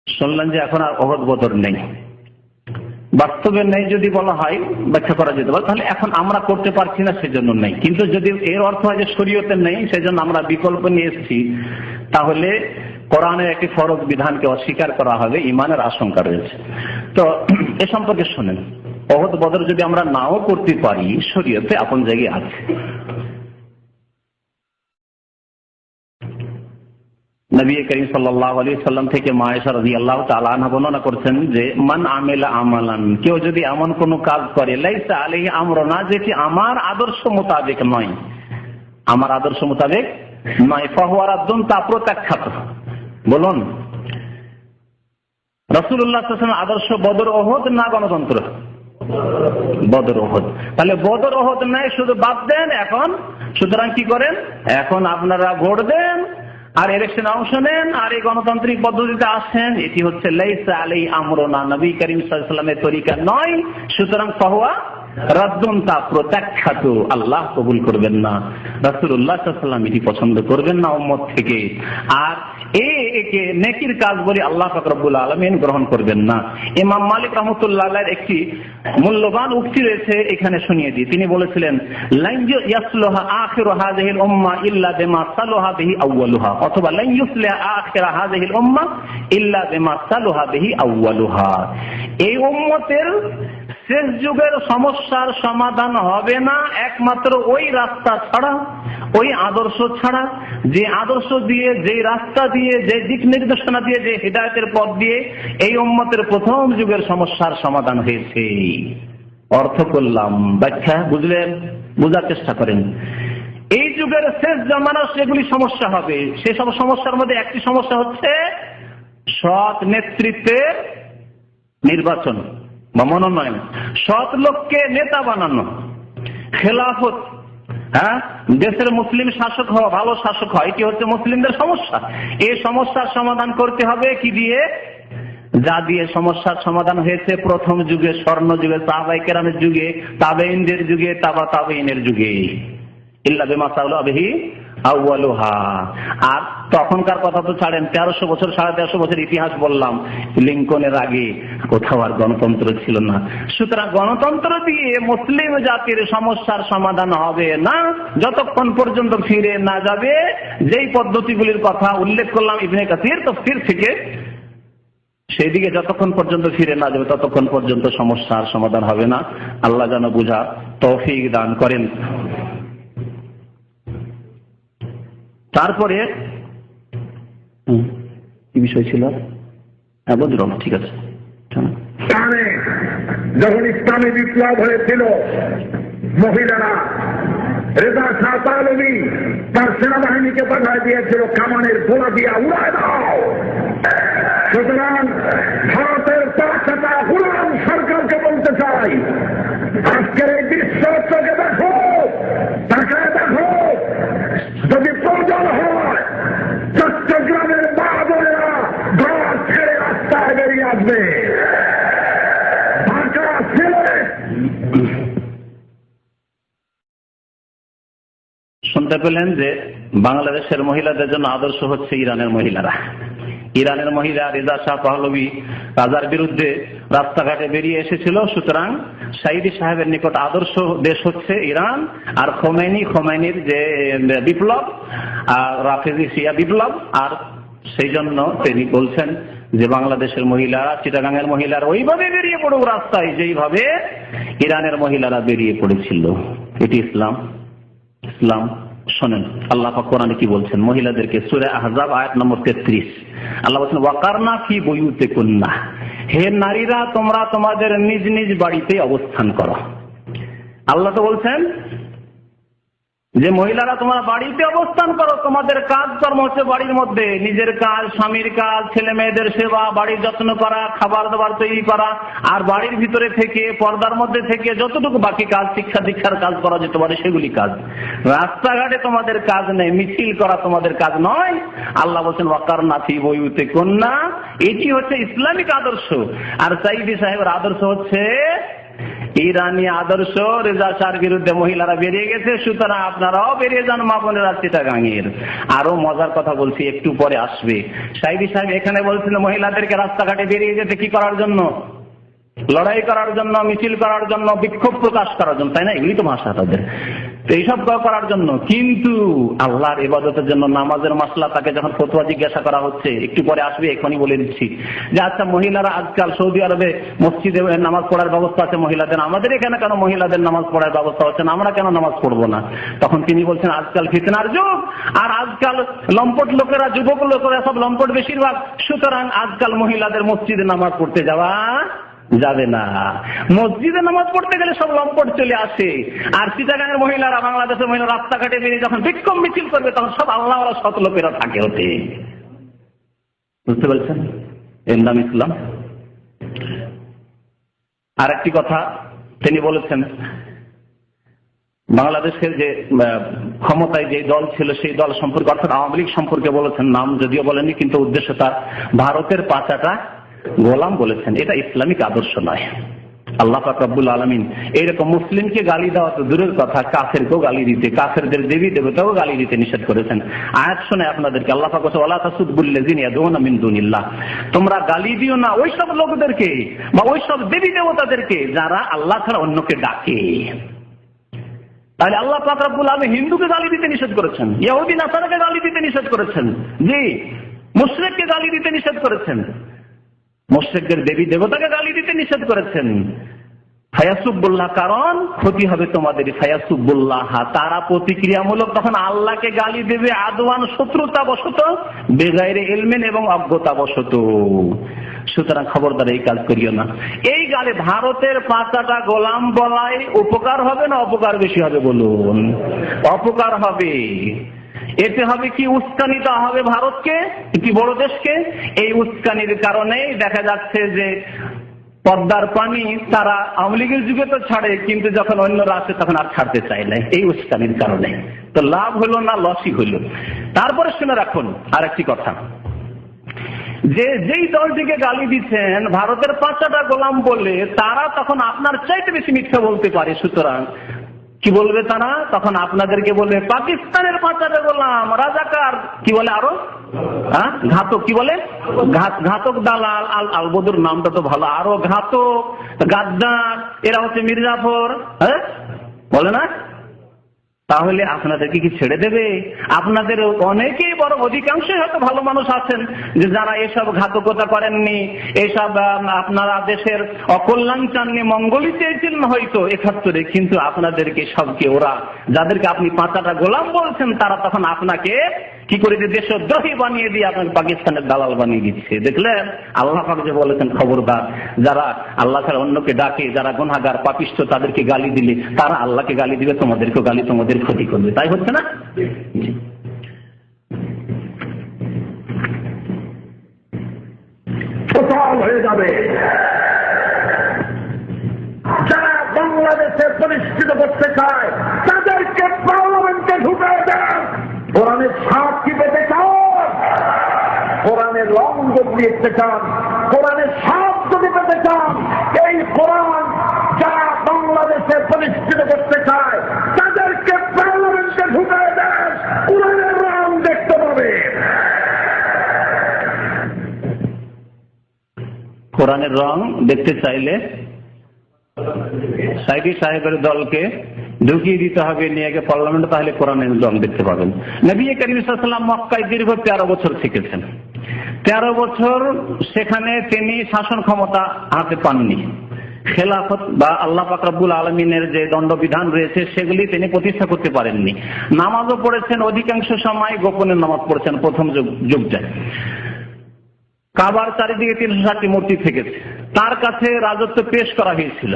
শুনলেন যে এখন আর ওহদ বদর নেই, বাস্তবে নেই যদি বলা হয় ব্যাখ্যা করা যেতে পারে, তাহলে এখন আমরা করতে পারছি না সেজন্য নেই। কিন্তু যদি এর অর্থ হয় যে শরীয়তে নেই সেজন্য আমরা বিকল্প নিয়ে এসেছি, তাহলে কোরআনের একটি ফরজ বিধানকে অস্বীকার করা হবে, ঈমানের আশঙ্কা রয়েছে। তো এ সম্পর্কে শোনেন, ওহদ বদর যদি আমরা নাও করতে পারি শরীয়তে আপন জায়গায় আছে। নবী করিম সাল্লাল্লাহু আলাইহি সাল্লাম থেকে মা আয়েশা রাদিয়াল্লাহু তাআলা আনহা বর্ণনা করছেন যে মান আমিলা আমালান, কেউ যদি এমন কোন কাজ করে লাইসা আলাইহি আমরুনা, যেটি আমার আদর্শ মোতাবেক নয়, আমার আদর্শ মোতাবেক নয়, ফাহুয়া রাদ্দুন, তা প্রত্যাখ্যাত। বলুন রাসূলুল্লাহ সাল্লাল্লাহু আলাইহি ওয়াসাল্লাম আদর্শ বদর ওহদ না গণতন্ত্র? বদর ওহদ। তাহলে বদর ওহদ নাই, শুধু বাদ দেন এখন। সুতরাং কি করেন, এখন আপনারা ভোট দেন আর ইলেকশনে অংশ নেন আর এই গণতান্ত্রিক পদ্ধতিতে আসেন। এটি হচ্ছে লাইসা আলাইহি আমরুনা, নবী করিম সাল্লাল্লাহু আলাইহি ওয়াসাল্লামের তরিকা নয়, সুতরাং ফাহুয়া রাদ্দুন, তা প্রত্যাখ্যাত, আল্লাহ কবুল করবেন না, রাসূলুল্লাহ সাল্লাল্লাহু আলাইহি ওয়াসাল্লাম এটি পছন্দ করবেন না উম্মত থেকে। আর একে নেকির কাজ বলে আল্লাহ পাক রব্বুল আলামিন গ্রহণ করবেন না। ইমাম মালিক রাহমাতুল্লাহ আলাইহির একটি মূল্যবান উক্তি রয়েছে, এখানে শুনিয়ে দিই। তিনি বলেছিলেন লান ইয়াসলুহা আখিরু হাযিহিল উম্মাহ ইল্লা বিমা সালাহা বিহি আউয়ালুহা, অথবা লান ইউসলিহা আখিরা হাযিহিল উম্মাহ ইল্লা বিমা সালাহা বিহি আউয়ালুহা। এই উম্মতের শেষ যুগের সমস্যার সমাধান হবে না একমাত্র ওই রাস্তা ছাড়া, ওই আদর্শ ছাড়া, যে আদর্শ দিয়ে, যে রাস্তা দিয়ে, যে দিক নির্দেশনা দিয়ে, যে হিদায়াতের পথ দিয়ে এই উম্মতের প্রথম যুগের সমস্যার সমাধান হয়েছে। অর্থ করলাম, ব্যাখ্যা বুঝলেন? বোঝার চেষ্টা করেন। এই যুগের শেষ জামানা সেগুলি সমস্যা হবে। সেসব সমস্যার মধ্যে একটি সমস্যা হচ্ছে সৎ নেতৃত্বের নির্বাচন বা মনোনয়ন, সৎ লোককে নেতা বানানো, খেলাফত, দেশের মুসলিম শাসক হওয়া, ভালো শাসক হয়, এটি হচ্ছে মুসলিমদের সমস্যা। এই সমস্যার সমাধান করতে হবে কি দিয়ে? যা দিয়ে সমস্যার সমাধান হয়েছে প্রথম যুগে, স্বর্ণ যুগে, সাহাবায়ে কেরামের যুগে, তাবেঈনদের যুগে, তাবা তাবেঈনের যুগে, ইল্লা বিমা সালাহা বিহি আউয়ালুহা। আর তখনকার কথা তো ছাড়েন, 1300 বছর 1350 বছর ইতিহাস বললাম, লিঙ্কনের আগে কোথাও আর গণতন্ত্র ছিল না। সুতরাং গণতন্ত্র দিয়ে মুসলিম জাতির সমস্যার সমাধান হবে না যতক্ষণ পর্যন্ত ফিরে না যাবে যেই পদ্ধতিগুলির কথা উল্লেখ করলাম ইবনে কাসির তাফসীর থেকে, সেই দিকে যতক্ষণ পর্যন্ত ফিরে না যাবে ততক্ষণ পর্যন্ত সমস্যার সমাধান হবে না। আল্লাহ যেন বুঝা তৌফিক দান করেন। তারপরে কি বিষয় ছিল? বদরম, ঠিক আছে। যখন ইসলামী বিপ্লব হয়েছিল, মহিলারা রেজা শাহ পাহলভী তার সেনাবাহিনীকে পাঠিয়ে দিয়েছিল কামানের গোলা দিয়া উড়ায় দাও। সুতরাং ভারতের পাঁচটা হুলাম সরকারকে বলতে চাই, আজকের এই দৃশ্য চোখে দেখো, তাকায় দেখো, যদি প্রয়োজন হয় চট্টগ্রামের মা বোনেরা ঘর ছেড়ে রাস্তায় বেরিয়ে আসবে। ঢাকা, সিলেট। শুনতে পেলেন যে বাংলাদেশের মহিলাদের জন্য আদর্শ হচ্ছে ইরানের মহিলারা। ইরানের মহিলা রেজা শাহ পাহলভী রাজার বিরুদ্ধে রাস্তাঘাটে বেরিয়ে এসেছিল। সুতরাং সাইদি সাহেবের নিকট আদর্শ দেশ হচ্ছে ইরান। আর খোমেনির যে বিপ্লব, রাফেজি শিয়া বিপ্লব, আর সেই জন্য তিনি বলছেন যে বাংলাদেশের মহিলারা, চিটাগাংয়ের মহিলারা ওইভাবে বেরিয়ে পড়ুক রাস্তায় যেইভাবে ইরানের মহিলারা বেরিয়ে পড়েছিল। এটি ইসলাম? ইসলাম শোনেন আল্লাহ পাক কোরআনে কি বলছেন মহিলাদেরকে, সূরা আহজাব আয়াত নম্বর 33। আল্লাহ বলছেন ওয়াকারনা ফি বুয়ুতিকুন্না, হে নারীরা তোমরা তোমাদের নিজ নিজ বাড়িতে অবস্থান করো। আল্লাহ তো বলছেন যে মহিলারা তোমরা বাড়িতে অবস্থান করো, তোমাদের কাজকর্ম হচ্ছে বাড়ির মধ্যে নিজের কাজ, স্বামীর কাজ, ছেলে মেয়েদের সেবা, বাড়ির যত্ন করা, খাবার দাবার তৈরি করা, আর বাড়ির ভিতরে থেকে পর্দার মধ্যে থেকে যতটুকু বাকি কাজ, শিক্ষা দীক্ষার কাজ করা যেতে পারে সেগুলি কাজ। রাস্তাঘাটে তোমাদের কাজ নেই, মিছিল করা তোমাদের কাজ নয়। আল্লাহ বলছেন ওয়াকারনা ফি বুয়ুতিকুন্না, এটি হচ্ছে ইসলামিক আদর্শ। আর সাইদি সাহেবের আদর্শ হচ্ছে ইরানি আদর্শ। রেজা শাহর বিরুদ্ধে মহিলারা বেরিয়ে গেছে, সুতরাং আপনারাও বেরিয়ে যান মা বোনেরা চিটাগাঙের। আরো মজার কথা বলছি, একটু পরে আসবে। সাইদি সাহেব এখানে বলছিল মহিলাদেরকে রাস্তাঘাটে বেরিয়ে যেতে কি করার জন্য? লড়াই করার জন্য, মিছিল করার জন্য, বিক্ষোভ প্রকাশ করার জন্য, তাই না? এগুলি তো ভাষা তাদের। তো এইসব করার জন্য, কিন্তু আল্লাহর ইবাদতের জন্য নামাজের মাসলা তাকে যখন ফতোয়া জিজ্ঞাসা করা হচ্ছে, একটু পরে আসবে, এখনই বলে দিচ্ছি যে আচ্ছা মহিলারা আজকাল সৌদি আরবে মসজিদে নামাজ পড়ার ব্যবস্থা আছে মহিলাদের, আমাদের এখানে কেন মহিলাদের নামাজ পড়ার ব্যবস্থা হচ্ছে না, আমরা কেন নামাজ পড়বো না? তখন তিনি বলছেন আজকাল ফিতনার যুগ, আর আজকাল লম্পট লোকেরা, যুবক লোকেরা সব লম্পট বেশিরভাগ, সুতরাং আজকাল মহিলাদের মসজিদে নামাজ পড়তে যাওয়া যাবে না। মসজিদে নামাজ পড়তে গেলে সব লম্পট চলে আসে। আর চিটাগাঙের মহিলারা, বাংলাদেশের মহিলা রাস্তাঘাটে বেরিয়ে যখন বিক্ষোভ মিছিল করবে তখন সব আল্লাহওয়ালা সৎ লোকেরা থাকে হতে। বুঝতে পারছেন? এর নাম ইসলাম। আর একটি কথা তিনি বলেছেন, বাংলাদেশের যে ক্ষমতায় যে দল ছিল সেই দল সম্পর্কে, অর্থাৎ আওয়ামী লীগ সম্পর্কে বলেছেন, নাম যদিও বলেননি কিন্তু উদ্দেশ্য তার ভারতের পাঁচাটা গোলাম বলেছেন। এটা ইসলামিক আদর্শ নয়। আল্লাহ পাক রব্বুল আলামিন এইরকম মুসলিমকে গালি দেওয়া তো দূরের কথা, কাফেরকেও গালি দিতে, কাফেরদের দেবী দেবতাও গালি দিতে নিষেধ করেছেন। আয়াত শুনে আপনাদেরকে আল্লাহ পাক বলেছেন ওয়ালা তাসুবুল্লাযিনা ইয়াদউনা মিন দুনিল্লাহ, তোমরা গালি দিও না ওইসব লোকদেরকে বা ওইসব দেবী দেবতাদেরকে যারা আল্লাহ ছাড়া অন্যকে ডাকে। তাহলে আল্লাহ পাক রব্বুল আলামিন হিন্দুকে গালি দিতে নিষেধ করেছেন, ইহুদি নাসারাকে গালি দিতে নিষেধ করেছেন, জি মুশরিককে গালি দিতে নিষেধ করেছেন, মুশরিকদের দেবী দেবতাকে গালি দিতে নিষেধ করেছেন। ফায়াসুবুল্লাহ, কারণ ক্ষতি হবে তোমাদের। ফায়াসুবুল্লাহ, তারা প্রতিক্রিয়ামূলক তখন আল্লাহকে গালি দেবে আদওয়ান, শত্রুতা বশত, বেগাইরে ইলমিন, এবং অজ্ঞতা বশত। সুতরাং খবরদার এই কাজ করিও না। এই গালে ভারতের পাঁচাটা গোলাম বলাই উপকার হবে না অপকার বেশি হবে? বলুন। অপকার হবে। এতে হবে কি, উস্কানি দেওয়া হবে ভারতকে, একটি বড় দেশকে। এই উস্কানির কারণেই দেখা যাচ্ছে যে পদ্মার পানি তারা আওয়ামী লীগের যুগে তো ছাড়ে, কিন্তু যখন অন্যরা আসে তখন আর ছাড়তে চায় না, এই উস্কানির কারণে। তো লাভ হলো না লসই হইল। তারপরে শুনে রাখুন আর একটি কথা, যে যেই দলটিকে গালি দিচ্ছেন ভারতের পাঁচটা গোলাম বলে, তারা তখন আপনার চাইতে বেশি মিথ্যা বলতে পারে। সুতরাং কি বলবে তারা? তখন আপনাদেরকে বলবে পাকিস্তানের পাঁচটা গোলাম, রাজাকার, কি বলে আরো ঘাতক, কি বলে ঘাতক দালাল, আল বদর নামটা তো ভালো, আরো ঘাতক, গাদ্দার, এরা হচ্ছে মির্জাফর, হ্যাঁ বলে না? তাহলে আপনাদেরকে কি ছেড়ে দেবে? আপনাদের অনেকেই, বড় অধিকাংশই হয়তো ভালো মানুষ আছেন যে যারা এসব ঘাতকতা করেননি, এসব আপনারা দেশের অকল্যাণ চাননি, মঙ্গলই চেয়েছিলেন হয়তো ৭১, কিন্তু আপনাদেরকে সবকে, ওরা যাদেরকে আপনি পাঁচাটা গোলাম বলছেন, তারা তখন আপনাকে কি করে যে দেশদ্রোহী বানিয়ে দিয়ে আপনাকে পাকিস্তানের দালাল বানিয়ে দিচ্ছে। দেখলেন আল্লাহ পাক যে বলেছেন খবরদার, যারা আল্লাহ ছাড়া অন্যকে ডাকে, যারা গুনাহগার পাপিষ্ঠ, তাদেরকে গালি দিলে তারা আল্লাহকে গালি দিবে, তোমাদেরকেও গালি, তোমাদের ক্ষতি করবে। তাই হচ্ছে না? সফল হয়ে যাবে যারা বাংলাদেশে প্রতিষ্ঠিত করতে চায়, তাদেরকে পার্লামেন্টে ঢুকে দেন। কোরআনের সাপ কি পেতে চান? কোরআনের রং যদি দেখতে চান, কোরআনের সাপ যদি পেতে চান, এই কোরআন যারা বাংলাদেশে প্রতিষ্ঠিত করতে চায় তাদেরকে পার্লামেন্টে ঢুকে দেন, কোরআনের রং দেখতে পাবে। কোরআনের রং দেখতে চাইলে সাইদি সাহেবের দলকে ঢুকিয়ে দিতে হবে, নিয়ে গিয়ে পার্লামেন্টে, তাহলে কোরআনের রং দেখতে পাবেন। নবী করিম সাল্লাল্লাহু আলাইহি ওয়াসাল্লাম মক্কায় দীর্ঘ 13 বছর থেকেছেন। 13 বছর সেখানে তিনি শাসন ক্ষমতা হাতে পাননি। খেলাফত বা আল্লাহ পাক রব্বুল আলামিনের যে দণ্ডবিধান রয়েছে সেগুলি তিনি প্রতিষ্ঠা করতে পারেননি। নামাজও পড়েছেন, অধিকাংশ সময় গোপনে নামাজ পড়েছেন প্রথম যুগটায়। কাবার চারিদিকে 360টি মূর্তি থেকেছে। তার কাছে রাজত্ব পেশ করা হয়েছিল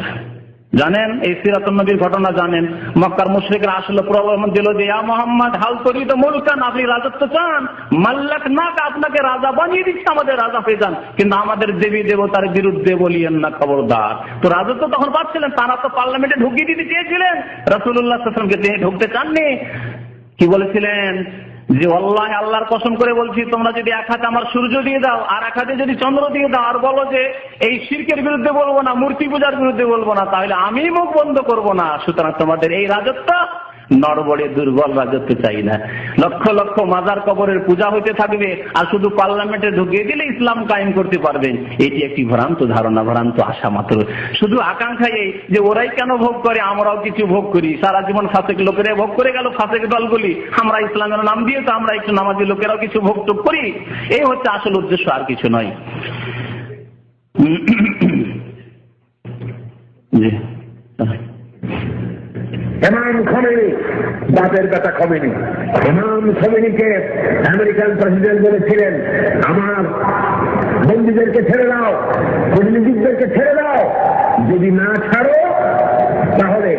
জানেন এই সিরাতুন নবীর ঘটনা জানেন, মক্কার মুশরিকরা আসলে প্রলোভন দিল যে ইয়া মুহাম্মদ হাল তরিদ মুলকান, আপনি রাজত্ব চান, মাল্লাক না, আপনাকে রাজা বানিয়ে দিচ্ছে, আমাদের রাজা হয়ে যান, কিন্তু আমাদের দেবী দেবতার বিরুদ্ধে বলিয়েন না, খবরদার। তো রাজত্ব তখন পাচ্ছিলেন, তারা তো পার্লামেন্টে ঢুকিয়ে দিতে চেয়েছিলেন, রাসূলুল্লাহ সাল্লাল্লাহু আলাইহি ওয়াসাল্লামকে তিনি ঢুকতে চাননি। কি বলেছিলেন যে আল্লাহ, আল্লাহর কসম করে বলছি, তোমরা যদি এক হাতে আমার সূর্য দিয়ে দাও আর এক হাতে যদি চন্দ্র দিয়ে দাও আর বলো যে এই শিরকের বিরুদ্ধে বলবো না, মূর্তি পূজার বিরুদ্ধে বলবো না, তাহলে আমি মুখ বন্ধ করবো না। সুতরাং তোমাদের এই রাজত্ব নড়বড়ে দুর্বল রাজত্ব চাই না। লক্ষ লক্ষ মাজার কবরের পূজা হইতে থাকবে আর শুধু পার্লামেন্টে ঢুকিয়ে দিলে ইসলাম কায়েম করতে পারবেন, এটি একটি ভ্রান্ত ধারণা, ভ্রান্ত আশা মাত্র। শুধু আকাঙ্ক্ষা এই যে ওরাই কেন ভোগ করে, আমরাও কিছু ভোগ করি। সারা জীবন ফাসেক লোকেরা ভোগ করে গেল, ফাসেক দলগুলি, আমরা ইসলামের নাম দিয়ে তো আমরা একটু নামাজি লোকেরাও কিছু ভোগ টোগ করি। এই হচ্ছে আসল উদ্দেশ্য, আর কিছু নয়। জি, ইমাম খোমেনি, বাপের বেটা খোমেনি, ইমাম খোমেনিকে আমেরিকান প্রেসিডেন্ট বলেছিলেন, আমার বন্দীদেরকে ছেড়ে দাও, কূটনীতিকদেরকে ছেড়ে দাও, যদি না ছাড়ো তাহলে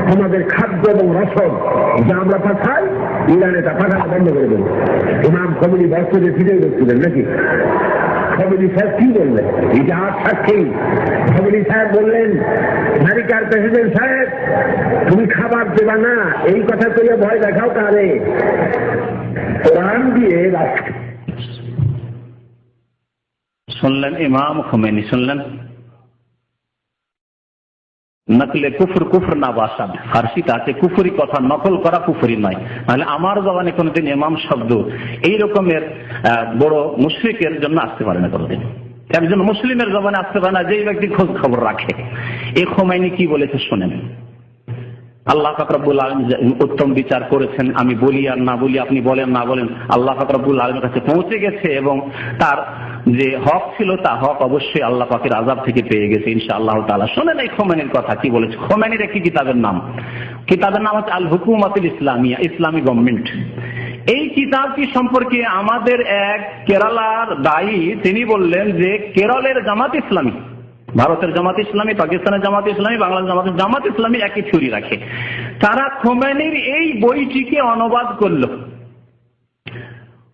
তোমাদের খাদ্য এবং রসদ যা আমরা পাঠাই ইরানে তা পাঠানো বন্ধ করে দেবো। ইমাম খোমেনি বস্ত্রে ফিরে গেছিলেন নাকি? খোমেনি সাহেব কি বললেন? এটা সাক্ষী। খোমেনি সাহেব বললেন, আমেরিকার প্রেসিডেন্ট সাহেব, তুমি খাবার দেবা না, এই কথা কইয়া ভয় দেখাও কারে? কোরআন দিয়ে শুনলেন ইমাম খোমেনি, শুনলেন নকলে কুফর, কুফর না বাসাদ, ফার্সিতে আছে কুফরি কথা নকল করা কুফরি নয়। তাহলে আমার জবানে কোনোদিন ইমাম শব্দ এই রকমের বড় মুশরিকের জন্য আসতে পারে না কোনোদিন। একজন মুসলিমের জবানে আসতে পারে না যেই ব্যক্তি খোঁজ খবর রাখে। এই খোমেনি কি বলেছে শোনেন। আল্লাহ পাক রব্বুল আলামিন উত্তম বিচার করেছেন, আমি বলি আর না বলি, আপনি বলেন না বলেন, আল্লাহ পাক রব্বুল আলামিনের কাছে পৌঁছে গেছে এবং তার যে হক ছিল তা হক অবশ্যই আল্লাহ পাকের আযাব থেকে পেয়ে গেছে ইনশাআল্লাহ তাআলা। শুনেন এই খোমেনির কথা কি বলেছে। খোমেনির একটি কিতাবের নাম, কিতাবের নাম হচ্ছে আল হুকুমাতুল ইসলামিয়া, ইসলামী গভর্নমেন্ট। এই কিতাবটি সম্পর্কে আমাদের এক কেরালার দায়ী তিনি বললেন যে কেরলের জামাত ইসলামী, ভারতের জামাত ইসলামী, পাকিস্তানের জামাত ইসলামী, বাংলাদেশের জামাত ইসলামী একই থিওরি রাখে। তারা খোমেনির এই বইটিকে অনুবাদ করলো,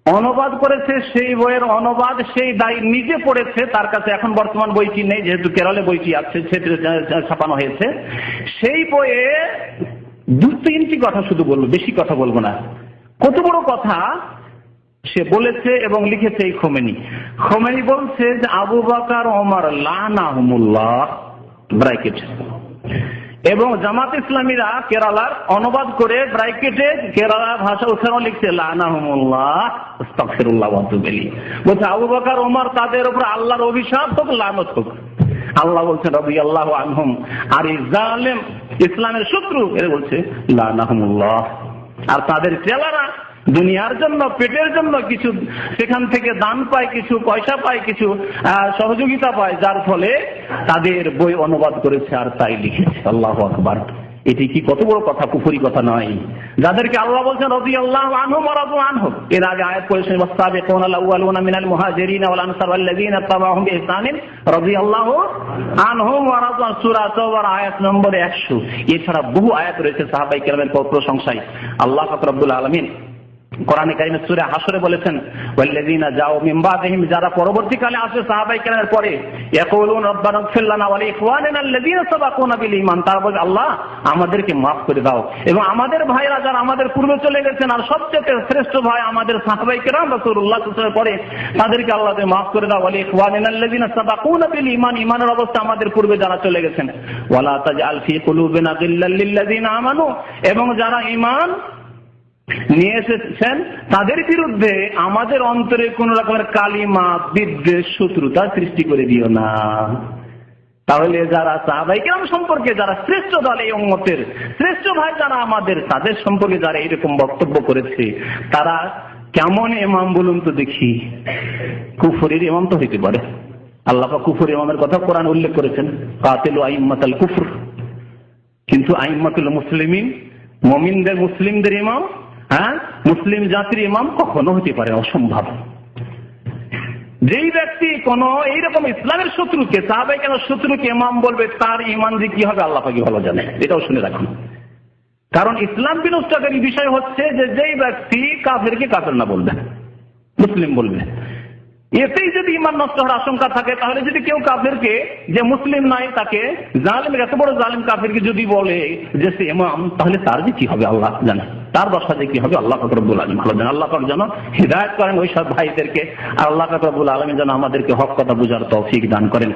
অনুবাদ করেছে। সেই বইয়ের অনুবাদ সেই দায়ী নিজে পড়েছে, তার কাছে এখন বর্তমান বইটি নেই, যেহেতু কেরলে বইটি আছে, ছাপানো হয়েছে। সেই বইয়ে 2-3টি কথা শুধু বলবো, বেশি কথা বলবো না। কত বড় কথা সে বলেছে এবং লিখেছে এই খোমেনি। খোমেনি বলছে যে আবু বকর ওমর লানাহুমুল্লাহ ব্র্যাকেট, এবং জামাত ইসলামীরা কেরালার অনুবাদ করে ব্র্যাকেটে কেরালা ভাষা উচ্চারণ লিখছে লানাহুমুল্লাহ আস্তাগফিরুল্লাহ ওয়া আতুবু ইলাইহি। বলছে আবু বকর ওমর তাদের উপর আল্লাহর অভিশাপ হোক, লানত হোক। আল্লাহ বলছেন রাদিয়াল্লাহু আনহুম, আর এই জালেম ইসলামের শত্রু এরা বলছে লানাহুমুল্লাহ। আর তাদের চেলারা দুনিয়ার জন্য, পেটের জন্য কিছু সেখান থেকে দান পায়, কিছু পয়সা পায়, কিছু সহযোগিতা পায়, যার ফলে তাদের বই অনুবাদ করেছে আর তাই লিখেছে। আল্লাহু আকবার। এটি কি কত বড় কথা, কুফরি কথা নয়? যাদেরকে আল্লাহ বলছেন রাদিয়াল্লাহু আনহুম ওয়া রাদু আনহু। এর আগে আয়াত পড়েছেন ওয়াসাবিকুনা আল-আউওয়ালুনা মিনাল মুহাজিরিন ওয়াল আনসার ওয়াল্লাযিনা তাবাউহুম বিইহসানিন রাদিয়াল্লাহু আনহুম ওয়া রাদু আনহু। সূরা তাওবার আয়াত নম্বর 100। এছাড়া বহু আয়াত রয়েছে সাহাবায়ে কেরামের প্রশংসায়। আল্লাহ পাক রব্বুল আলামিন কোরআনে কারিমে সূরা হাশরে বলেছেন ওয়াল্লাযিনা জাউ মিন বাদিহিম, যারা পরবর্তীকালে আসে সাহাবায়ে কেরামের পরে, ইয়াকুলুন রাব্বানা ইগফির লানা ওয়া লিইখওয়ানিনা আল্লাযিনা সাবাকুনা বিল ঈমান, তারা বলে আল্লাহ আমাদেরকে মাফ করে দাও এবং আমাদের ভাইরা যারা আমাদের পূর্বে চলে গেছেন, আর সবচেয়ে শ্রেষ্ঠ ভাই আমাদের সাহাবায়ে কেরাম রাসূলুল্লাহ সাল্লাল্লাহু আলাইহি ওয়াসাল্লামের পরে, তাদেরকে আল্লাহ তুমি মাফ করে দাও। ওয়া লিইখওয়ানিনা আল্লাযিনা সাবাকুনা বিল ঈমান, ঈমানের অবস্থা আমাদের পূর্বে যারা চলে গেছেন। ওয়ালা তাজআল ফি কুলুবিনা গিল্লাল লিল্লাযিনা আমানু, এবং যারা ঈমান নিয়ে এসেছেন তাদের বিরুদ্ধে আমাদের অন্তরে কোন রকমের কালিমা, বিদ্বেষ, শত্রুতা সৃষ্টি করে দিও না। তাহলে যারা সাহাবায়ে কেরাম সম্পর্কে যারা শ্রেষ্ঠ দল, এই উম্মতের শ্রেষ্ঠ ভাই যারা আমাদের, তাদের সম্পর্কে যারা এরকম বক্তব্য করেছে, তারা কেমন ইমাম বলুন তো দেখি? কুফরের ইমাম তো হইতে পারে। আল্লাহ পাক কুফরের ইমামের কথা কোরআন উল্লেখ করেছেন, কাতিলু আইম্মাতাল কুফর। কিন্তু আইম্মাতুল মুসলিমিন, মুমিনদের মুসলিমদের ইমাম, মুসলিম জাতির ইমাম কখনো হতে পারে, অসম্ভব। যেই ব্যক্তি কোন এইরকম ইসলামের শত্রুকে, সাহাবায়ে কেন শত্রুকে ইমাম বলবে, তার ঈমান যে কি হবে আল্লাহ পাকই ভালো জানে। এটাও শুনে রাখুন। কারণ ইসলাম বিনষ্টকারী বিষয় হচ্ছে যে যেই ব্যক্তি কাফেরকে কাফের না বলবে, মুসলিম বলবে, এতেই যদি ঈমান নষ্ট হওয়ার আশঙ্কা থাকে, তাহলে যদি কেউ কাফেরকে, যে মুসলিম নয়, তাকে জালিম, এত বড় জালিম কাফেরকে যদি বলে যে সে ইমাম, তাহলে তার যে কি হবে আল্লাহ জানে, তার দশা যে কি হবে আল্লাহ পাক রব্বুল আলামিন ভালো জানে। আল্লাহ পাক যেন হিদায়াত করেন ওই সব ভাইদেরকে, আর আল্লাহ পাক রব্বুল আলামিন যেন আমাদেরকে হক কথা বুঝার তৌফিক দান করেন।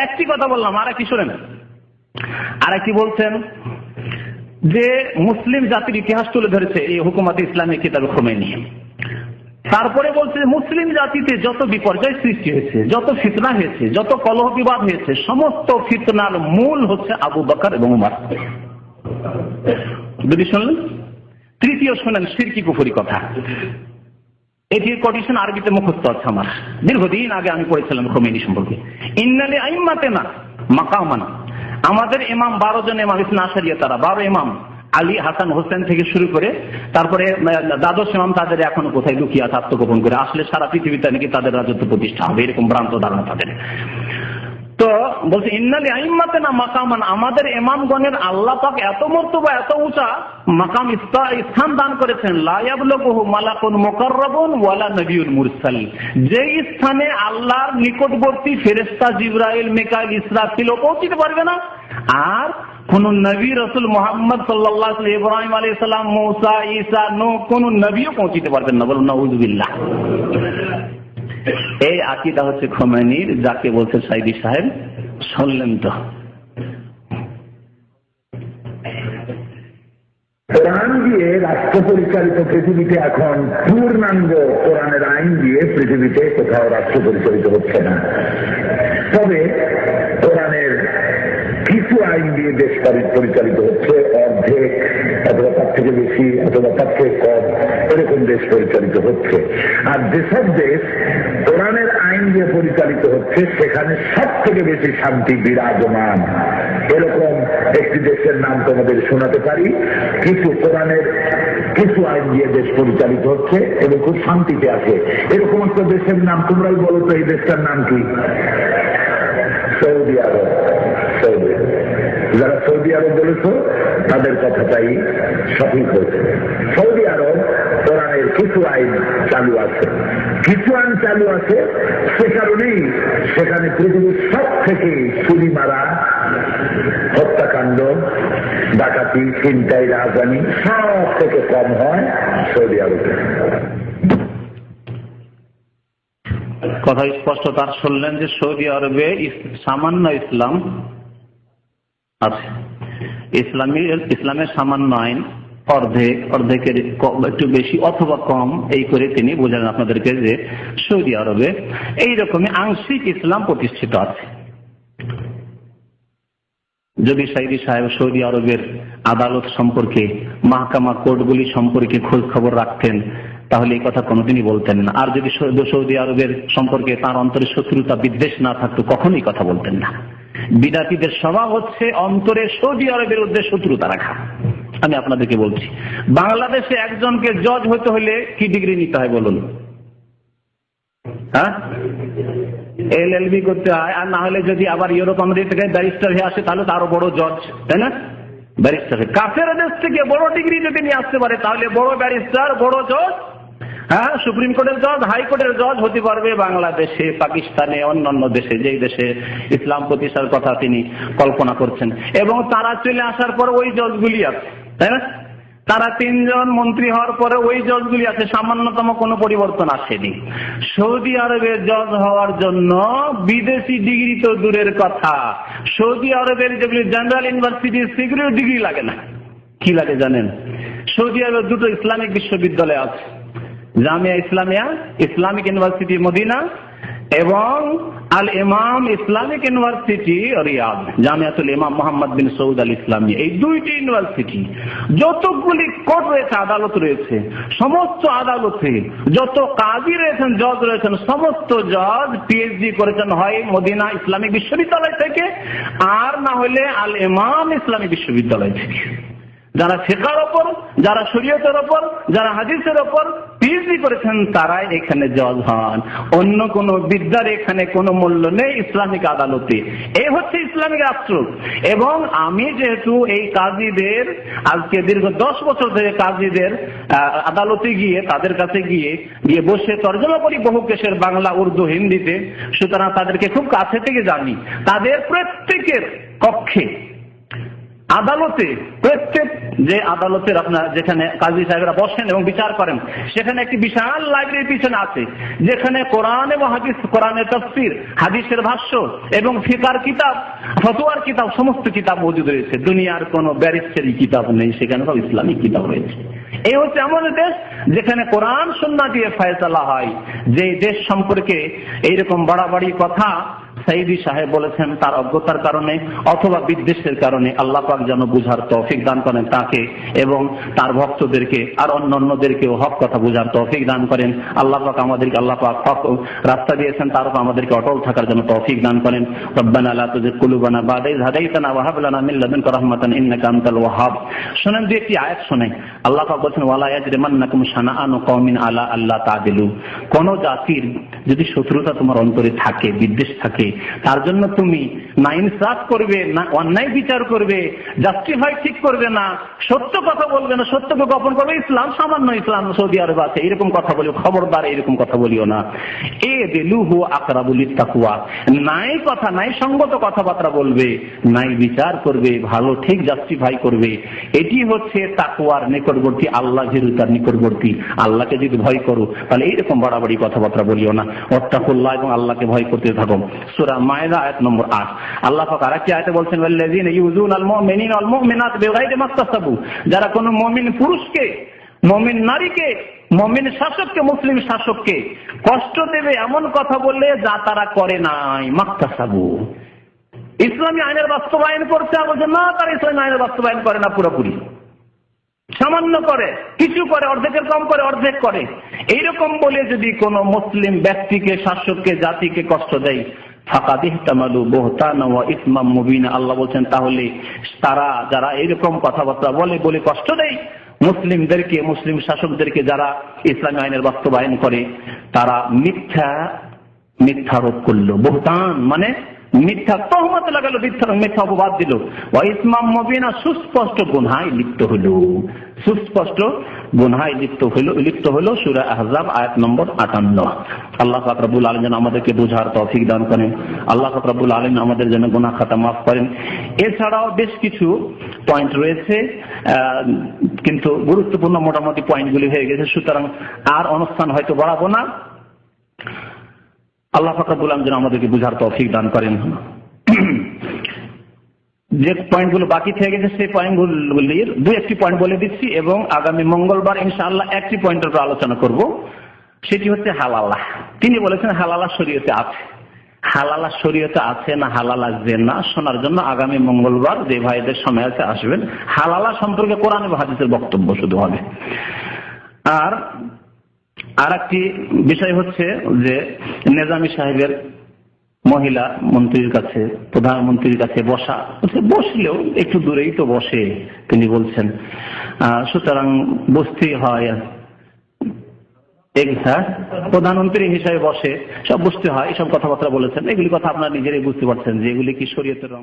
একটি কথা বললাম, আর কি শুনেন, আর কি বলছেন যে মুসলিম জাতির ইতিহাস তুলে ধরেছে এই হুকুমতে ইসলামী কিতাব খোমেনি। তারপরে বলছে মুসলিম জাতিতে যত বিপর্যয় সৃষ্টি হয়েছে, যত ফিতনা হয়েছে, যত কলহ বিবাদ হয়েছে, সমস্ত ফিতনার মূল হচ্ছে আবু বকর এবং উমর। দুটি শুনলেন। তৃতীয় শুনেন শিরকি কুফরি কথা। এটির কন্ডিশন আরবিতে মুখস্থ আছে আমার, দীর্ঘদিন আগে আমি পড়েছিলাম খোমেনি সম্পর্কে। ইন্নালি আইম্মাতিনা মাকামান, আমাদের ইমাম 12 জন ইমাম ইসনা আশারিয়া, তারা 12 ইমাম, আলী, হাসান, হোসেন থেকে শুরু করে তারপরে দ্বাদশ ইমাম, তাদের এখনো কোথায় লুকিয়ে আছে আত্মগোপন করে, আসলে সারা পৃথিবীতে নাকি তাদের রাজত্ব প্রতিষ্ঠা হবে, এরকম ভ্রান্ত ধারণা তাদের। তো বলছে ইন্নালি আইম্মাতিনা মাকামান, আমাদের ইমামগণের আল্লাহ পাক এত মর্তবা, এত উঁচা মাকাম স্থান দান করেছেন, লা ইয়াবলুগুহু মালাকুন মুকাররাবুন ওয়ালা নবিয়্যুন মুরসাল, যেই স্থানে আল্লাহর নিকটবর্তী ফেরেশতা জিবরাইল, মিকাইল, ইসরাফিলও পৌঁছতে পারবে না, আর কোন নবী রাসূল মুহাম্মদ সাল্লাল্লাহু আলাইহি, ইব্রাহিম আলাইহিস সালাম, মূসা, ঈসা, নূহ, কোন নবীও পৌঁছতে পারবেন না। বলুন নাউযুবিল্লাহ। এই আকীদা হচ্ছে খোমেনির, যাকে বলছে সাইদি সাহেব, শুনলেন তো। কোরআন দিয়ে রাষ্ট্র পরিচালিত পৃথিবীতে এখন পূর্ণাঙ্গ কোরআনের আইন দিয়ে পৃথিবীতে কোথাও রাষ্ট্র পরিচালিত হচ্ছে না। তবে কোরআনের কিছু আইন দিয়ে দেশ পরিচালিত হচ্ছে, অর্ধেক অথবা তার থেকে বেশি অথবা তার থেকে কম, এরকম দেশ পরিচালিত হচ্ছে। আর যেসব দেশ কোরআনের আইন দিয়ে পরিচালিত হচ্ছে, সেখানে সব থেকে বেশি শান্তি বিরাজমান। এরকম একটি দেশের নাম তোমাদের শোনাতে পারি, কিছু কোরআনের কিছু আইন দিয়ে দেশ পরিচালিত হচ্ছে এবং খুব শান্তিতে আছে। এরকম একটা দেশের নাম তোমরাই বলো তো, এই দেশটার নাম কি? সৌদি আরব। সৌদি আরব। যারা সৌদি আরব বলেছ তাদের কথাটাই সঠিক হয়েছে। সৌদি আরব কোরআনের কিছু আইন চালু আছে, কিছু আইন চালু আছে, সে কারণেই সেখানে পৃথিবীর সব থেকে চুরি মারা, হত্যাকাণ্ড, ডাকাতি, ছিনতাই, রাজধানী সব থেকে কম হয় সৌদি আরবে। কথা স্পষ্ট তার শুনলেন যে সৌদি আরবে সামান্য ইসলাম আছে, ইসলামের সামান্য আইন অর্ধেকের একটু বেশি অথবা কম, এই করে তিনি বোঝালেন আপনাদেরকে যে সৌদি আরবে এইরকমই আংশিক ইসলাম প্রতিষ্ঠিত আছে। যদি সাইদি সাহেব সৌদি আরবের আদালত সম্পর্কে, মাহকামা কোর্টগুলি সম্পর্কে খোঁজ খবর রাখতেন, তাহলে এই কথা কোনোদিনই বলতেন না। আর যদি সৌদি আরবের সম্পর্কে তার অন্তরে শত্রুতা বিদ্বেষ না থাকতো, কখনোই কথা বলতেন না। বিদাতীদের স্বভাব হচ্ছে অন্তরে সৌদি আরবের উদ্দেশ্যে শত্রুতা রাখা। আমি আপনাদেরকে বলছি, বাংলাদেশে একজনকে জজ হতে হলে কি ডিগ্রি নিতে হয় বলুন? হ্যাঁ, LLB করতে হয়, আর না হলে যদি আবার ইউরোপ আমেরিকা থেকে ব্যারিস্টার হয়ে আসে তাহলে তো আরো বড় জজ, তাই না? ব্যারিস্টার কাফের দেশ থেকে বড় ডিগ্রি যদি নিয়ে আসতে পারে তাহলে বড় ব্যারিস্টার, বড় জজ, হ্যাঁ, সুপ্রিম কোর্টের জজ, হাইকোর্টের জজ হতে পারবে বাংলাদেশে, পাকিস্তানে, অন্যান্য দেশে, যেই দেশে ইসলাম প্রতিষ্ঠার কথা তিনি কল্পনা করছেন। এবং তারা চলে আসার পর ওই জজগুলি আছে, তাই না? তারা 3 জন মন্ত্রী হওয়ার পরে ওই জজগুলি আছে, সামান্যতম কোনো পরিবর্তন আসেনি। সৌদি আরবের জজ হওয়ার জন্য বিদেশি ডিগ্রি তো দূরের কথা, সৌদি আরবের যেগুলি জেনারেল ইউনিভার্সিটি সেগুলির ডিগ্রি লাগে না। কি লাগে জানেন? সৌদি আরবের 2টো ইসলামিক বিশ্ববিদ্যালয় আছে, Jamia Islamia, Islamic University Medina, এবং আল ইমাম ইসলামিক ইউনিভার্সিটি রিয়াদ, জামিয়াতুল ইমাম মোহাম্মদ বিন সৌদ আল ইসলামী। এই 2টি ইউনিভার্সিটি, যতগুলি কোর্ট রয়েছে, আদালত রয়েছে, সমস্ত আদালতে যত কাজী রয়েছেন, জজ রয়েছেন, সমস্ত জজ PhD করেছেন হয় মদিনা ইসলামিক বিশ্ববিদ্যালয় থেকে, আর না হলে আল ইমাম ইসলামিক বিশ্ববিদ্যালয় থেকে। যারা ফিকহের ওপর, যারা শরীয়তের ওপর, যারা হাদিসের ওপর পিএইচডি করেছেন তারাই এখানে জজ হন। অন্য কোন বিদ্যার এখানে কোনো মূল্য নেই ইসলামিক আদালতে। এই হচ্ছে ইসলামিক রাষ্ট্র। এবং আমি যেহেতু এই কাজীদের আজকে দীর্ঘ 10 বছর ধরে কাজীদের আদালতে গিয়ে তাদের কাছে গিয়ে বসে তর্জমা করি বহু কেসের বাংলা, উর্দু, হিন্দিতে, সুতরাং তাদেরকে খুব কাছে থেকে জানি। তাদের প্রত্যেকের কক্ষে আদালতে, প্রত্যেক যে আদালতের আপনার যেখানে কাজী সাহেবরা বসেন এবং বিচার করেন, সেখানে একটি বিশাল লাইব্রেরির পিছনে আছে, যেখানে কোরআন এবং হাদিস, কোরআনের তাফসীর, হাদিসের ভাষ্য এবং ফিকার কিতাব, ফতোয়ার কিতাব, সমস্ত কিতাব মজুদ রয়েছে। দুনিয়ার কোনো ব্যারিস্টারি কিতাব নেই, সেখানে সব ইসলামিক কিতাব রয়েছে। এই হচ্ছে এমন দেশ যেখানে কোরআন সুন্নাহ দিয়ে ফয়সালা হয়। যে দেশ সম্পর্কে এইরকম বাড়াবাড়ি কথা সাইদি সাহেব বলেছেন তার অজ্ঞতার কারণে অথবা বিদ্বেষের কারণে, আল্লাহ পাক যেন বুঝার তৌফিক দান করেন তাকে এবং তার ভক্তদেরকে আর অন্যান্যদেরকেও হক কথা বুঝার তৌফিক দান করেন। আল্লাহ পাক আমাদেরকে, আল্লাহ পাক হক রাস্তা দিয়েছেন, তার উপর আমাদেরকে অটল থাকার জন্য তৌফিক দান করেন। রব্বানা লা তুযিগ কুলুবানা বা'দা ইয হাদাইতানা ওয়া হাব লানা মিন লাদুনকা রাহমাতান ইন্নাকা আনতাল ওয়াহ্হাব। শুনেন দুই একটি আয়াত শুনেন। আল্লাহ পাক বলেছেন ওয়ালা ইয়াজরিমান্নাকুম শানাআনু কওমিন আলা আল্লা তা'দিলু। কোন জাতির যদি শত্রুতা তোমার অন্তরে থাকে, বিদ্বেষ থাকে, তার জন্য তুমি না ইনসাফ করবে, না অন্যায় বিচার করবে, জাস্টিফাই ঠিক করবে না, সত্য কথা বলবে না, সত্যকে গোপন করবে, ইসলাম সামান্য, ইসলাম সৌদি আরব আছে, এরকম কথা বলিও, খবরদার এরকম কথা বলিও না। এ দিলুহু আকরাবু লিত্তাকওয়া। নাই কথা, নাই সঙ্গত কথাবার্তা বলবে, নাই বিচার করবে, ভালো ঠিক জাস্টিফাই করবে। এটি হচ্ছে তাকওয়ার নিকটবর্তী, আল্লাহ ভীরুতার নিকটবর্তী। আল্লাহকে যদি ভয় করো তাহলে এইরকম বাড়াবাড়ি কথাবার্তা বলিও না। ওয়াত্তাকুল্লাহ, এবং আল্লাহকে ভয় করতে থাকো। সূরা মায়েদা আয়াত নম্বর 8। আল্লাহ পাক আরেকটি আয়াতে বলছেন ওয়াল্লাযীনা ইউযুনাল মুমিনিনা ওয়াল মুমিনাত বিগাইরি মাকতাসাবু। যারা কোনো মুমিন পুরুষকে, মুমিন নারীকে, মুমিন শাসককে, মুসলিম শাসককে কষ্ট দেবে এমন কথা বললে যা তারা করে নাই, মাকতাসাবু। ইসলামী আইনের বাস্তবায়ন করছে, বলছে না তারা ইসলামী আইনের বাস্তবায়ন করে না, পুরোপুরি সামান্য করে, কিছু করে, অর্ধেকের কম করে, অর্ধেক করে। এইরকম বলে যদি কোন মুসলিম ব্যক্তিকে, শাসককে, জাতিকে কষ্ট দেয়, ফাকাদ ইহতামালু বুহতানা ওয়া ইসমান মুবিনা। আল্লাহ বলছেন তাহলে তারা যারা এরকম কথাবার্তা বলে কষ্ট দেয় মুসলিমদেরকে, মুসলিম শাসকদেরকে, যারা ইসলামী আইনের বাস্তবায়ন করে, তারা মিথ্যারোপ করলো। বুহতান মানে মিথ্যা তহমত লাগালো, মিথ্যা অপবাদ দিল। ওয়া ইসমাম মুবিনা, সুস্পষ্ট গুনাহে লিপ্ত হলো, সুস্পষ্ট গুনাহে লিপ্ত হলো। সূরা আহজাব আয়াত নম্বর 58। আল্লাহ পাক রব্বুল আলামিন যেন আমাদেরকে বুঝার তৌফিক দান করেন। আল্লাহ পাক রব্বুল আলামিন আমাদের জন্য গুনাহ খাতা মাফ করেন। এছাড়াও বেশ কিছু পয়েন্ট রয়েছে, কিন্তু গুরুত্বপূর্ণ মোটামুটি পয়েন্টগুলি হয়ে গেছে, সুতরাং আর অনুষ্ঠান হয়তো বাড়াবো না। আল্লাহ পাক রব্বুল আলামিন যেন আমাদেরকে বুঝার তৌফিক দান করেন। যে পয়েন্টগুলো বাকি থেকে গেছে সেই পয়েন্টগুলির দুই একটি পয়েন্ট বলে দিচ্ছি এবং আগামী মঙ্গলবার ইনশাআল্লাহ একটি পয়েন্টের উপর আলোচনা করব। সেটি হচ্ছে হালালা। তিনি বলেছেন হালালা শরীয়তে আছে। হালালা শরীয়তে আছে না হালালা জিনা, শোনার জন্য আগামী মঙ্গলবার যে ভাইদের সময় আছে আসবেন। হালালা সম্পর্কে কোরআন এবং হাদিসের বক্তব্য শুধু হবে। আর একটি বিষয় হচ্ছে যে নিজামী সাহেবের মহিলা মন্ত্রীর কাছে, প্রধানমন্ত্রীর কাছে বসলেও একটু দূরেই তো বসে, তিনি বলছেন, সুতরাং বসতেই হয়। প্রধানমন্ত্রী হিসাবে বসে, সব বুঝতে হয়, এসব কথাবার্তা বলেছেন। এগুলি কথা আপনারা নিজেরাই বুঝতে পারছেন যে এগুলি কি শরীয়তের রং।